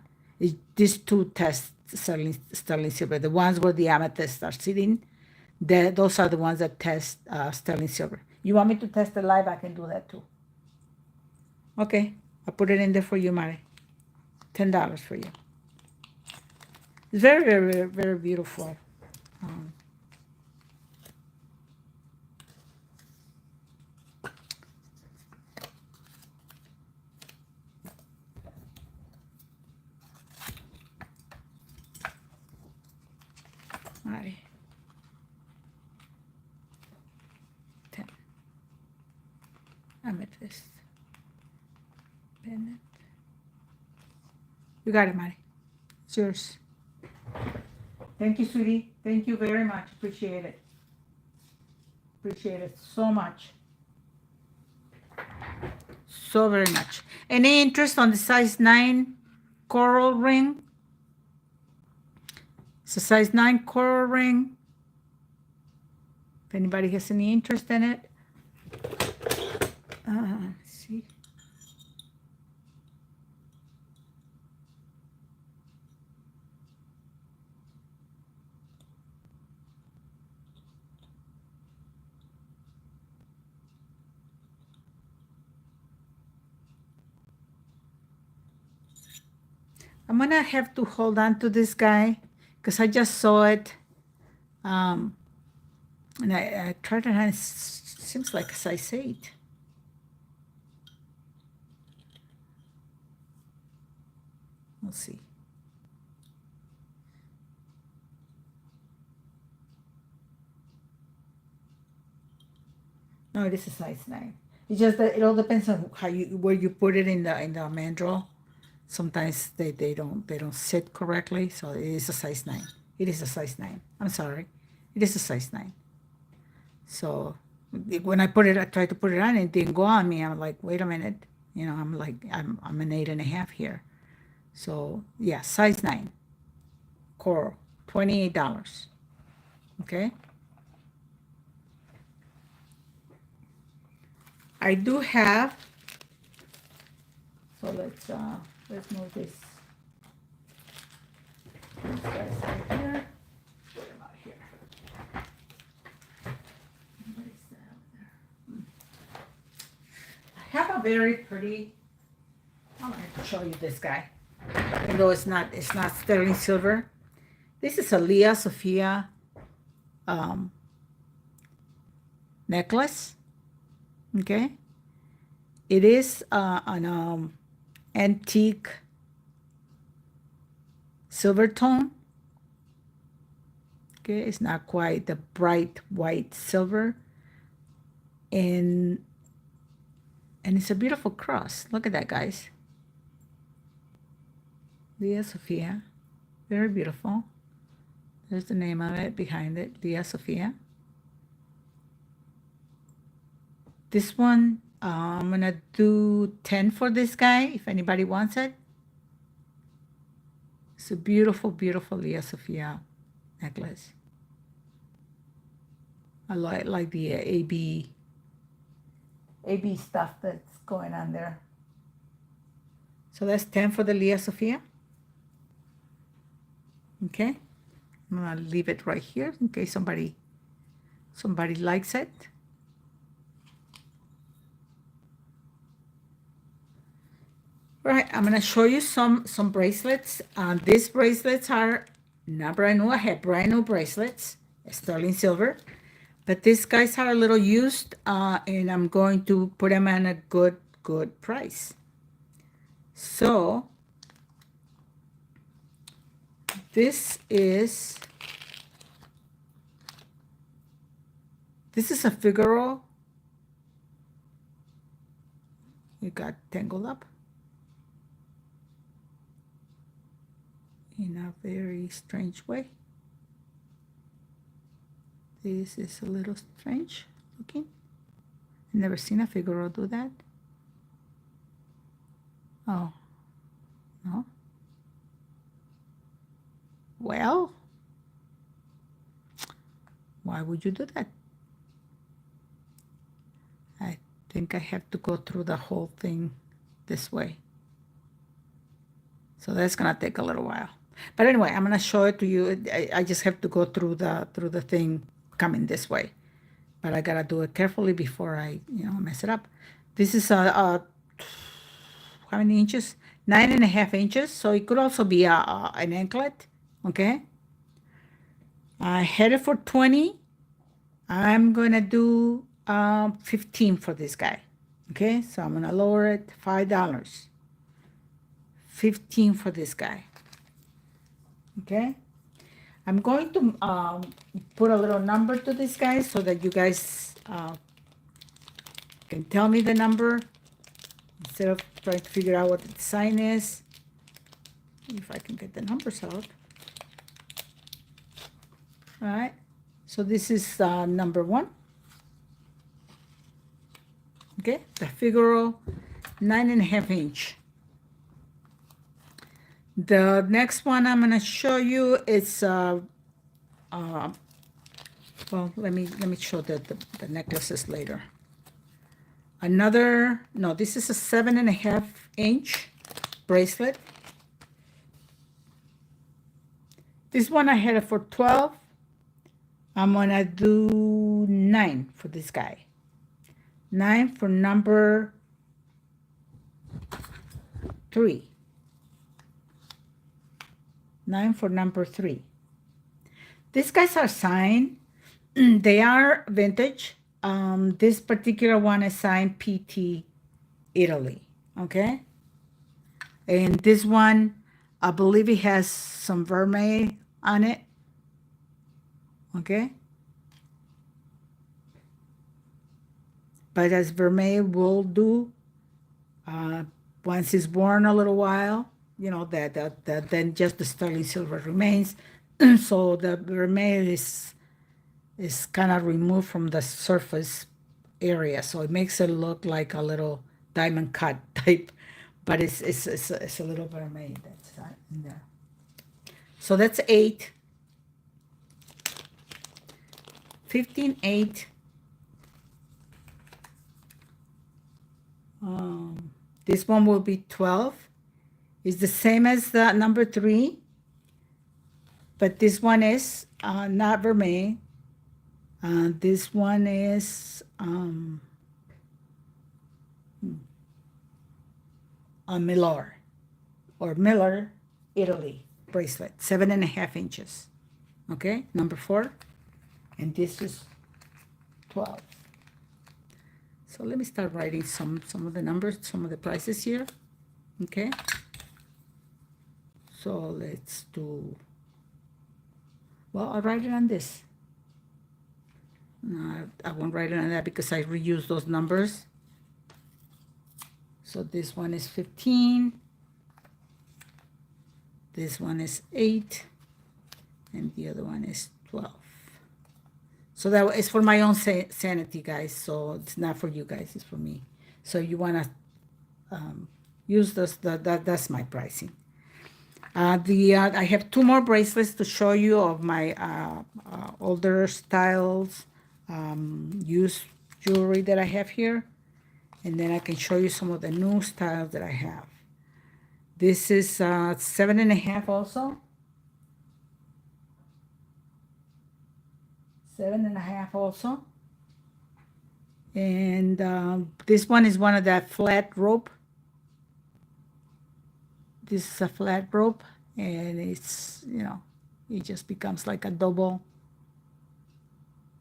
These two test sterling silver. The ones where the amethysts are sitting, those are the ones that test sterling silver. You want me to test the live? I can do that too. Okay, I put it in there for you, Mari. $10 for you. It's very, very, very, very beautiful. Mari. 10. Amethyst. Pendant. You got it, Mari. It's yours. Thank you, sweetie. Thank you very much. Appreciate it. Appreciate it so much. So very much. Any interest on the size 9 coral ring? It's a size 9 coral ring. If anybody has any interest in it. Let's see. I'm gonna have to hold on to this guy because I just saw it. And I tried it on. It seems like a size 8. We'll see. No, it is a size 9. It's just that it all depends on where you put it in the mandrel. Sometimes they don't sit correctly, so it is a size 9. It is a size 9. I'm sorry. It is a size 9. So when I tried to put it on, it didn't go on me. I'm like, wait a minute. I'm like, I'm an 8.5 here. So yeah, size 9. Coral, $28. Okay. I do have, so let's move this guys out here. Put them out here. What is that out there? I have a very pretty, I'm going to show you this guy. Even though it's not sterling silver. This is a Leah Sophia necklace. Okay. It is an antique silver tone. Okay, it's not quite the bright white silver. And it's a beautiful cross. Look at that, guys. Leah Sophia. Very beautiful. There's the name of it behind it, Leah Sophia. This one, I'm going to do 10 for this guy if anybody wants it. It's a beautiful, beautiful Leah Sophia necklace. I like the AB stuff that's going on there. So that's 10 for the Leah Sophia. Okay. I'm going to leave it right here in case somebody likes it. Right, I'm going to show you some bracelets. These bracelets are not brand new. I have brand new bracelets, sterling silver. But these guys are a little used, and I'm going to put them at a good price. So, this is a Figaro. It got tangled up in a very strange way. This is a little strange looking. I've never seen a Figaro do that. Oh, no. Well, why would you do that? I think I have to go through the whole thing this way. So that's gonna take a little while. But anyway, I'm gonna show it to you. I just have to go through the thing coming this way. But I gotta do it carefully before I mess it up. This is how many inches? 9.5 inches. So it could also be an anklet. Okay. I had it for 20. I'm gonna do 15 for this guy. Okay, so I'm gonna lower it $5. 15 for this guy. Okay, I'm going to put a little number to this guy so that you guys can tell me the number instead of trying to figure out what the sign is. If I can get the numbers out. All right, so this is number 1. Okay, the Figaro 9.5 inch. The next one I'm going to show you is well, let me show the necklaces later. This is a 7.5 inch bracelet. This one I had it for 12. I'm going to do 9 for this guy. 9 for number 3. 9 for number 3. These guys are signed. They are vintage. This particular one is signed PT Italy. Okay. And this one, I believe it has some vermeil on it. Okay. but as vermeil will do, once it's worn a little while, that then just the sterling silver remains. So the vermeil is kind of removed from the surface area, so it makes it look like a little diamond cut type, but it's a little vermeil that's in there. So that's 8, 15, 8. This one will be 12. It's the same as the number 3, but this one is not vermeil. This one is a Miller or Miller, Italy bracelet, 7.5 inches. Okay, number 4, and this is 12. So let me start writing some of the numbers, some of the prices here. Okay. So let's do, well, I'll write it on this. No, I won't write it on that because I reuse those numbers. So this one is 15. This one is 8. And the other one is 12. So that is for my own sanity, guys. So it's not for you guys, it's for me. So you want to use this, that's my pricing. I have 2 more bracelets to show you of my older styles, used jewelry that I have here. And then I can show you some of the new styles that I have. This is 7.5 also. 7.5 also. And this one is one of that flat rope. This is a flat rope, and it's, it just becomes like a double.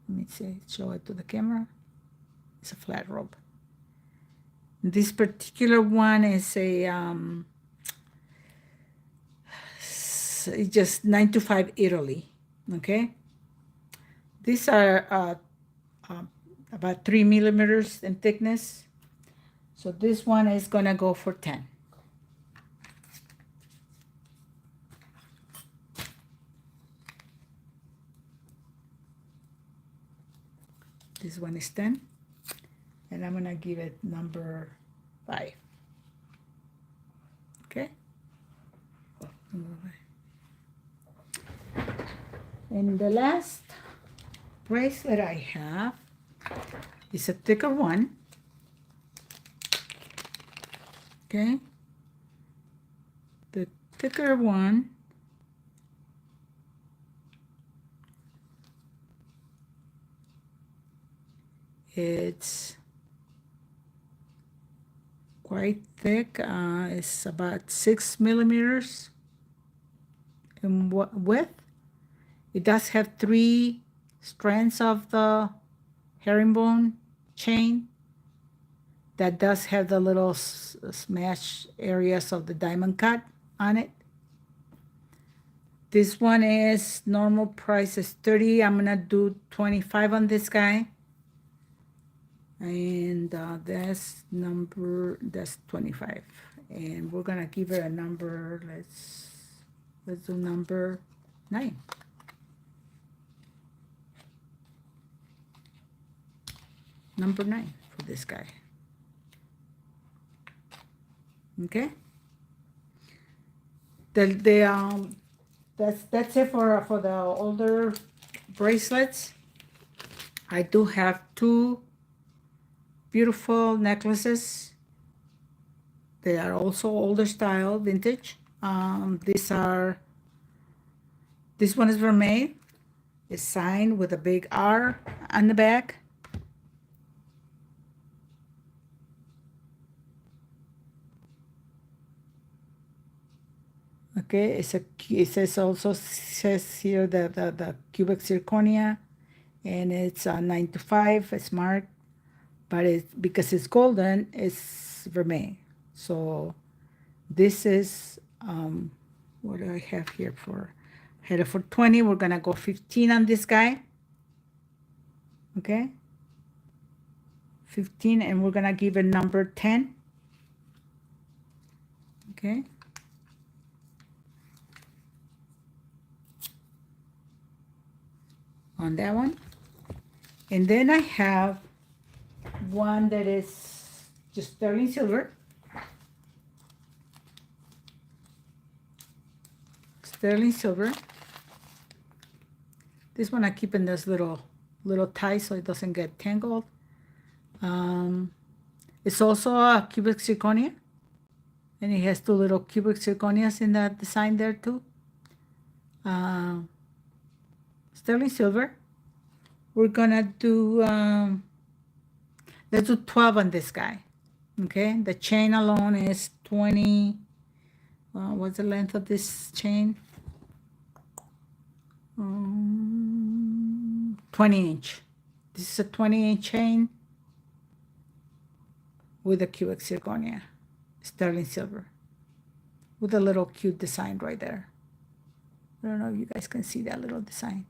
Let me see, show it to the camera. It's a flat rope. This particular one is a it's just 925 Italy. Okay. These are about 3 millimeters in thickness. So this one is gonna go for 10. This one is 10. And I'm gonna give it number 5. Okay. And the last bracelet I have is a thicker one. Okay. The thicker one it's quite thick. It's about 6 millimeters in width. It does have 3 strands of the herringbone chain that does have the little smash areas of the diamond cut on it. This one is normal price is 30. I'm gonna do 25 on this guy. And that's 25. And we're gonna give it a number. Let's do number 9. Number 9 for this guy. Okay. That's it for the older bracelets. I do have 2 beautiful necklaces. They are also older style, vintage. This one is vermeil. It's signed with a big R on the back. Okay, it says here the cubic zirconia, and it's 925. It's marked, but because it's golden, it's vermeil. So this is what do I have here for? I had it for 20. We're gonna go 15 on this guy. Okay, 15, and we're gonna give it number 10. Okay. On that one. And then I have one that is just sterling silver. Sterling silver. This one I keep in this little tie so it doesn't get tangled. It's also a cubic zirconia, and it has two little cubic zirconias in the design there too. Sterling silver. We're gonna do let's do 12 on this guy. Okay, the chain alone is 20. What's the length of this chain? 20 inch. This is a 20-inch chain with a cubic zirconia, sterling silver, with a little cute design right there. I don't know if you guys can see that little design.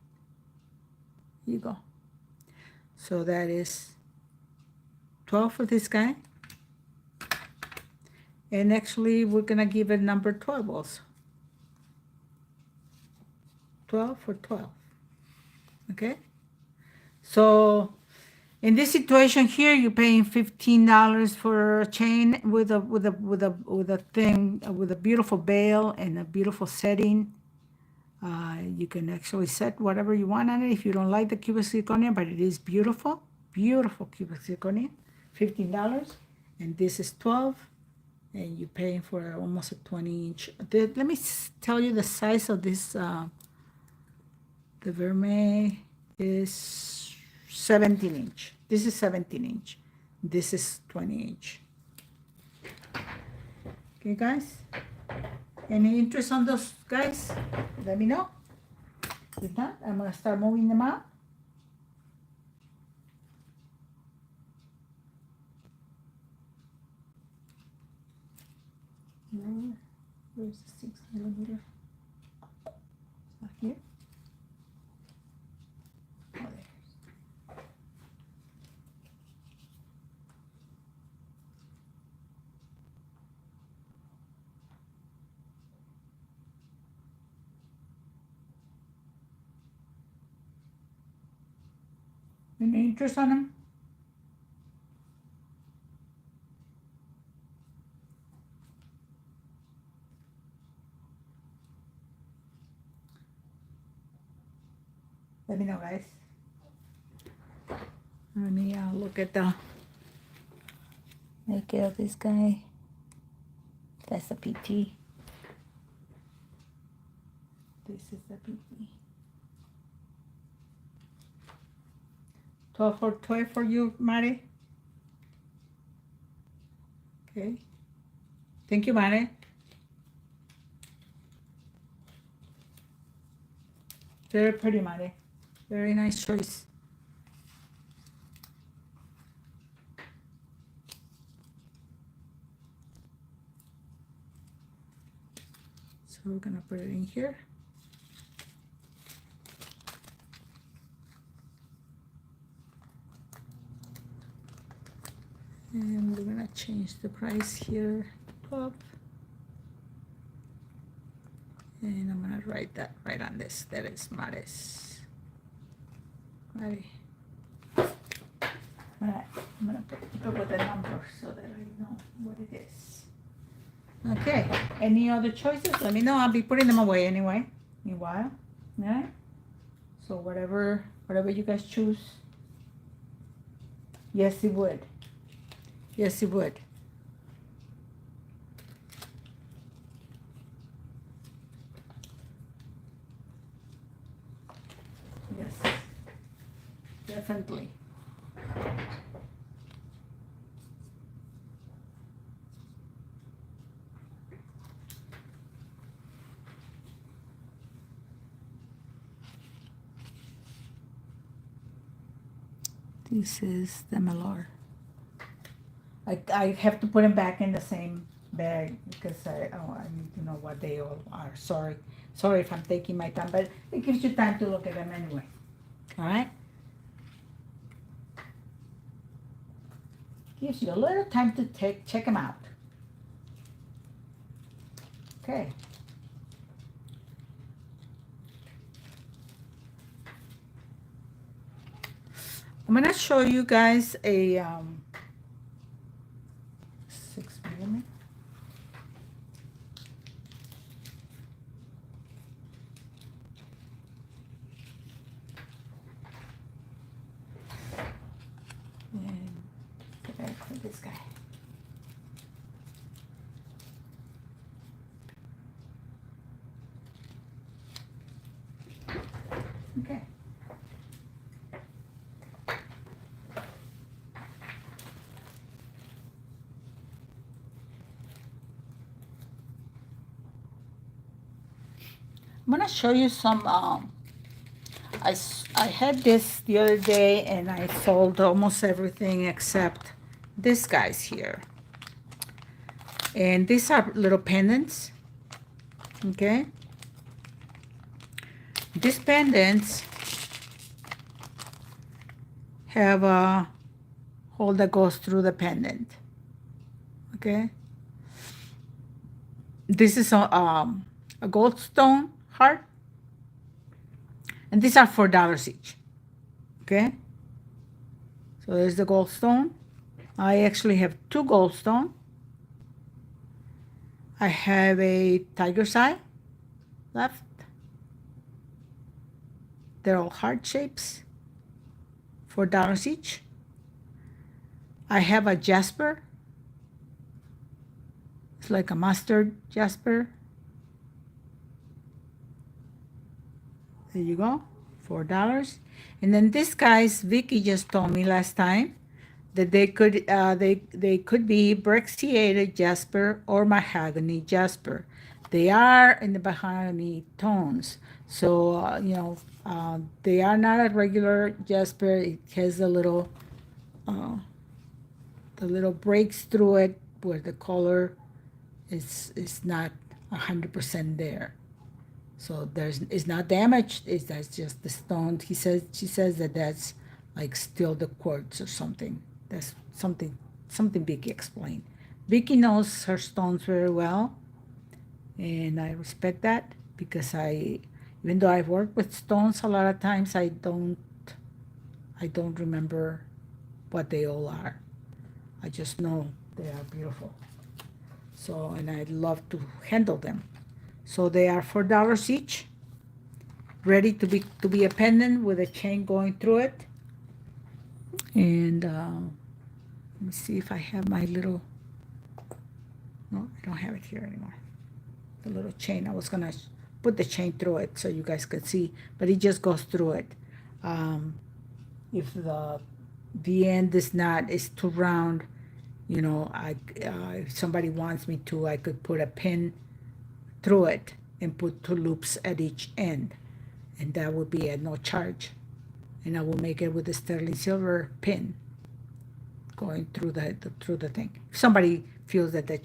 Here you go. So that is 12 for this guy. And actually, we're going to give it number 12 also. 12 for 12. Okay? So in this situation here, you're paying $15 for a chain with a beautiful bail and a beautiful setting. You can actually set whatever you want on it if you don't like the cubic zirconia, but it is beautiful, beautiful cubic zirconia. $15, and this is 12, and you're paying for almost a 20-inch. Let me tell you the size of this. The vermeil is 17-inch. This is 17-inch. This is 20-inch. Okay, guys. Any interest on those guys? Let me know. If not, I'm gonna start moving them out. Where's the 6mm? It's not here. Oh, there. Any interest on them? Let me know, guys. Let me look at the make of this guy. That's the PT. This is the PT. 12 for you, Mari. Okay. Thank you, Mari. Very pretty, Mari. Very nice choice. So we're gonna put it in here. And we're gonna change the price here, 12. And I'm gonna write that right on this. That is Mari's. Mari. Alright, I'm gonna put with the number so that I know what it is. Okay, any other choices? Let me know. I'll be putting them away anyway. Meanwhile, alright. So whatever you guys choose. Yes, it would. Yes, it would. Yes, definitely. This is the Malor. I have to put them back in the same bag because I need to know what they all are. Sorry if I'm taking my time, but it gives you time to look at them anyway. All right. Gives you a little time to check them out. Okay. I'm gonna show you guys a 6mm. And for this guy. Okay. I'm gonna show you some. I had this the other day, and I sold almost everything except this guy's here. And these are little pendants. Okay. These pendants have a hole that goes through the pendant. Okay. This is a gold stone heart. And these are $4 each. Okay. So there's the gold stone. I actually have 2 gold stone. I have a tiger's eye left. They're all heart shapes. $4 each. I have a jasper. It's like a mustard jasper. There you go, $4. And then this guy's, Vicky just told me last time that they could be brachiated jasper or mahogany jasper. They are in the mahogany tones, so they are not a regular jasper. It has the little breaks through it where the color is not 100% there. So it's not damaged. That's just the stone. She says that that's like still the quartz or something. That's something Vicky explained. Vicky knows her stones very well, and I respect that because even though I've worked with stones a lot of times, I don't remember what they all are. I just know they are beautiful. So, and I love to handle them. So they are $4 each, ready to be a pendant with a chain going through it. And let me see if I have my little. No, I don't have it here anymore. The little chain. I was gonna put the chain through it so you guys could see, but it just goes through it. If the end is too round, if somebody wants me to, I could put a pin through it and put 2 loops at each end, and that would be at no charge. And I will make it with a sterling silver pin going through the thing. If somebody feels that they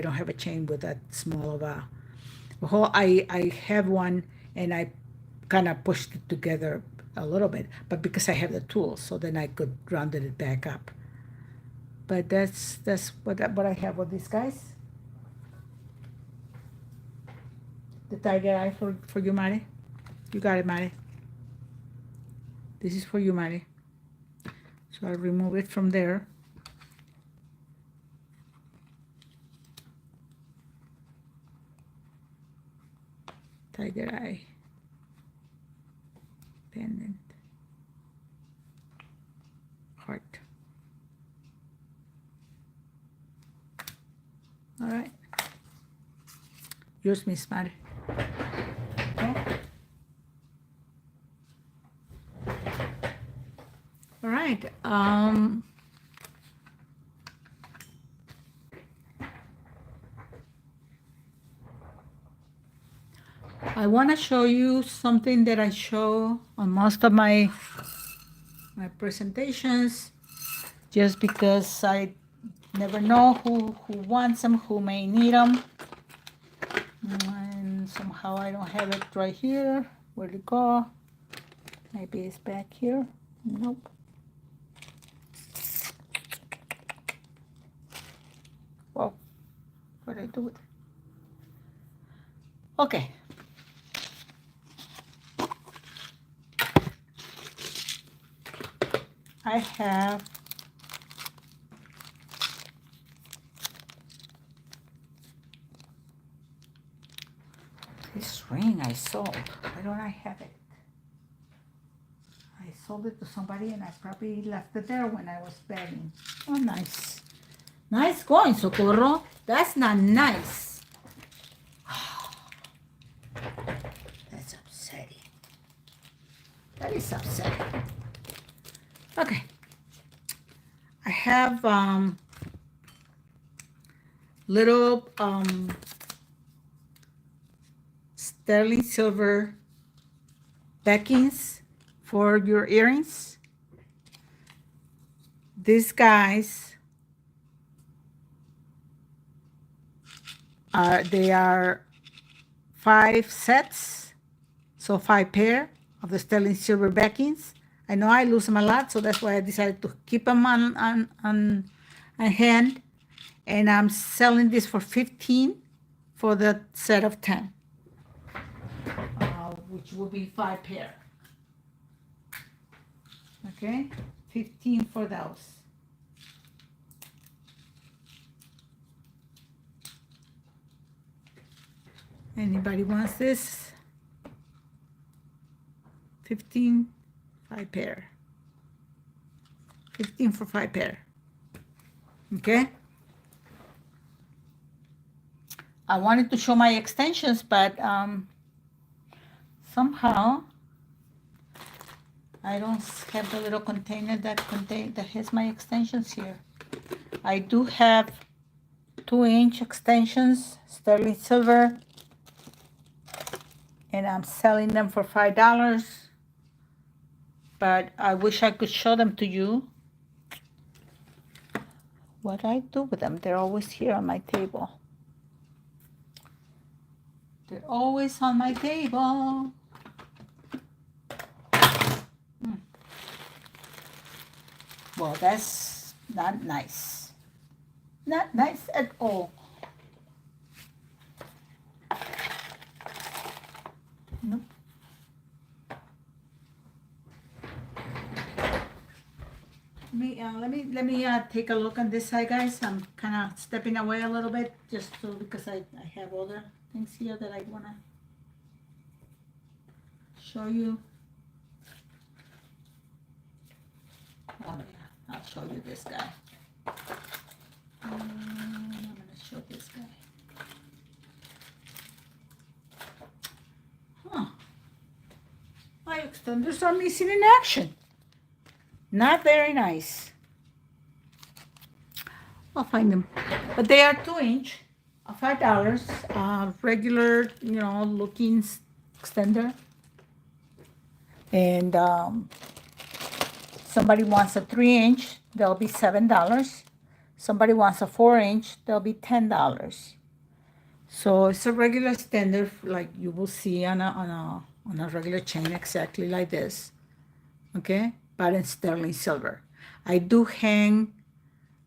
don't have a chain with that small of a hole, I have one, and I kind of pushed it together a little bit, but because I have the tools, so then I could round it back up. But that's what I have with these guys. The tiger eye for you, Mari. You got it, Mari. This is for you, Mari. So I'll remove it from there. Tiger eye. Pendant. Heart. All right. Yours, Miss Mari. Okay. All right. I want to show you something that I show on most of my presentations, just because I never know who wants them, who may need them. And somehow I don't have it right here. Where'd it go? Maybe it's back here. Nope. I do with it? Okay. I have this ring I sold. Why don't I have it? I sold it to somebody and I probably left it there when I was begging. Oh, nice. Nice going, Socorro. That's not nice. That's upsetting. That is upsetting. Okay. I have little sterling silver backings for your earrings. These guys they are 5 sets, so 5 pair of the sterling silver backings. I know I lose them a lot, so that's why I decided to keep them on hand. And I'm selling this for $15 for the set of 10, which will be 5 pair. Okay, $15 for those. Anybody wants this? 15, 5 pair. 15 for 5 pair. Okay. I wanted to show my extensions, but somehow I don't have the little container that has my extensions here. I do have 2-inch extensions, sterling silver, and I'm selling them for $5. But I wish I could show them to you. What I do with them? They're always here on my table. They're always on my table. Well, that's not nice. Not nice at all. Nope. Let me take a look on this side, guys. I'm kind of stepping away a little bit just so because I have other things here that I want to show you. Oh yeah, I'll show you this guy. I'm gonna show this guy. Huh. My extenders are missing in action. Not very nice. I'll find them. But they are 2-inch, $5. Regular, looking extender. And somebody wants a 3-inch, they'll be $7. Somebody wants a 4-inch, they'll be $10. So it's a regular extender like you will see on a regular chain, exactly like this. Okay, but in sterling silver. I do hang.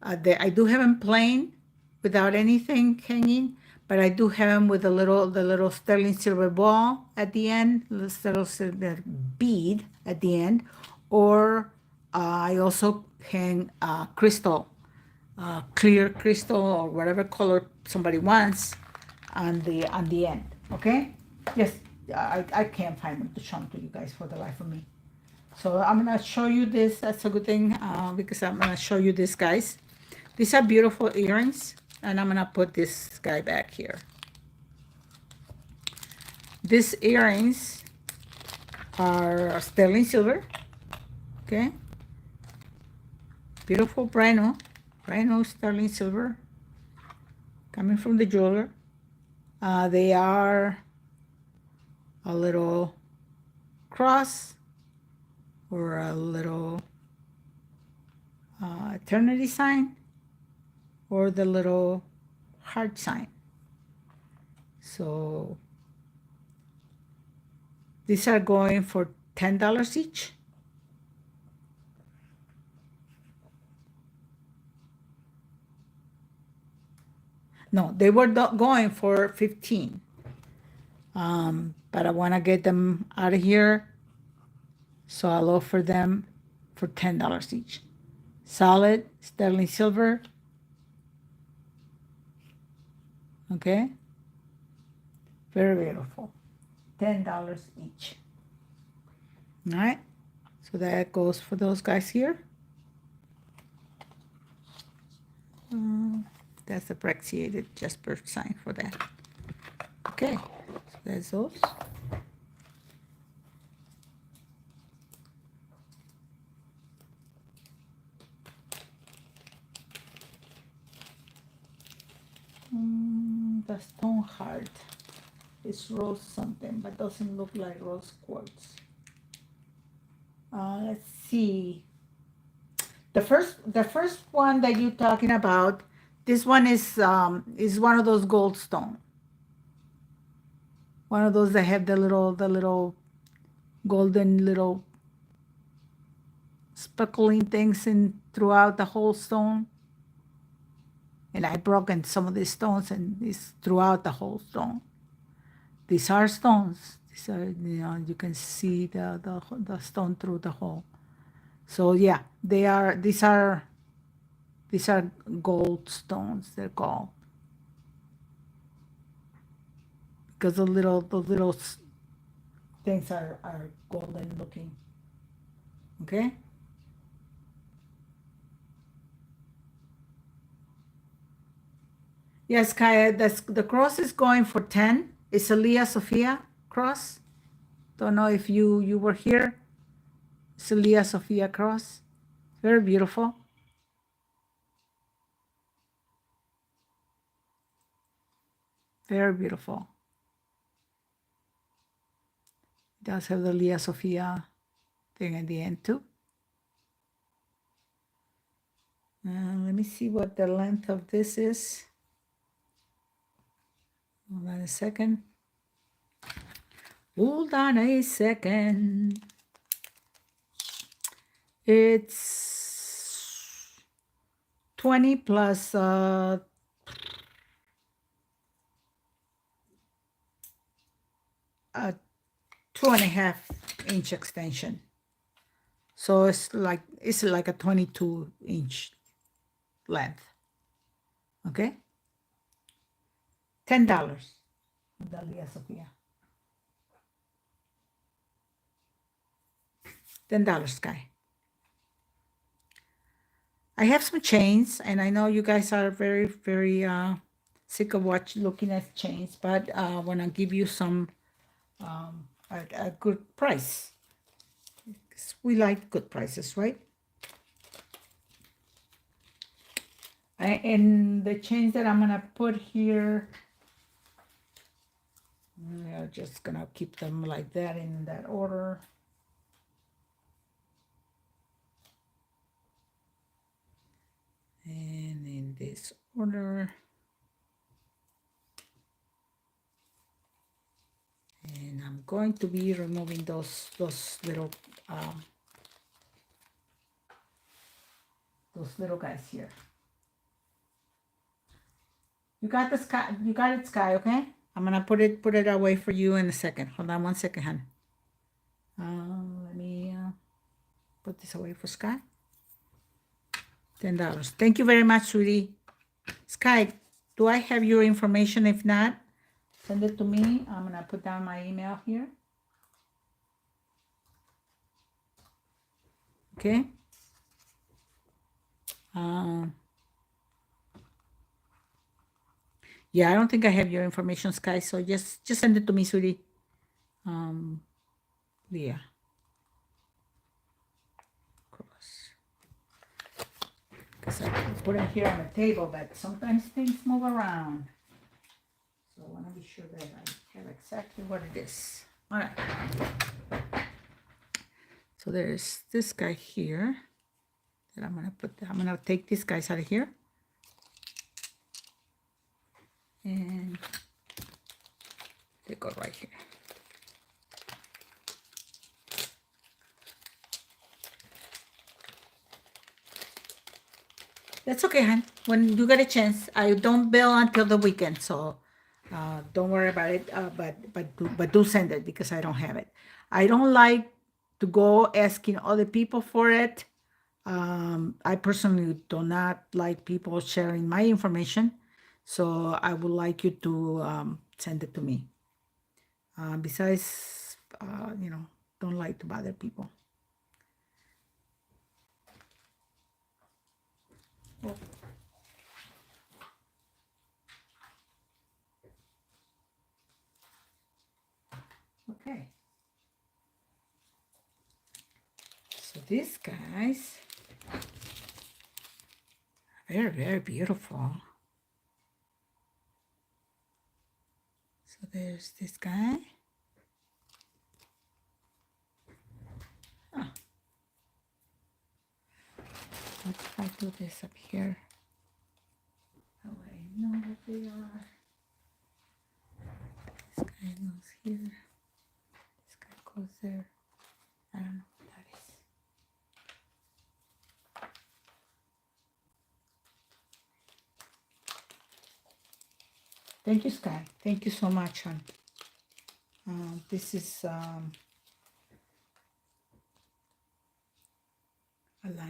I do have them plain, without anything hanging, but I do have them with the little sterling silver ball at the end, the little silver bead at the end, or I also hang crystal, clear crystal or whatever color somebody wants on the end. Okay, yes, I can't find them to show them to you guys for the life of me. So I'm gonna show you this. That's a good thing because I'm gonna show you this, guys. These are beautiful earrings, and I'm gonna put this guy back here. These earrings are sterling silver. Okay, beautiful brand new sterling silver, coming from the jeweler. They are a little cross or a little eternity sign, or the little heart sign. So these are going for $10 each. No, they were going for 15. But I want to get them out of here. So I'll offer them for $10 each. Solid sterling silver. Okay. Very beautiful. $10 each. All right. So that goes for those guys here. That's the bracelet Jasper sign for that. Okay. So that's those. The stone heart is rose something, but doesn't look like rose quartz. Let's see. The first one that you're talking about, this one is one of those gold stone. One of those that have the little golden little speckling things in throughout the whole stone. And I've broken some of these stones, and it's throughout the whole stone. These are stones. These are, you can see the stone through the hole. So yeah, they are. These are gold stones. They're called because the little things are golden looking. Okay. Yes, Kaya, the cross is going for 10. It's a Leah Sophia cross. Don't know if you were here. It's a Leah Sophia cross. Very beautiful. Very beautiful. It does have the Leah Sophia thing at the end too. Let me see what the length of this is. Hold on a second. Hold on a second. It's 20 plus 2.5 inch extension. So it's like a 22 inch length. Okay. $10. Dalia Sophia. $10, Sky. I have some chains, and I know you guys are very, very sick of looking at chains, but I want to give you some a good price. We like good prices, right? And the chains that I'm gonna put here, I'm just gonna keep them like that in that order. And in this order. And I'm going to be removing those little guys here. You got the Sky. You got it, Sky. Okay. I'm gonna put it away for you in a second. Hold on one second, hon. Let me put this away for Sky. $10. Thank you very much, sweetie. Sky, do I have your information? If not, send it to me. I'm gonna put down my email here. Okay. Yeah, I don't think I have your information, Sky. So just send it to me, sweetie. Yeah. Because I can put it here on the table, but sometimes things move around. So I want to be sure that I have exactly what it is. All right. So there's this guy here that I'm going to take these guys out of here. And they go right here. That's okay, hon. When you get a chance, I don't bill until the weekend, so don't worry about it. But do send it because I don't have it. I don't like to go asking other people for it. I personally do not like people sharing my information, so I would like you to send it to me. Besides, don't like to bother people. Okay. So these guys, very, very beautiful. So there's this guy. Huh. Let's try to do this up here. Oh, I know what they are. This guy goes here. This guy goes there. I don't know what that is. Thank you, Sky. Thank you so much, hon. This is a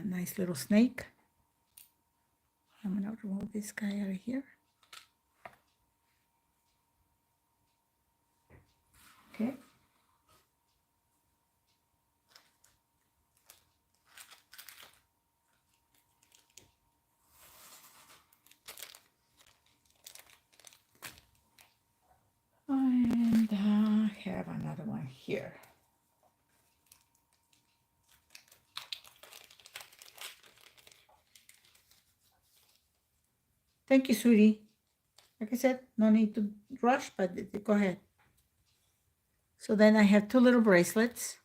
nice little snake. I'm gonna remove this guy out of here. Okay. And I have another one here. Thank you, sweetie. Like I said, no need to rush, but go ahead. So then I have two little bracelets.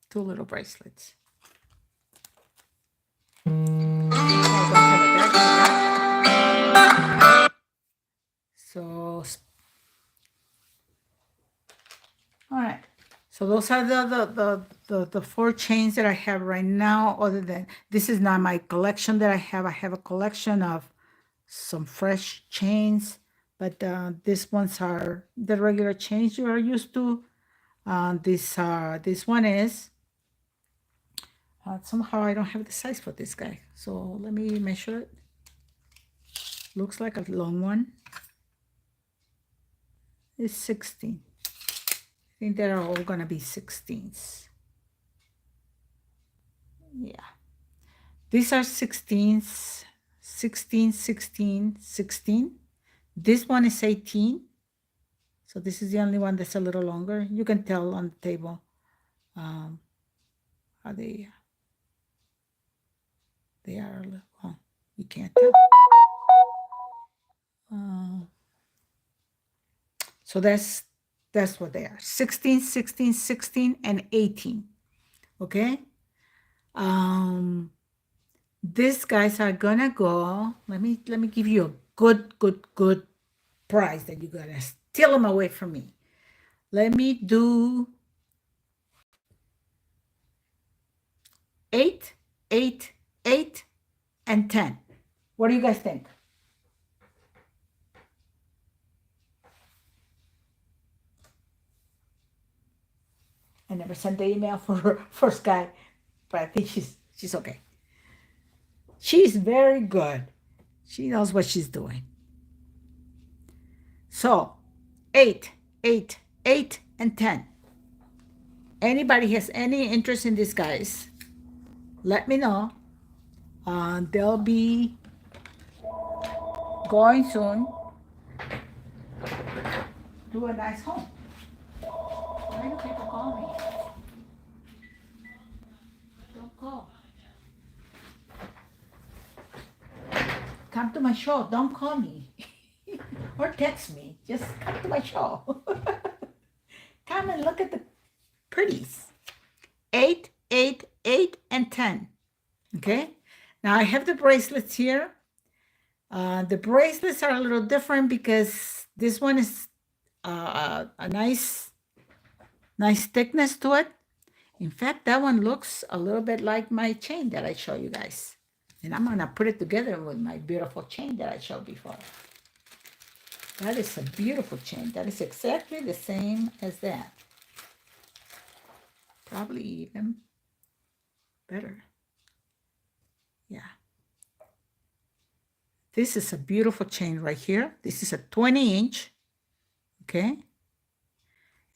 Two little bracelets. So, all right. So those are the four chains that I have right now. Other than this is not my collection that I have. I have a collection of some fresh chains, but these ones are the regular chains you are used to. This one is somehow I don't have the size for this guy. So let me measure it. Looks like a long one. It's 16. I think they're all gonna be 16s. Yeah. These are 16s, 16, 16, 16. This one is 18. So this is the only one that's a little longer. You can tell on the table how they are a little, well, you can't tell. So that's what they are. 16, 16, 16, and 18. Okay. These guys are gonna go. Let me give you a good price that you're gonna steal them away from me. Let me do 8, 8, 8, and 10. What do you guys think? I never sent the email for Sky, but I think she's okay. She's very good. She knows what she's doing. So 8, 8, 8, and 10. Anybody has any interest in these guys, let me know. They'll be going soon to a nice home. Why do people call me? Don't call. Come to my show. Don't call me. Or text me. Just come to my show. Come and look at the pretties. 8, 8, 8, and 10. Okay. Now I have the bracelets here. The bracelets are a little different because this one is a nice thickness to it. In fact, that one looks a little bit like my chain that I show you guys. And I'm gonna put it together with my beautiful chain that I showed before. That is a beautiful chain. That is exactly the same as that. Probably even better. Yeah. This is a beautiful chain right here. This is a 20-inch. Okay.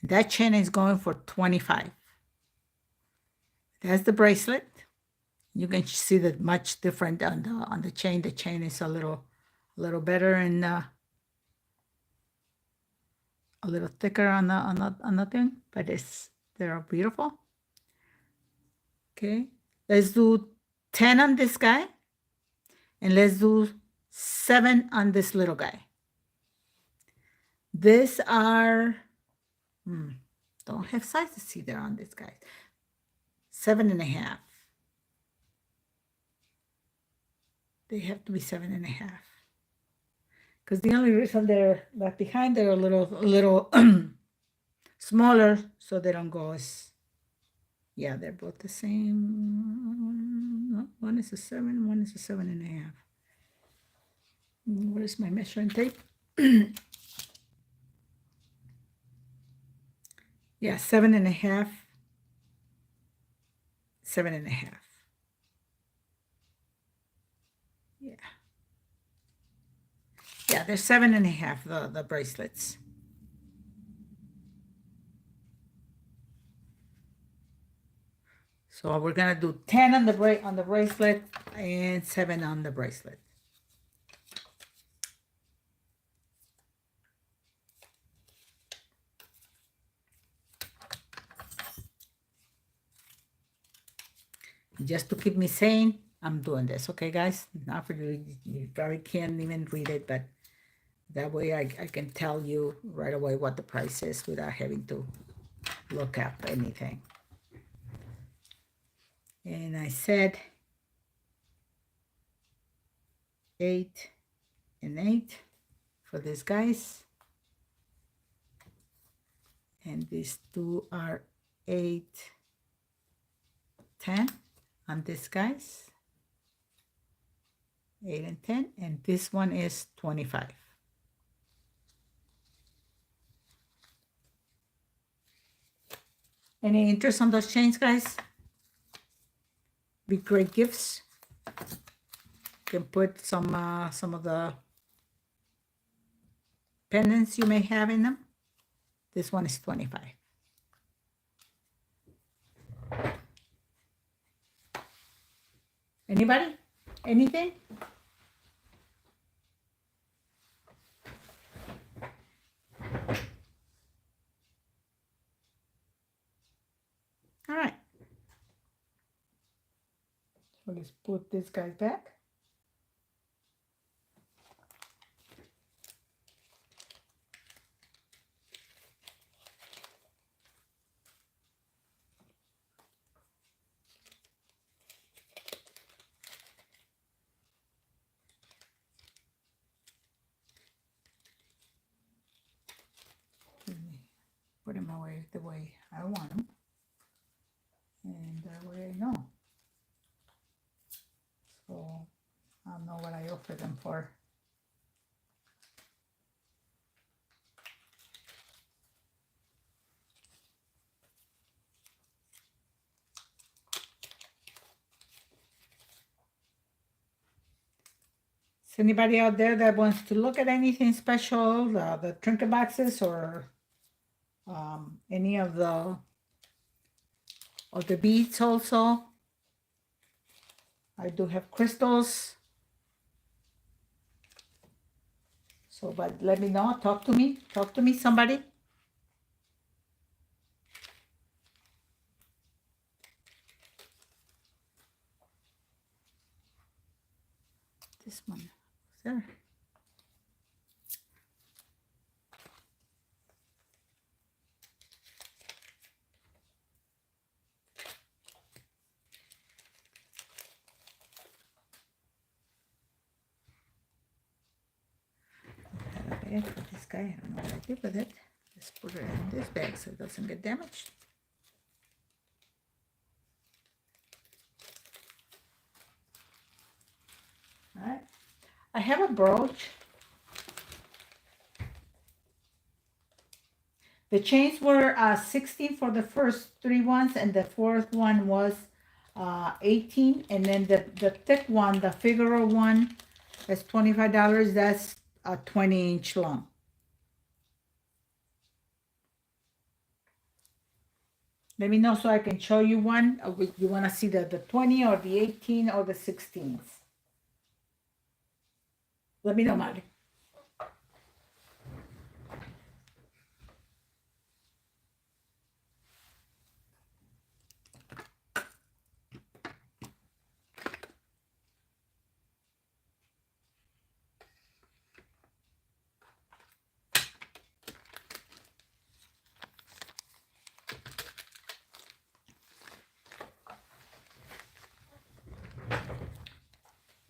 That chain is going for 25. That's the bracelet. You can see that much different on the chain. The chain is a little better and a little thicker on the thing, but they're beautiful. Okay, let's do 10 on this guy, and let's do 7 on this little guy. These are don't have sizes either on this guy. 7.5. They have to be 7.5. Because the only reason they're left behind, they're a little smaller, so they don't go as, yeah, they're both the same. One is a 7, one is a 7.5. Where's my measuring tape? Yeah, 7.5, 7.5. Yeah. Yeah, they're 7.5, the bracelets. So we're gonna do 10 on the bracelet and 7 on the bracelet. Just to keep me sane, I'm doing this, okay, guys? Not for you. You probably can't even read it, but that way I can tell you right away what the price is without having to look up anything. And I said 8 and 8 for these guys. And these two are 8, 10 on these guys. 8 and 10. And this one is 25. Any interest on those chains, guys? Be great gifts. You can put some of the pendants you may have in them. This one is 25. Anybody? Anything? All right. So let's put this guy back. Put them away the way I want them. And that way I know. So I'll know what I offer them for. Is anybody out there that wants to look at anything special, the trinket boxes or any of the beads also? I do have crystals. So, but let me know. Talk to me, somebody. This one, there. For this guy, I don't know what I did with it. Let's put it in this bag so it doesn't get damaged. All right. I have a brooch. The chains were 16 for the first three ones, and the fourth one was 18. And then the thick one, the Figaro one, that's $25. That's 20-inch long. Let me know so I can show you one. You want to see the 20 or the 18 or the 16s? Let me know, Mari.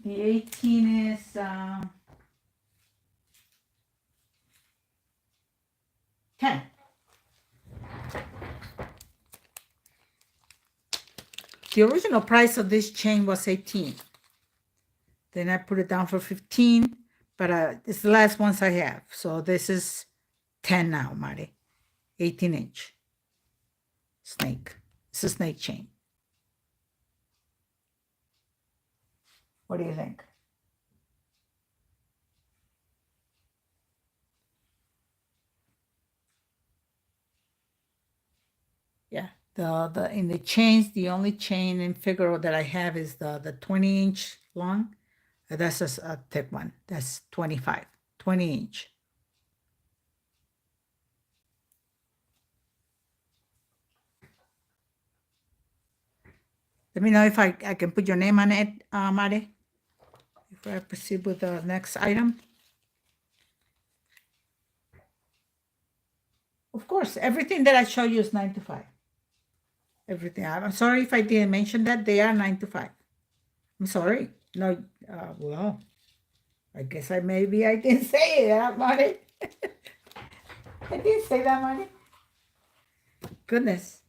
The 18 is 10. The original price of this chain was 18. Then I put it down for 15, but it's the last ones I have. So this is 10 now, Mari. 18-inch snake. It's a snake chain. What do you think? Yeah, the in the chains, the only chain in Figaro that I have is the 20-inch long. That's a thick one. That's 25, 20-inch. Let me know if I can put your name on it, Mari, before I proceed with the next item. Of course, everything that I show you is 9 to 5. Everything. I'm sorry if I didn't mention that. They are 9 to 5. I'm sorry. No, well, I guess I didn't say that, Mari. I didn't say that, Mari. Goodness.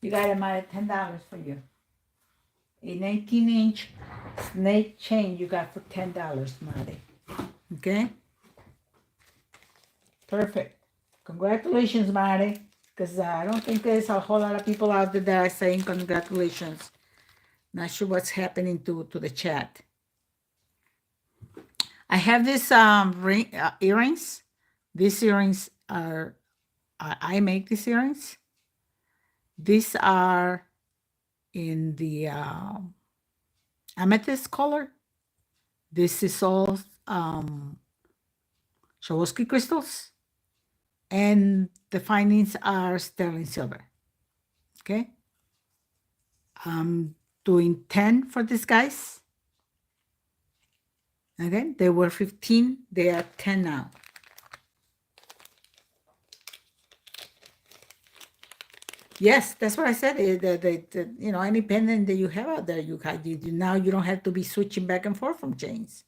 You got it, Mari. $10 for you. An 18-inch snake chain you got for $10, Mari. Okay? Perfect. Congratulations, Mari. Because I don't think there's a whole lot of people out there that are saying congratulations. Not sure what's happening to the chat. I have this earrings. These earrings are, I make these earrings. These are in the amethyst color. This is all Swarovski crystals. And the findings are sterling silver. Okay. I'm doing 10 for these guys. Okay, they were 15, they are 10 now. Yes, that's what I said. You know, any pendant that you have out there, now you don't have to be switching back and forth from chains.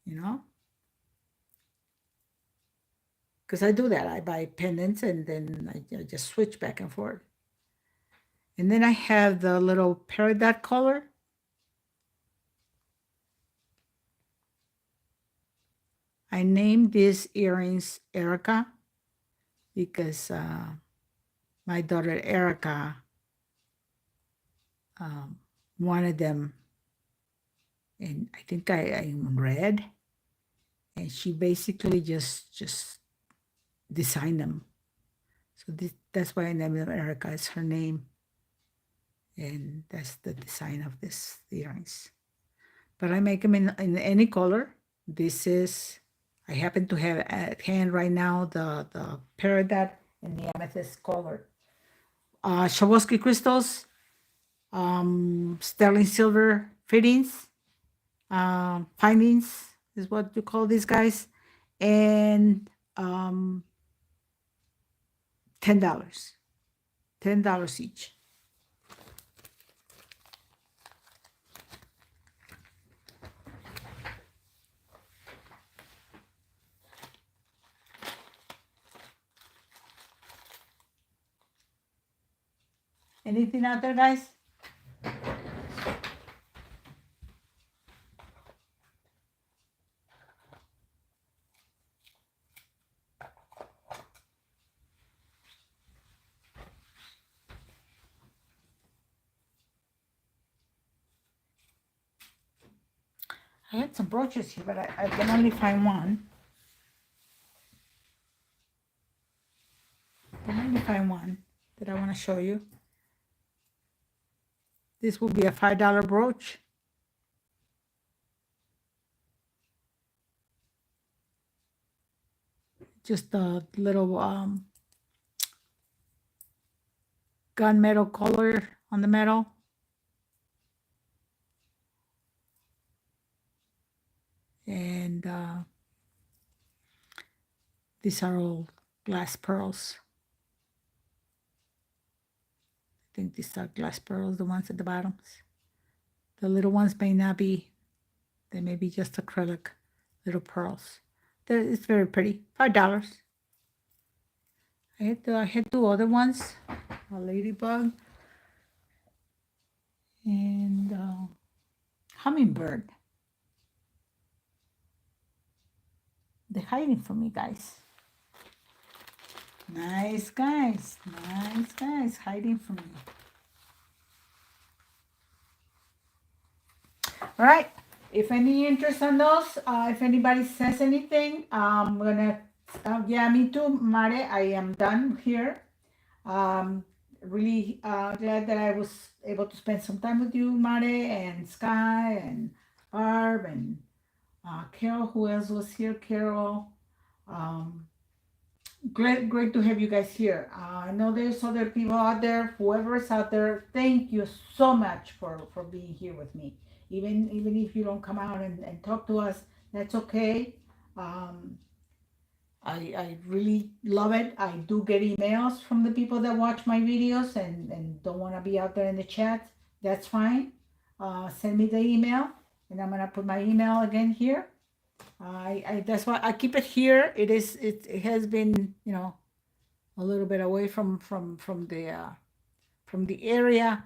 You know, because I do that. I buy pendants and then I just switch back and forth. And then I have the little peridot color. I named these earrings Erica because my daughter Erica wanted them, and I think I'm red, and she basically just designed them. So that's why I named them Erica. It's her name, and that's the design of these earrings. But I make them in any color. This is, I happen to have at hand right now the peridot and the amethyst color. Swarovski crystals, sterling silver fittings, findings is what you call these guys, and $10, $10 each. Anything out there, guys? I had some brooches here, but I can only find one. I can only find one that I want to show you. This will be a $5 brooch. Just a little gunmetal color on the metal. And these are all glass pearls. I think these are glass pearls, the ones at the bottoms. The little ones may not be, they may be just acrylic little pearls. It's very pretty, $5. I had two other ones, a ladybug and hummingbird. They're hiding from me, guys. Nice guys, hiding from me. All right, if any interest on those, if anybody says anything, I'm gonna, yeah, me too, Mare, I am done here. Really glad that I was able to spend some time with you, Mare, and Sky, and Barb, and Carol, who else was here? Carol. Great to have you guys here. I know there's other people out there, whoever is out there, thank you so much for being here with me. Even if you don't come out and talk to us, that's okay. I really love it. I do get emails from the people that watch my videos and don't want to be out there in the chat. That's fine. Send me the email, and I'm gonna put my email again here. That's why I keep it here. It has been, you know, a little bit away from the area,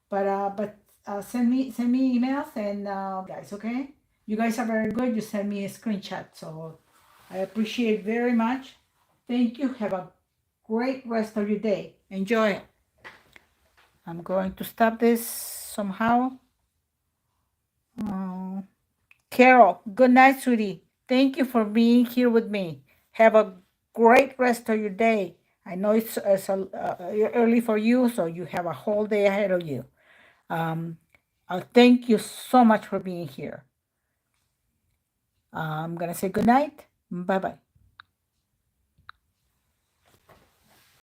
but send me emails and guys, okay? You guys are very good. You send me a screenshot, so I appreciate very much. Thank you. Have a great rest of your day. Enjoy it. I'm going to stop this somehow. Carol, good night, sweetie. Thank you for being here with me. Have a great rest of your day. I know it's early for you, so you have a whole day ahead of you. Thank you so much for being here. I'm going to say good night. Bye-bye.